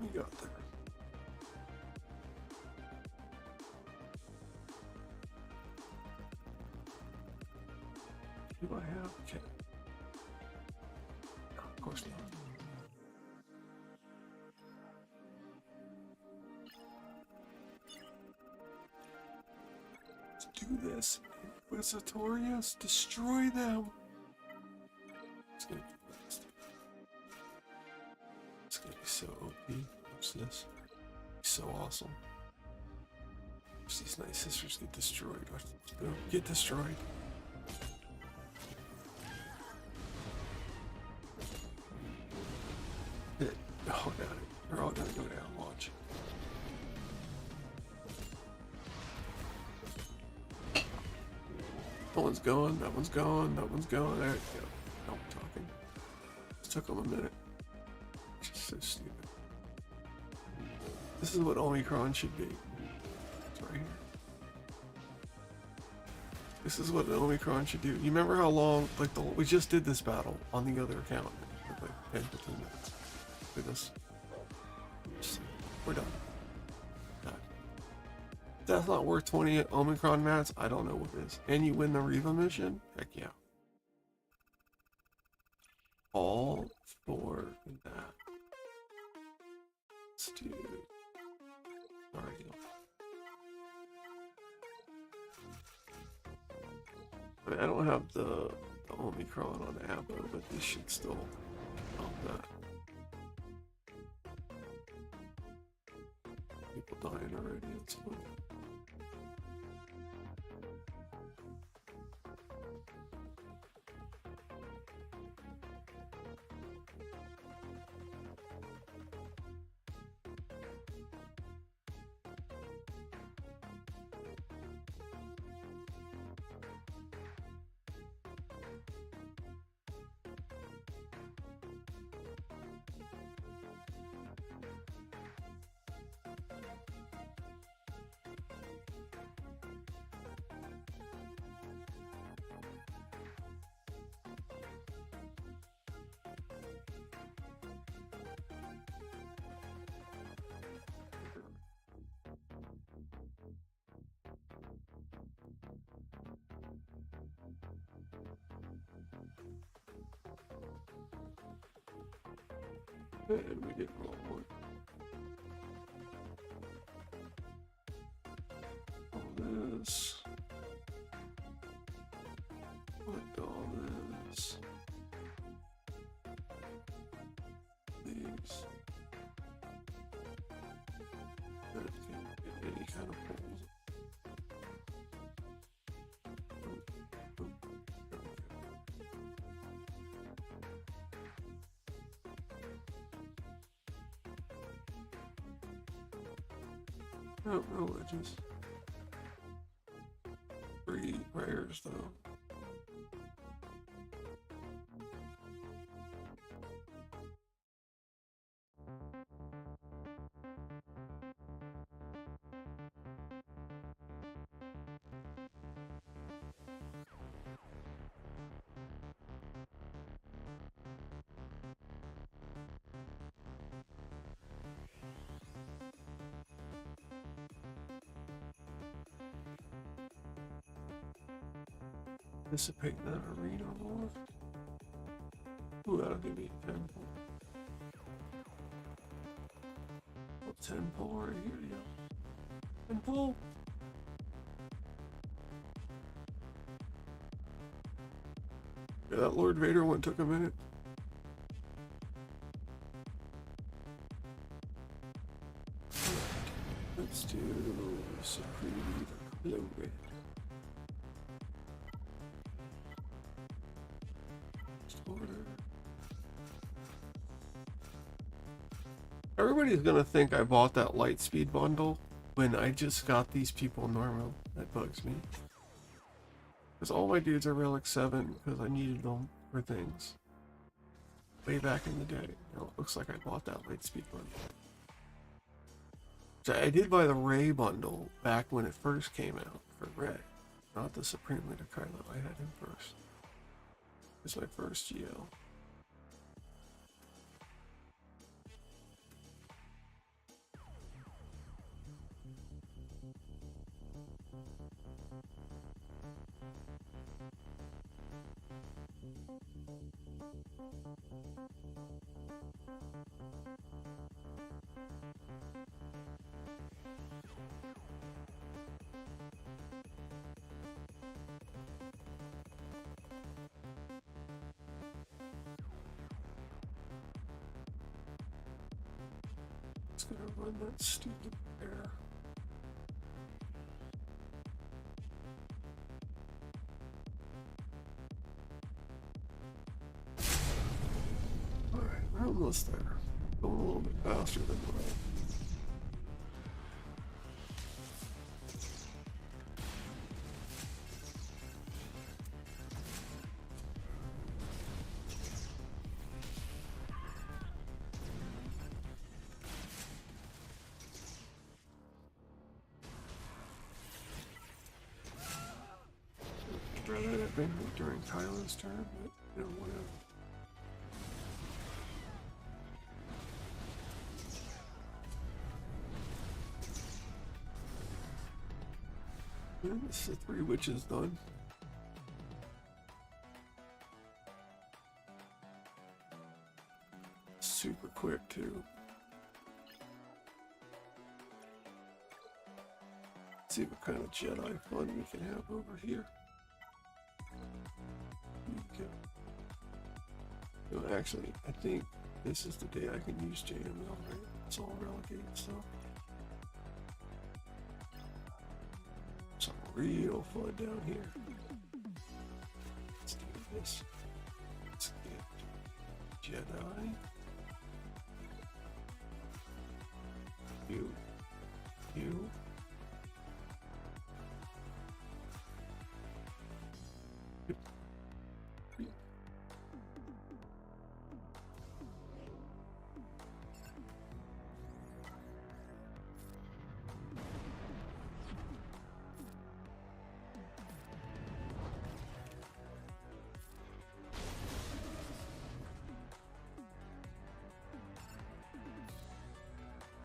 We got there. Do I have? Okay. No, of course not. Let's do this. Inquisitorius, destroy them. It's gonna be fast. It's gonna be so OP. Watch this. So awesome. Watch these nice sisters get destroyed. Boom, get destroyed. Hit. Oh, got it. They're all gonna go down. Watch. That one's gone. That one's gone. That one's gone. There we go. Now we're talking. It took them a minute. Just so stupid. This is what Omicron should be. It's right here. This is what an Omicron should do. You remember how long, like, we just did this battle on the other account. Like 10, 15 minutes. Look at this. We're done. Done. If that's not worth 20 Omicron mats, I don't know what is. And you win the Reva mission? Heck yeah. All for that. Let's do... Sorry. I mean, I don't have the Omicron on Abba, but this should still help that. People dying already, it's fine. And we did roll one. All this. Collect all this. These. That can't get any kind of holes. No legends. 3 prayers though. Dissipate that arena more. Ooh, that'll give me a 10 pull. Oh, 10 pull right here, yeah. 10 pull. Yeah, that Lord Vader one took a minute. Let's do Supreme Glory. Everybody's gonna think I bought that Lightspeed bundle when I just got these people normal. That bugs me. Because all my dudes are Relic 7 because I needed them for things. Way back in the day. Now it looks like I bought that Lightspeed bundle. So I did buy the Ray bundle back when it first came out for Ray. Not the Supreme Leader Kylo. I had him first. It's my first GL. It's gonna run that stupid bear. Alright, we're almost there. Going a little bit faster than what I'd rather have been during Kylo's turn, but you know, whatever. Yeah, this is the 3 witches done. Super quick too. Let's see what kind of Jedi fun we can have over here. Okay. No, actually, I think this is the day I can use JML, right? It's all relegated stuff. Some real fun down here. Let's do this. Let's get Jedi. You.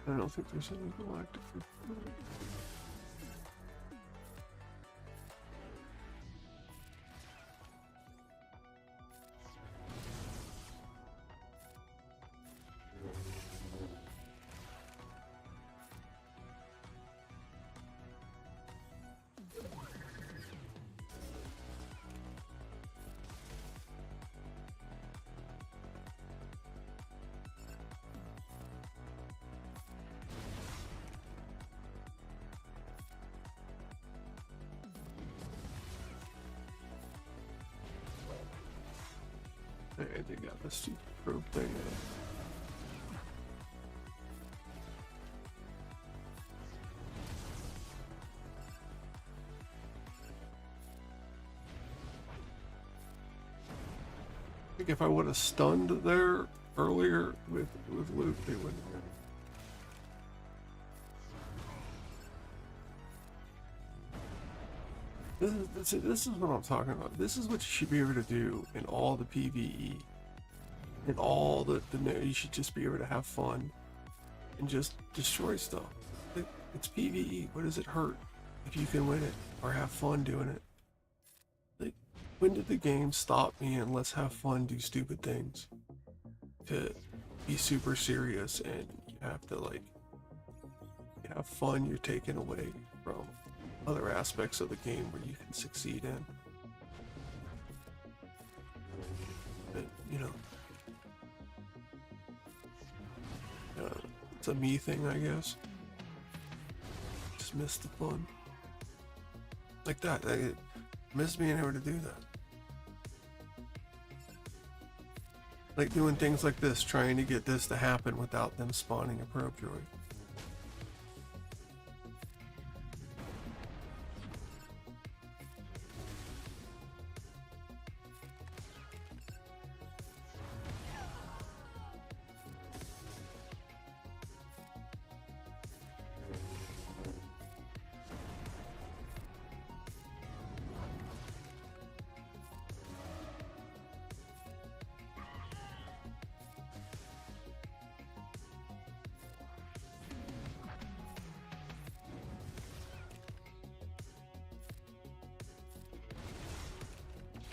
I don't think there's any galactic. Alright, they got the stupid probe thing. I think if I would have stunned there earlier with Luke, they wouldn't have. This is what I'm talking about. This is what you should be able to do in all the PvE. In all you should just be able to have fun and just destroy stuff. It's PvE. What does it hurt if you can win it or have fun doing it? Like, when did the game stop being let's have fun, do stupid things, to be super serious and you have to like have fun you're taken away from other aspects of the game where you can succeed in. But, you know, it's a me thing, I guess. Just miss the fun. Like that. I miss being able to do that. Like doing things like this, trying to get this to happen without them spawning a probe droid.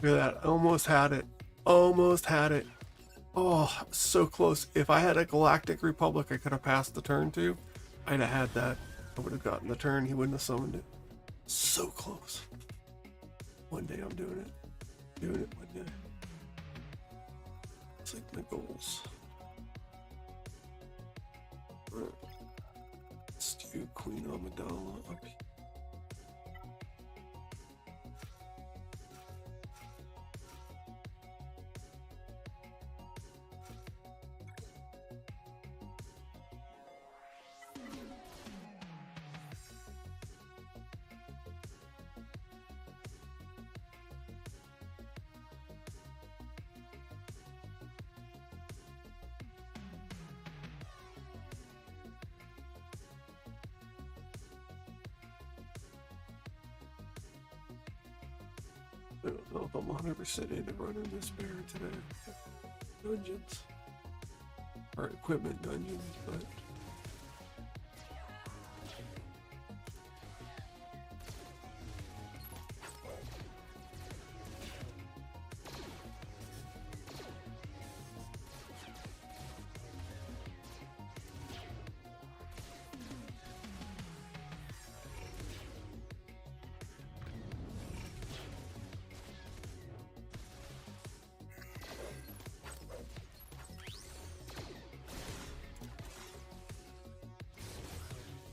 Look at that. Almost had it. Almost had it. Oh, so close. If I had a Galactic Republic I could have passed the turn to, I'd have had that. I would have gotten the turn. He wouldn't have summoned it. So close. One day I'm doing it. Doing it one day. It's like my goals. Right. Let's do Queen Amidala up here. I don't know if I'm 100% into running this bear today. Dungeons. Or equipment dungeons, but...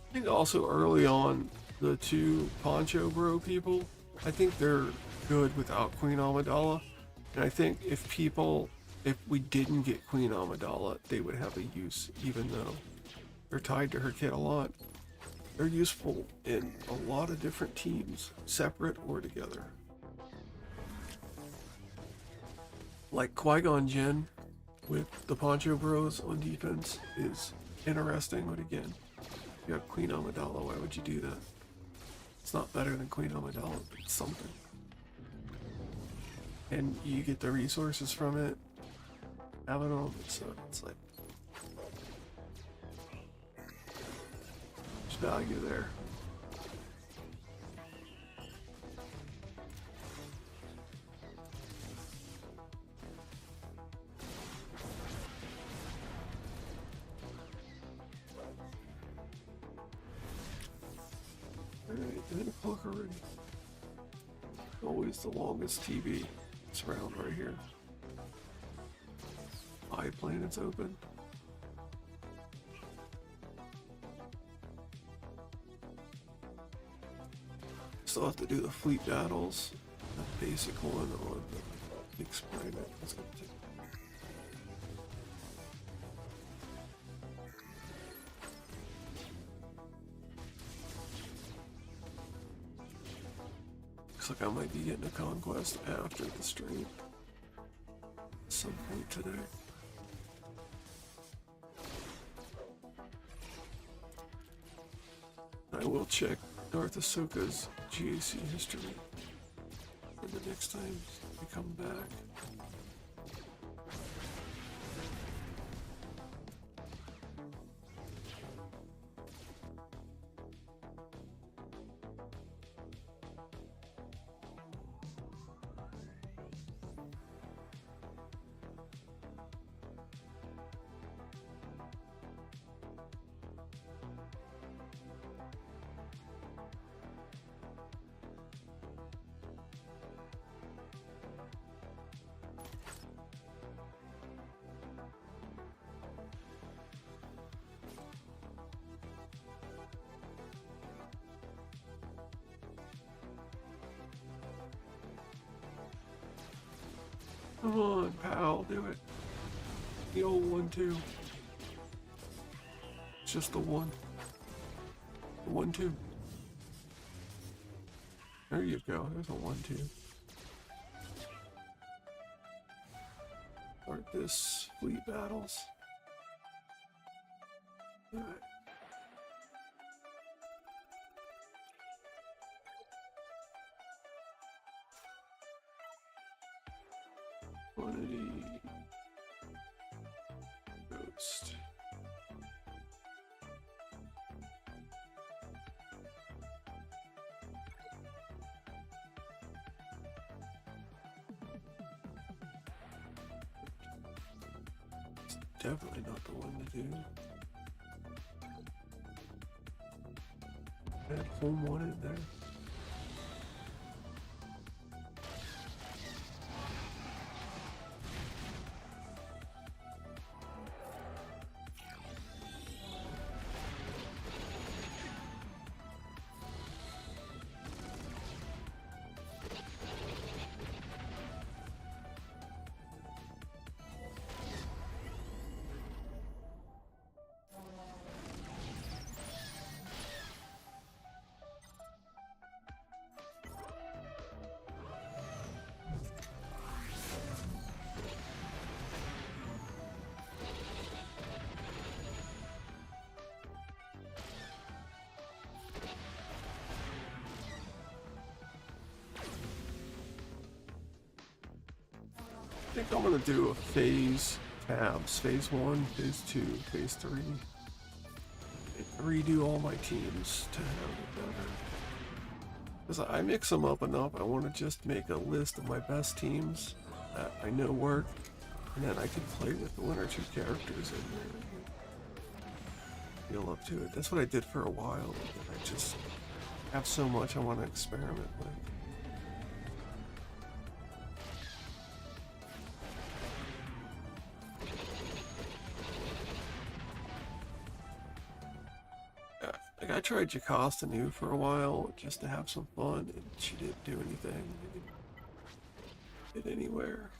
I think also early on, the two Poncho Bro people, I think they're good without Queen Amidala. And I think if we didn't get Queen Amidala, they would have a use, even though they're tied to her kit a lot. They're useful in a lot of different teams, separate or together. Like Qui-Gon Jinn with the Poncho Bros on defense is interesting, but again, you have Queen Amidala, why would you do that? It's not better than Queen Amidala, but it's something. And you get the resources from it, having them, so it's like... there's value there. Alright, 9 o'clock already. Always the longest TV. It's around right here. 5 planets open. Still have to do the fleet battles. That basic one on the next planet. That's gonna take Looks like I might be getting a Conquest after the stream. At some point today. I will check Darth Ahsoka's GAC history in the next time we come back. Come on, pal, do it. The old 1-2. It's just the one. The 1-2. There you go. There's a 1-2. Start this fleet battles. Alright. Quantity. Ghost. It's definitely not the one to do. I had home one in there. I think I'm gonna do a phase tabs. Phase 1, phase 2, phase 3. And redo all my teams to have it better. Because I mix them up enough, I want to just make a list of my best teams that I know work, and then I can play with 1 or 2 characters in there. Feel up to it. That's what I did for a while. I just have so much I want to experiment with. I tried Jocasta New for a while just to have some fun, and she didn't do anything. It didn't get anywhere.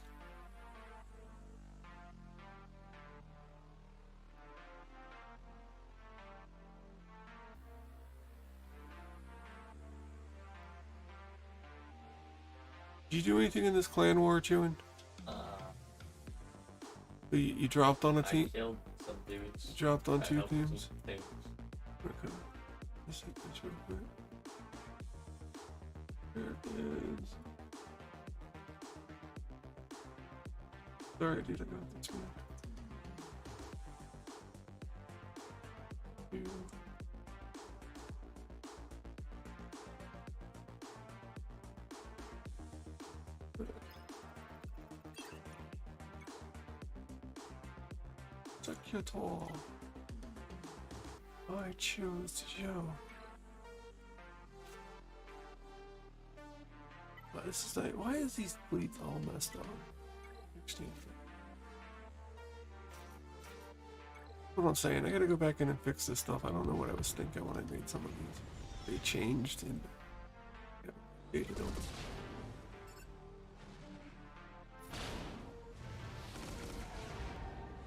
Did you do anything in this clan war, Chewin? You dropped on a team? I killed some dudes. You dropped on 2 helped teams? some things. Okay. Let's hit this real quick. There it is. Sorry, dude, I got this one. Two. Secretary. I choose you. But this is like, why is these fleets all messed up? What I'm saying, I gotta go back in and fix this stuff. I don't know what I was thinking when I made some of these. They changed and updated them.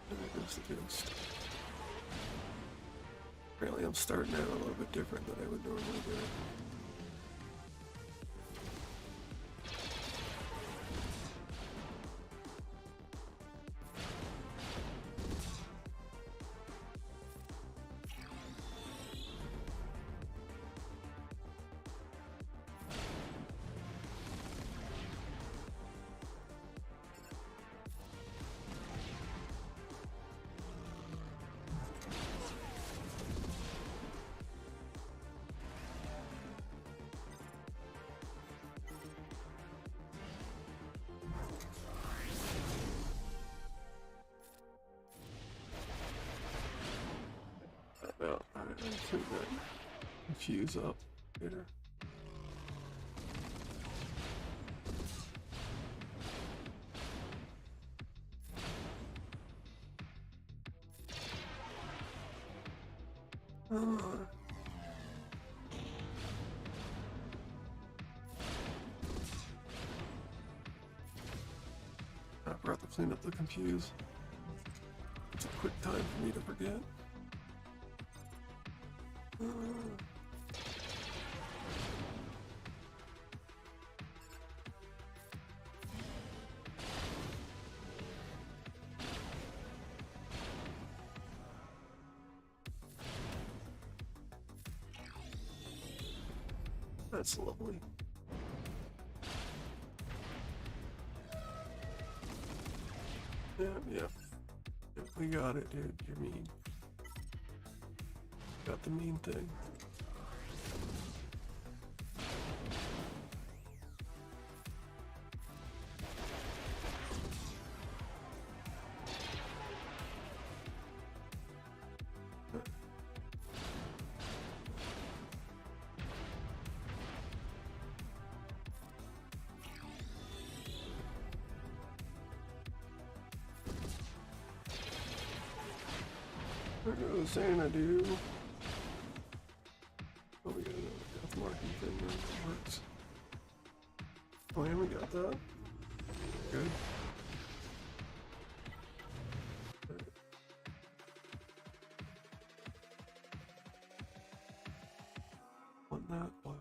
There goes the ghost. Apparently I'm starting out a little bit different than I would normally do. Yeah, I think that fuse up later. I forgot to clean up the confuse. It's a quick time for me to forget. That's lovely. Yeah. We got it, dude. You're mean. Got the mean thing. There goes Xanadu. Oh, we got another death marking thing that works. Oh, yeah, we got that. Good. On that one.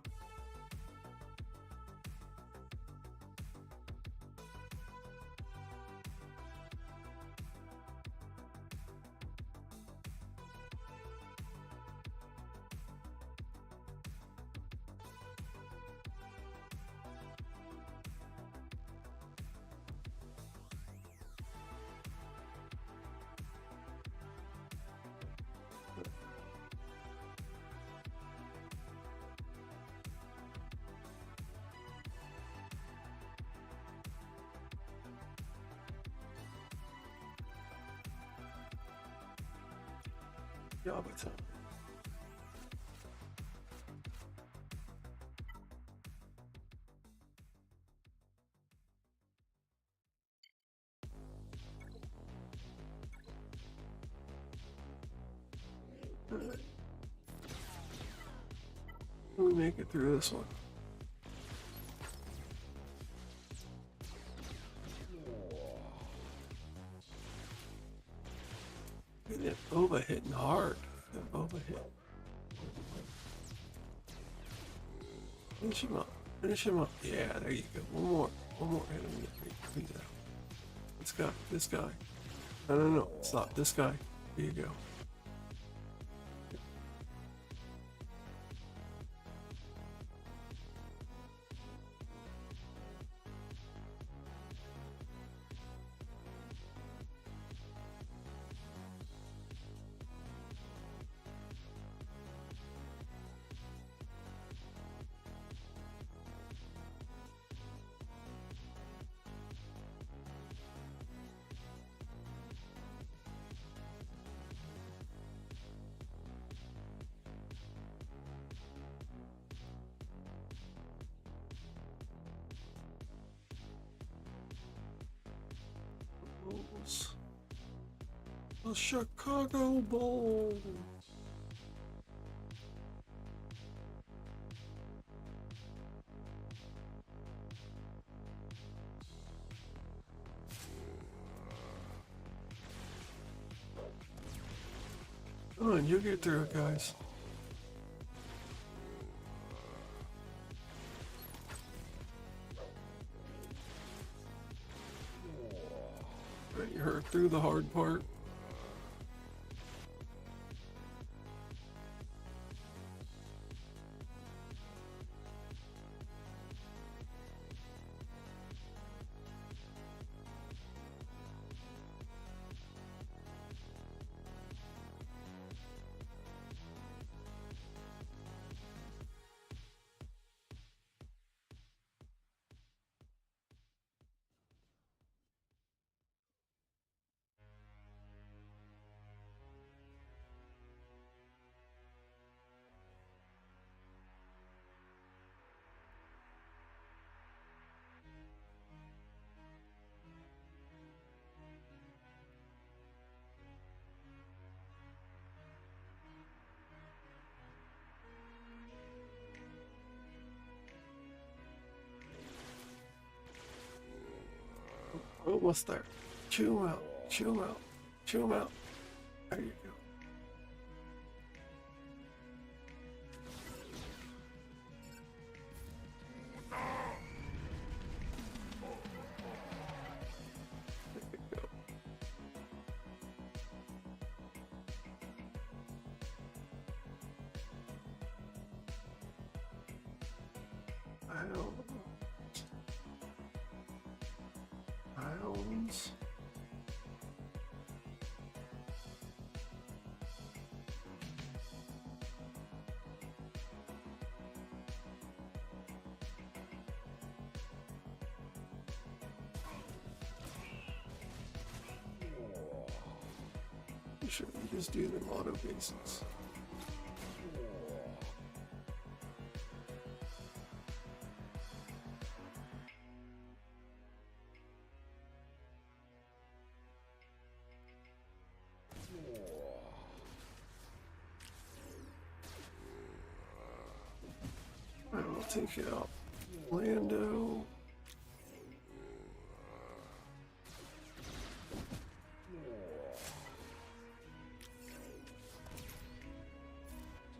Yabata. Alright. We make it through this one. Look at that Boba hitting hard. That Boba hit. Finish him up. Finish him up. Yeah, there you go. One more. One more. Hit him. Please out. Let's go. This guy. No. Stop. This guy. There you go. The Chicago Bowl. Come on, you'll get through it, guys. Right, you heard through the hard part. Almost there. Chew 'em out. Chew 'em out. Chew 'em out. There you go. Ions. Sure, we just do them auto bases. I'll take it out. Lando.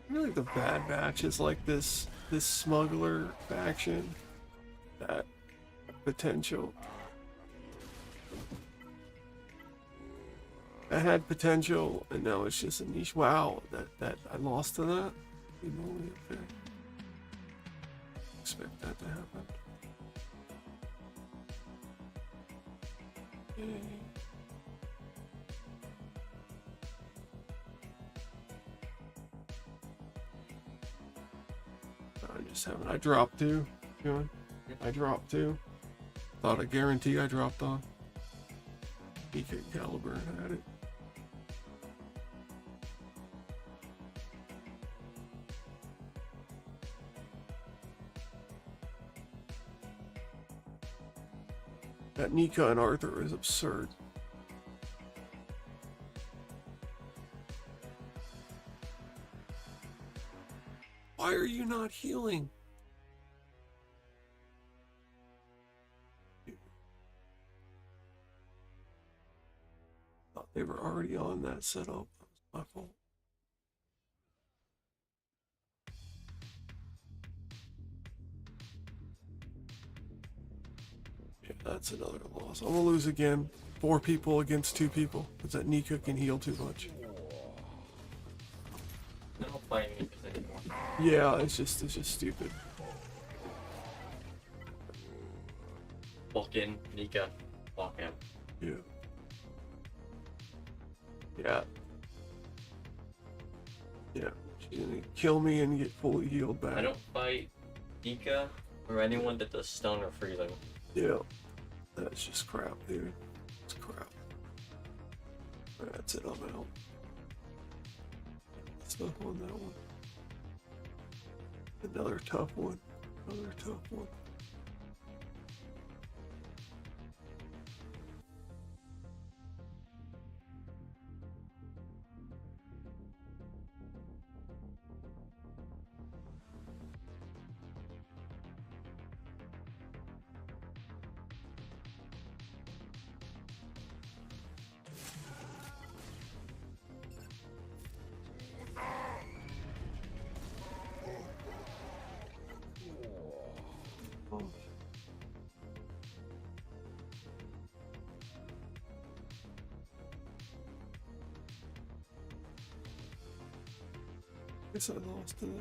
I feel like the Bad Batch is like this smuggler faction that potential. I had potential and now it's just a niche. Wow, that I lost to that. You know, okay. Expect that to happen. Okay. I dropped two. John. I dropped two. Thought I guarantee I dropped on. PK Caliber and had it. That Nika and Arthur is absurd. Why are you not healing? Thought they were already on that setup. That was my fault. Yeah, that's another loss. I'm gonna lose again. 4 people against 2 people. Because that Nika can heal too much. No playing Nikas anymore. Yeah, it's just stupid. Walk in, Nika, walk out. Yeah. Yeah. Yeah. She's gonna kill me and get fully healed back. I don't fight Nika or anyone that does stun or freezing. Yeah. That's just crap, dude. It's crap. That's it, I'm out. Stuff on that one. Another tough one. Another tough one. Guess I lost to that.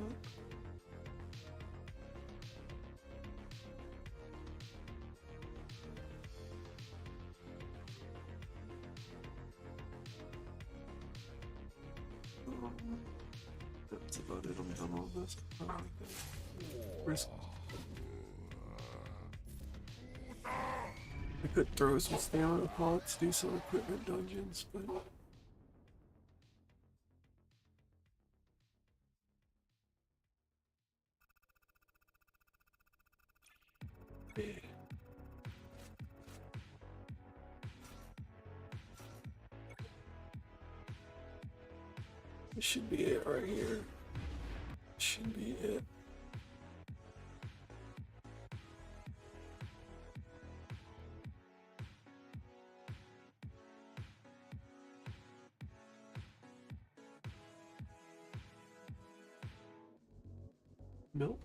That's about it. I'm done on this. I don't like that. Risk. I could throw some stamina pots, do some equipment dungeons, but yeah. This should be it right here. Should be it. Milk?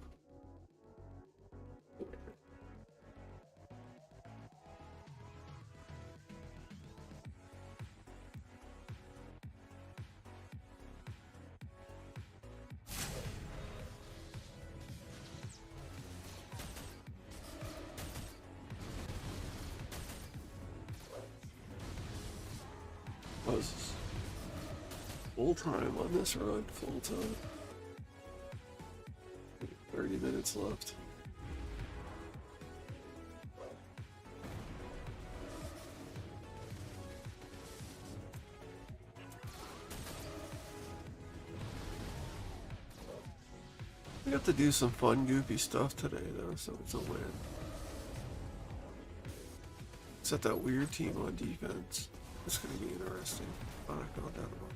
Oh, this is full time on this run, full time. 30 minutes left. We got to do some fun, goofy stuff today, though, so it's a win. Set that weird team on defense. It's gonna be interesting. Oh, I found out about.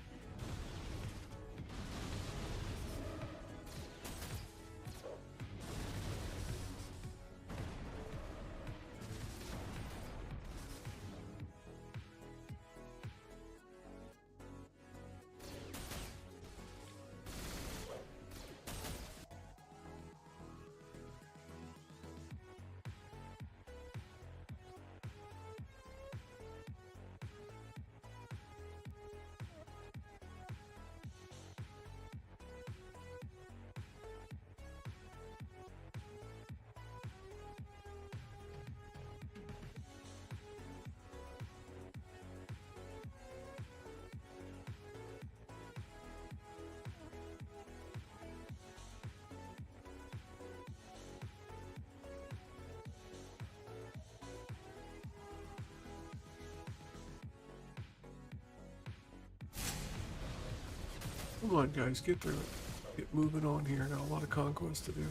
Come on, guys, get through it. Get moving on here. Got a lot of conquest to do.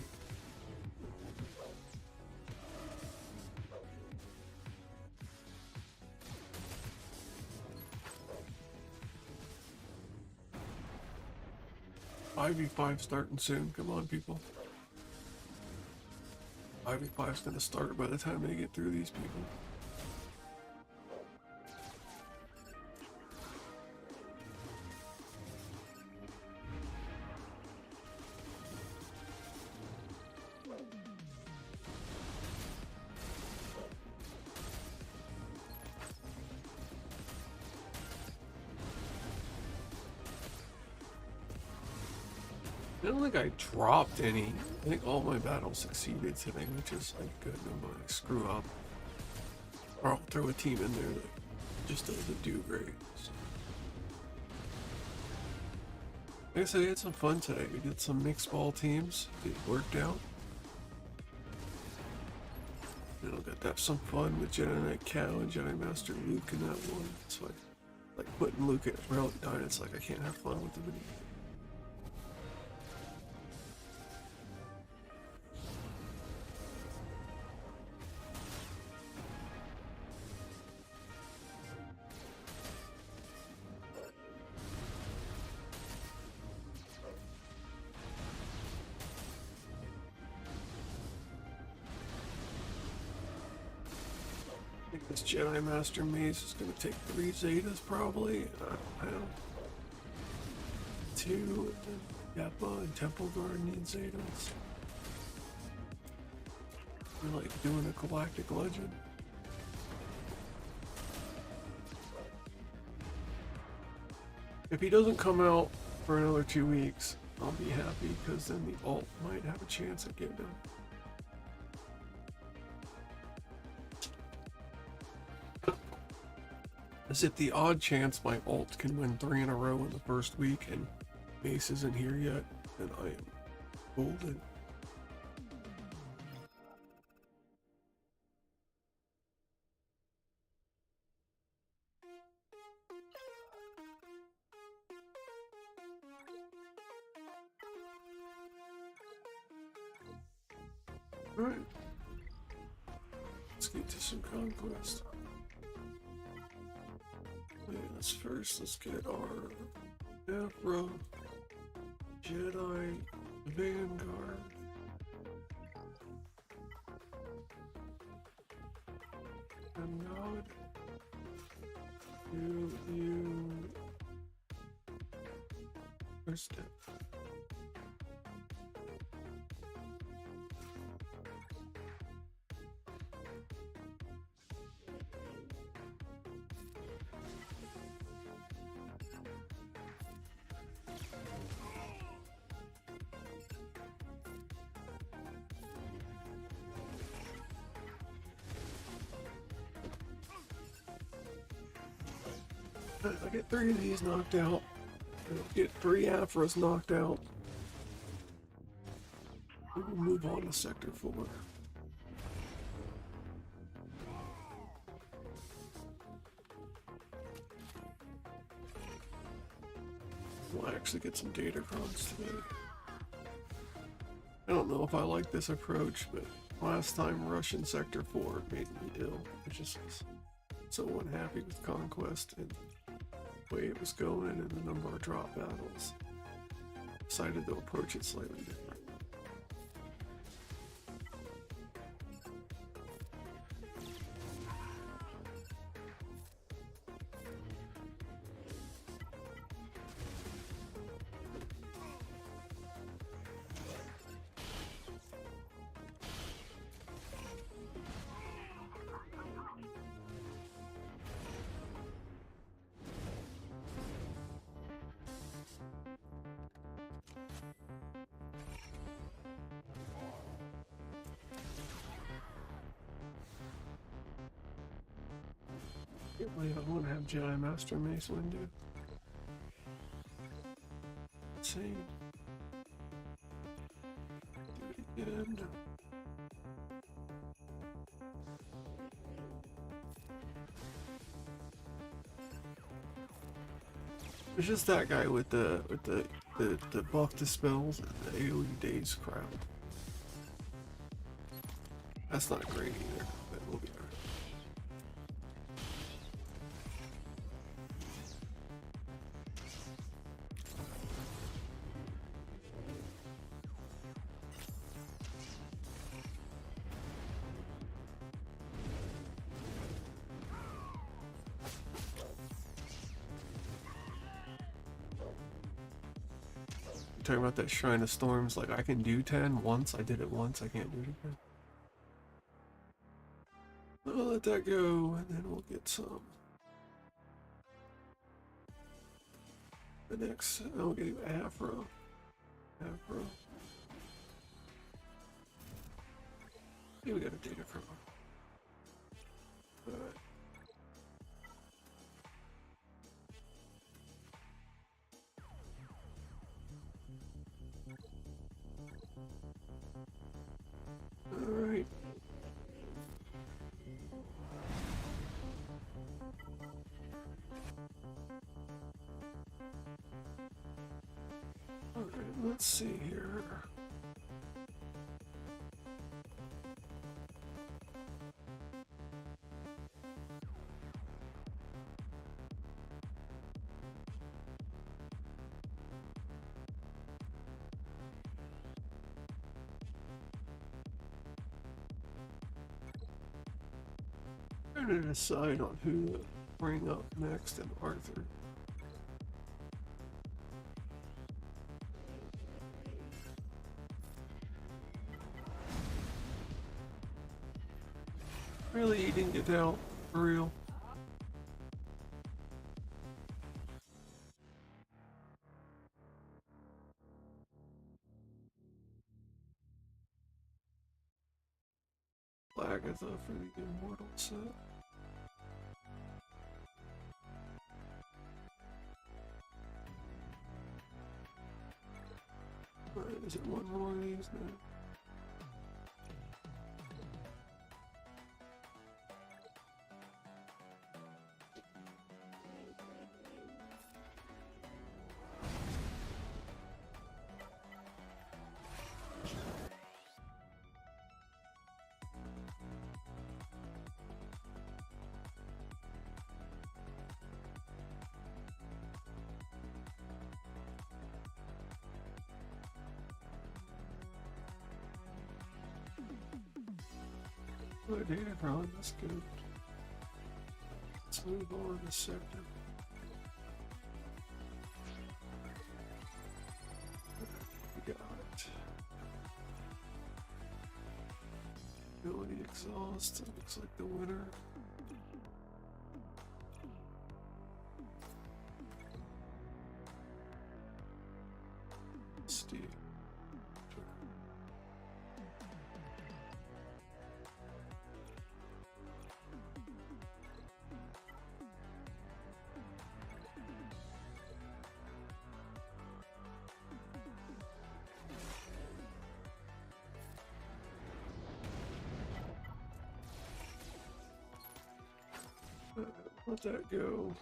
IV5 starting soon. Come on, people. IV5's gonna start by the time they get through these people. I don't think I dropped any. I think all my battles succeeded today, which is like good. Nobody screw up. Or I'll throw a team in there that just doesn't do great. So. Like I said, we had some fun today. We did some mixed ball teams. It worked out. And I'll get to have some fun with Jedi Knight Cow and Jedi Master Luke in that one. It's like putting Luke at Relic Dine. It's like I can't have fun with him anymore. This Jedi Master Maze is going to take 3 Zetas probably. I don't know. 2, and then Yappa and Temple Guard need Zetas. We're like doing a Galactic Legend. If he doesn't come out for another 2 weeks, I'll be happy because then the alt might have a chance at getting him. As if the odd chance my alt can win 3 in a row in the first week and Mace isn't here yet, then I am golden. Alright. Let's get to some Conquest. Let's get our Afro Jedi Vanguard. I'm not you first step. I get 3 of these knocked out. I get 3 Afras knocked out. We'll move on to Sector 4. We'll actually get some datacrons today. I don't know if I like this approach, but last time Russian Sector 4 made me ill. I just was so unhappy with Conquest and the way it was going and the number of drop battles. Decided to approach it slightly different. Can't believe I want to have Jedi Master Mace Windu. Insane. Do it again. It's just that guy with the buff to spells and the AoE daze crowd. That's not great either, but we'll be there. Talking about that Shrine of Storms, like I can do 10 once, I did it once, I can't do it again. I'll let that go, and then we'll get some. The next, I'll get you Afro. Afro. Yeah, we got a data from her. Alright. Alright. Alright, let's see here. Trying to decide on who to bring up next and Arthur. Really, he didn't get out for real. Agatha for the Immortal set. Alright, is it one more of these now? Oh, data run, that's good. Let's move on to sector. We got it. Ability exhaust, it looks like the winner. Steve. Let that go.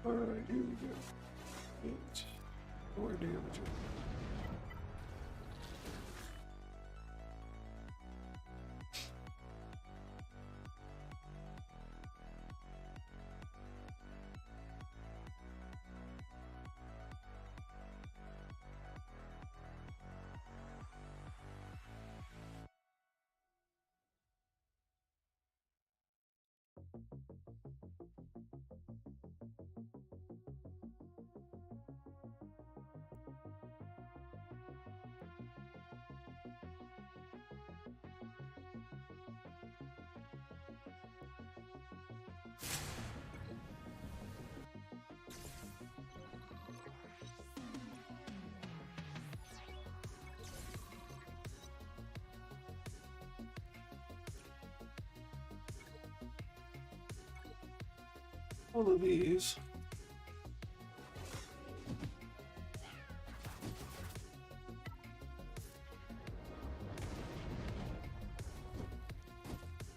Alright, here we go. Damage. More damage. One of these.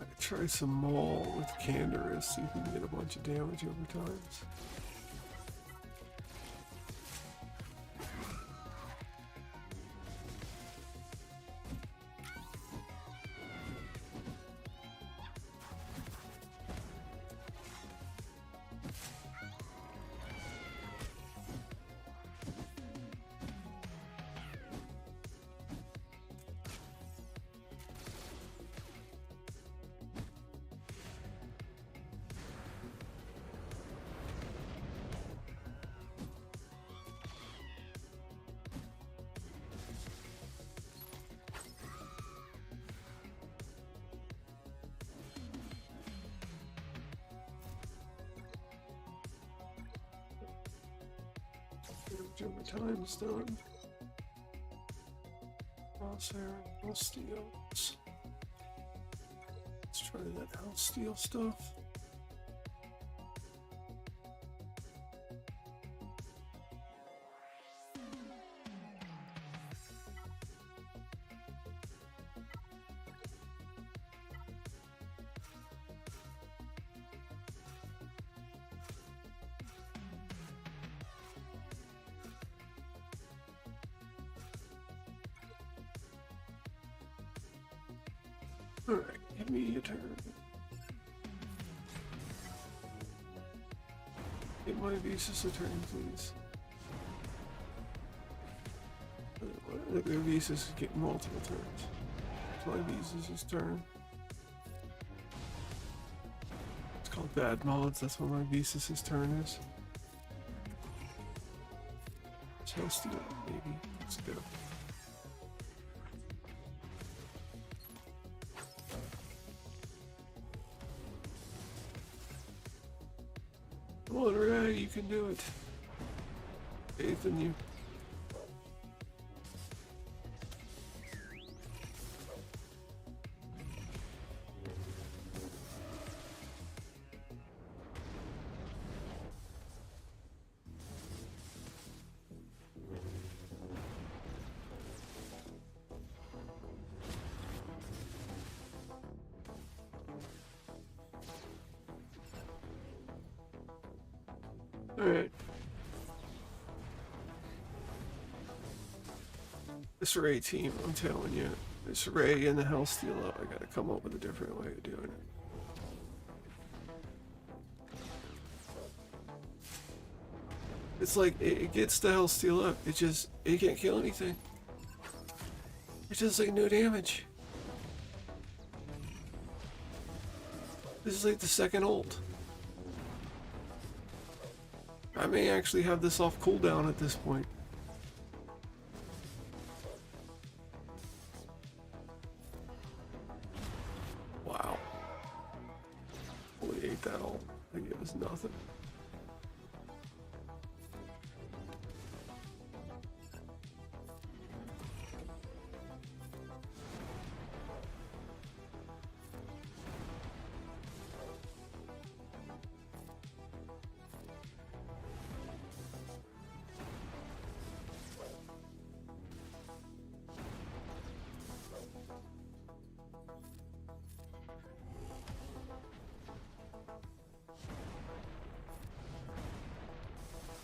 I could try some Maul with Canderous, see if we can get a bunch of damage over time. Over time is done. Crosshair, house steals. Let's try that house steal stuff. Alright, give me a turn. Get my Visas a turn, please. Look, their Visas is getting multiple turns. It's my Visas' turn. It's called bad mods, that's what my Visas' turn is. So steal it, baby. Let's go. Come on, Ray, you can do it. Faith in you. Alright. This Ray team, I'm telling you. This Ray and the Hell Steal Up, I gotta come up with a different way of doing it. It's like, it gets the Hell Steal Up, it can't kill anything. It does like no damage. This is like the second ult. I may actually have this off cooldown at this point. Wow. Holy ate that all. I think it was nothing.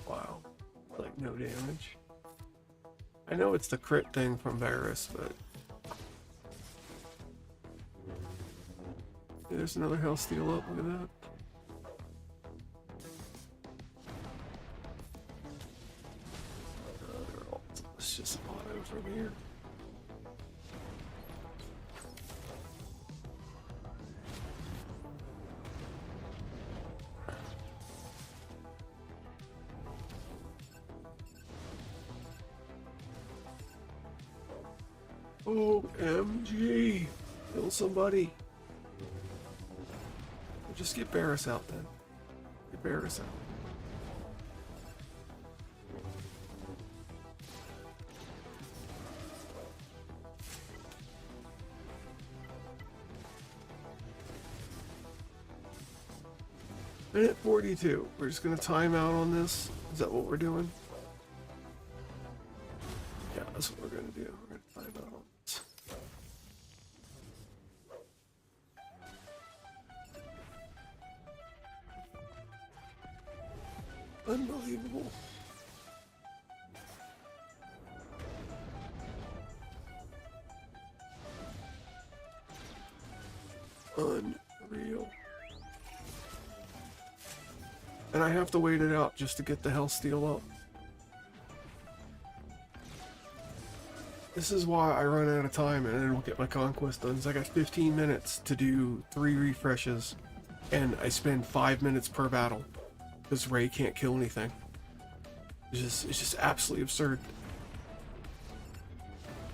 Wow. Like no damage. I know it's the crit thing from Varus, but there's another health steal up. Look at that. Let's just auto from here. OMG! Kill somebody. Just get Varus out then. Get Varus out. Minute 42. We're just gonna time out on this. Is that what we're doing? Yeah, that's what we're gonna do. We're gonna time out on this. Unbelievable. Unreal. And I have to wait it out just to get the health steal up. This is why I run out of time and I don't get my conquest done. I got 15 minutes to do 3 refreshes, and I spend 5 minutes per battle because Ray can't kill anything. It's just absolutely absurd.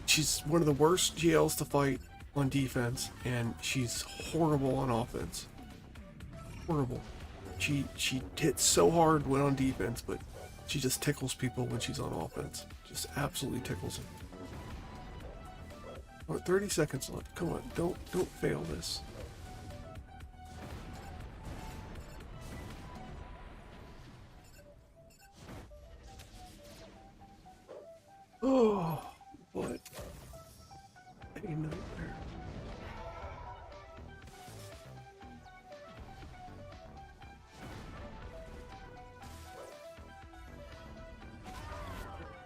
She's one of the worst GLs to fight on defense, and she's horrible on offense. Horrible. She hits so hard when on defense, but she just tickles people when she's on offense. Just absolutely tickles them. Oh, 30 seconds left. Come on, don't fail this. Oh, what a nightmare.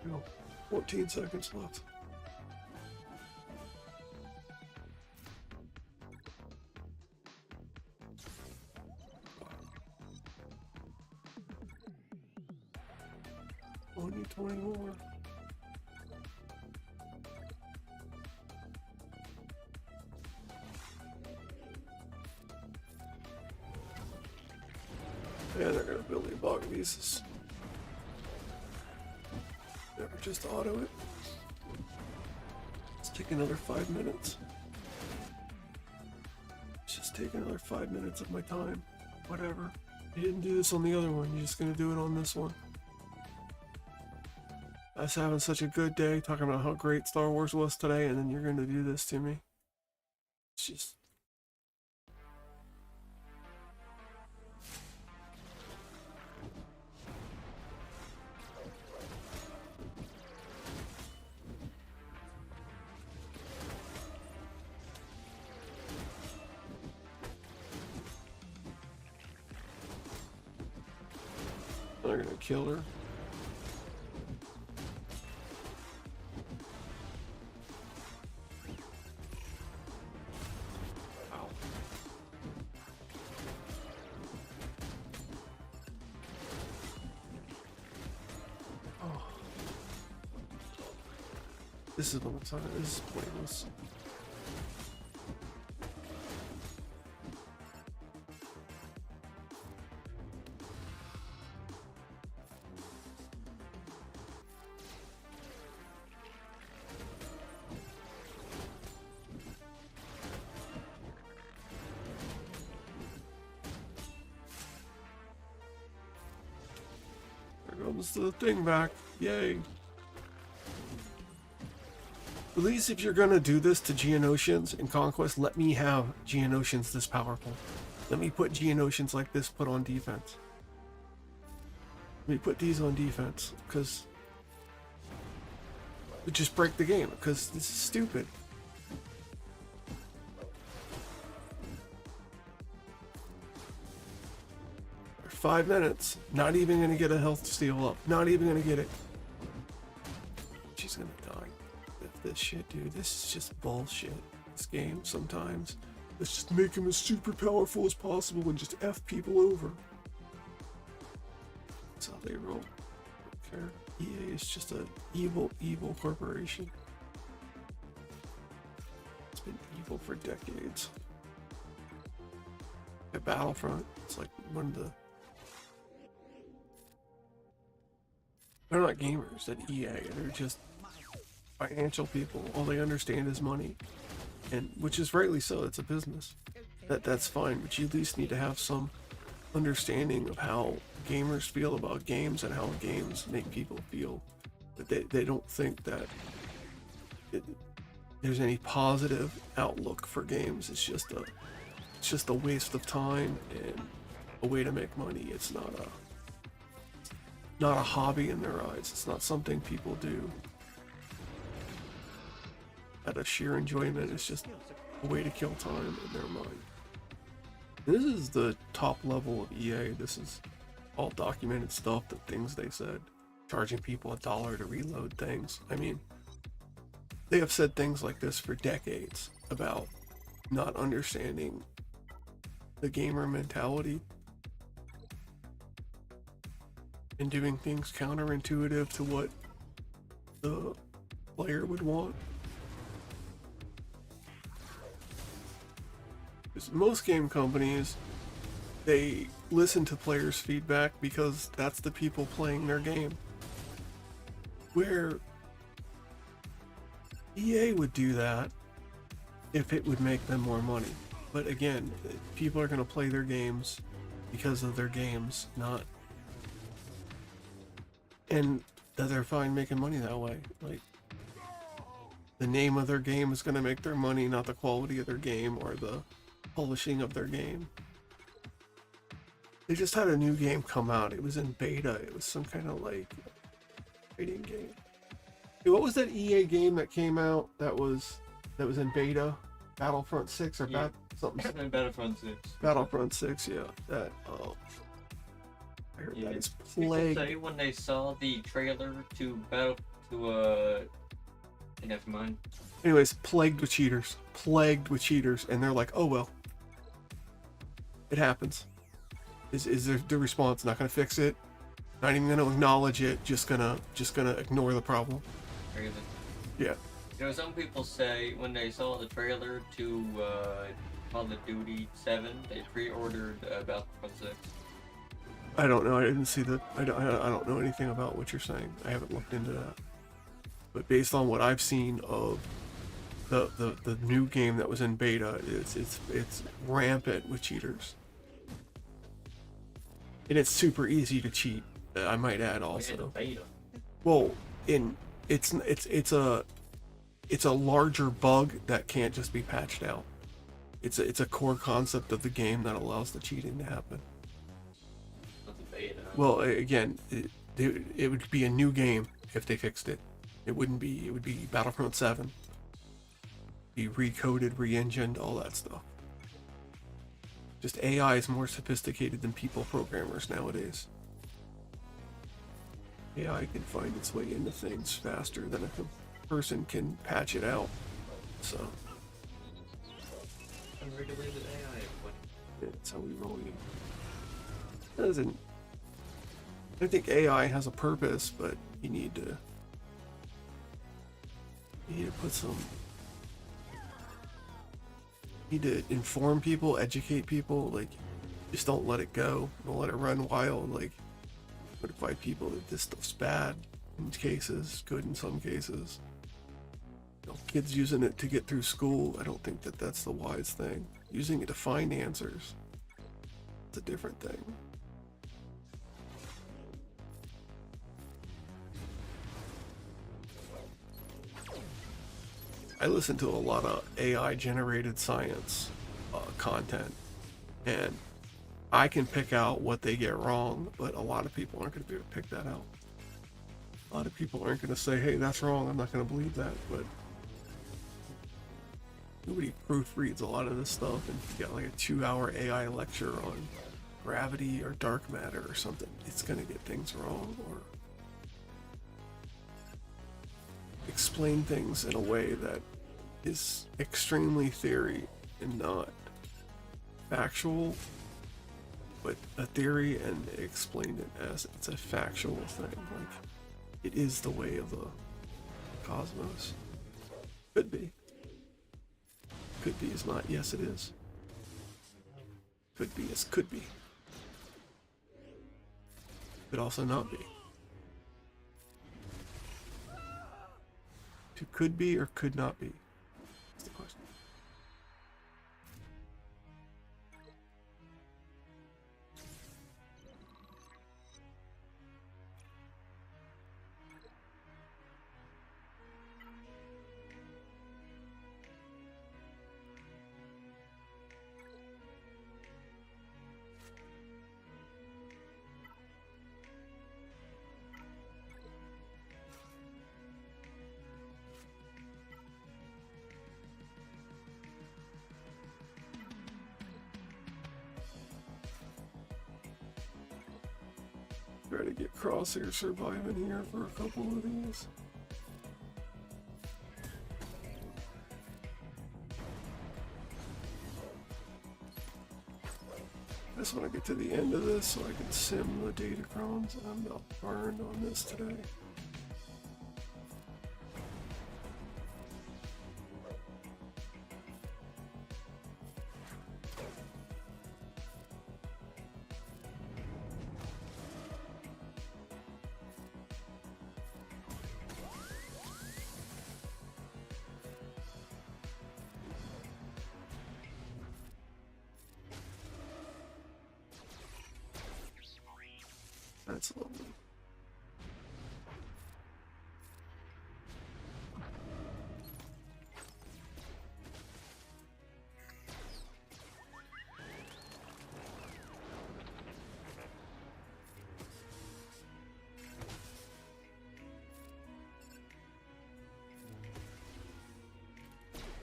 No, 14 seconds left. Only 20 more. Yeah, they're gonna build the bog pieces. Never just auto it. Let's take another 5 minutes. Let's just take another 5 minutes of my time. Whatever. You didn't do this on the other one, you're just gonna do it on this one. I was having such a good day talking about how great Star Wars was today, and then you're gonna do this to me. It's just... They're gonna kill her. Ow. Oh. This is what I'm talking about. This is pointless. owns the thing back. Yay. At least if you're gonna do this to Geonosians in Conquest, let me have Geonosians this powerful. Let me put Geonosians like this put on defense. Let me put these on defense, because it just break the game, because this is stupid. For 5 minutes, not even gonna get a health steal up. Not even gonna get it. She's gonna die. This shit, dude. This is just bullshit. This game sometimes. Let's just make him as super powerful as possible and just F people over. That's how they roll. I don't care. EA is just a evil, evil corporation. It's been evil for decades. At Battlefront, it's like one of the... They're not gamers at EA. They're just financial people. All they understand is money, and which is rightly so. It's a business. That's fine, but you at least need to have some understanding of how gamers feel about games and how games make people feel. That they don't think that there's any positive outlook for games. It's just a waste of time and a way to make money. It's not a hobby in their eyes. It's not something people do out of sheer enjoyment. It's just a way to kill time in their mind. This is the top level of EA. This is all documented stuff, the things they said. Charging people $1 to reload things. I mean, they have said things like this for decades about not understanding the gamer mentality and doing things counterintuitive to what the player would want. Because most game companies, they listen to players' feedback because that's the people playing their game. Where EA would do that if it would make them more money. But again, people are going to play their games because of their games, not... And that they're fine making money that way. Like, the name of their game is going to make their money, not the quality of their game or the publishing of their game. They just had a new game come out. It was in beta. It was some kind of like fighting game. Hey, what was that EA game that came out that was in beta? Battlefront 6 or something? Battlefront 6. Battlefront 6, yeah. That I heard that is People plagued. say when they saw the trailer to never mind. Anyways, plagued with cheaters. Plagued with cheaters, and they're like, oh well. It happens. Is the response not gonna fix it? Not even gonna acknowledge it, just gonna ignore the problem. Really? Yeah. You know, some people say when they saw the trailer to Call of Duty 7, they pre-ordered Battlefront 6. I don't know. I didn't see the. I don't know anything about what you're saying. I haven't looked into that. But based on what I've seen of the new game that was in beta, it's rampant with cheaters, and it's super easy to cheat. I might add also. Beta. Well, it's a larger bug that can't just be patched out. It's a core concept of the game that allows the cheating to happen. Well, again, it would be a new game if they fixed it. It would be Battlefront 7. Be recoded, re-engined, all that stuff. Just AI is more sophisticated than people programmers nowadays. AI can find its way into things faster than a person can patch it out. So Unregulated AI. that's how we roll. I think AI has a purpose, but you need to put some. You need to inform people, educate people. Like, just don't let it go. Don't let it run wild. Like, notify people that this stuff's bad in cases, good in some cases. You know, kids using it to get through school, I don't think that that's the wise thing. Using it to find answers, it's a different thing. I listen to a lot of AI generated science content, and I can pick out what they get wrong, but a lot of people aren't going to be able to pick that out. A lot of people aren't going to say, hey, that's wrong, I'm not going to believe that, but nobody proofreads a lot of this stuff, and you got like a 2-hour AI lecture on gravity or dark matter or something, it's going to get things wrong, or explain things in a way that is extremely theory and not factual, but a theory, and explain it as it's a factual thing, like it is the way of the cosmos. Could be. Could be is not yes it is. Could be is could be. Could also not be. To could be or could not be? That's the question. Try to get Crosshair surviving here for a couple of these. I just want to get to the end of this so I can sim the datacrons. I'm not burned on this today. That's lovely.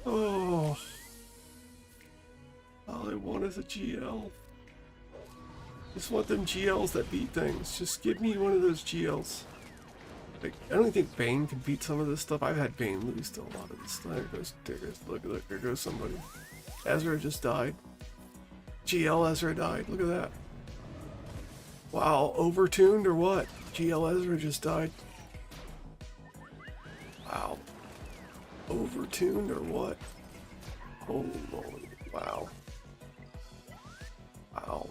Oh, all I want is a GL. Just want them GLs that beat things. Just give me one of those GLs. Like, I don't think Bane can beat some of this stuff. I've had Bane lose to a lot of this stuff. There goes, look, there goes somebody. Ezra just died. GL Ezra died. Look at that. Wow, overtuned or what? GL Ezra just died. Wow. Overtuned or what? Holy moly. Wow. Wow.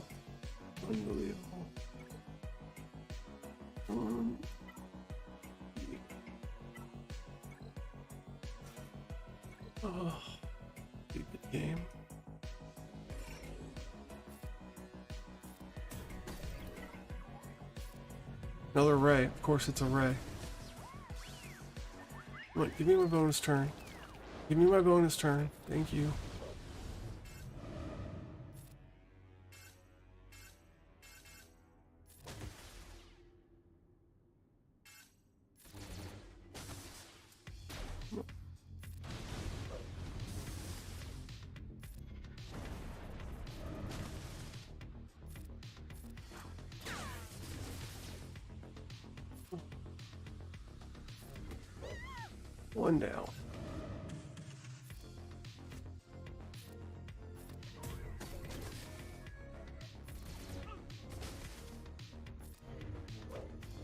Unbelievable. Oh, stupid game. Another ray. Of course it's a ray. Come on, give me my bonus turn. Give me my bonus turn. Thank you. One down.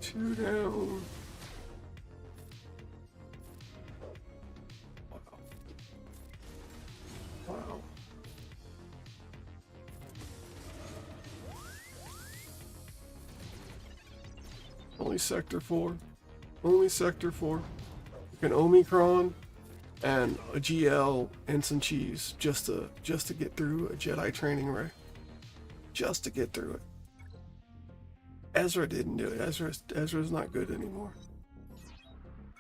Two down. Wow. Wow. Only Sector 4. Only Sector 4. An Omicron and a GL and some cheese just to get through a Jedi training ray. Just to get through it. Ezra didn't do it. Ezra's not good anymore.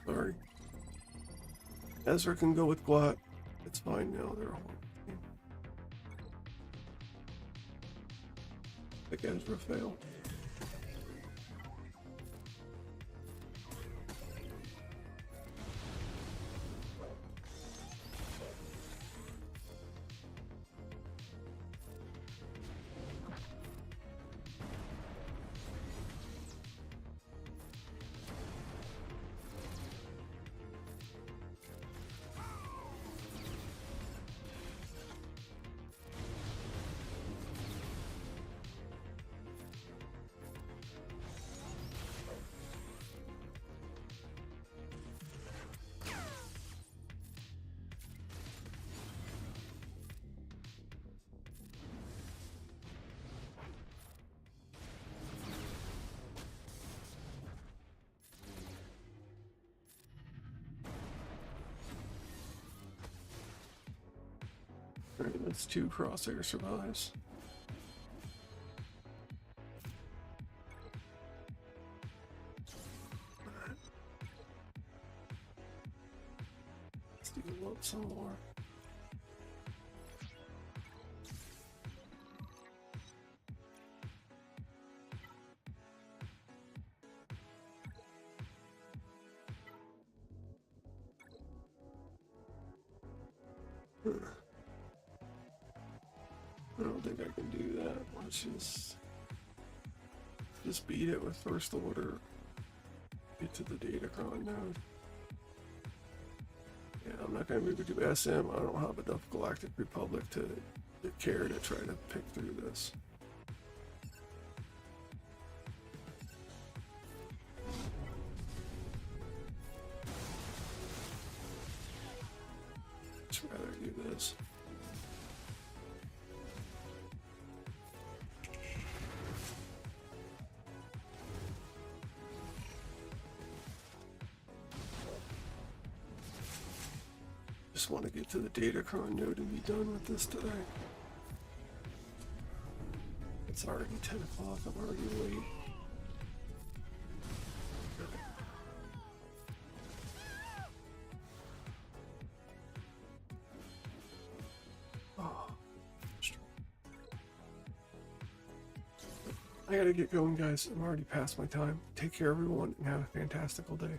Sorry. Ezra can go with Gwot. It's fine now. They're a horrible team. I think Ezra failed. Alright, that's 2 crosshair survives. Let's do some more. I don't think I can do that. Let's just beat it with first order. Get to the Datacron node. Yeah, I'm not gonna move it to SM. I don't have enough Galactic Republic to care to try to pick through this. I'd rather do this. Just want to get to the Datacron node and be done with this today. It's already 10 o'clock, I'm already late. Oh, I gotta get going, guys. I'm already past my time. Take care, everyone, and have a fantastical day.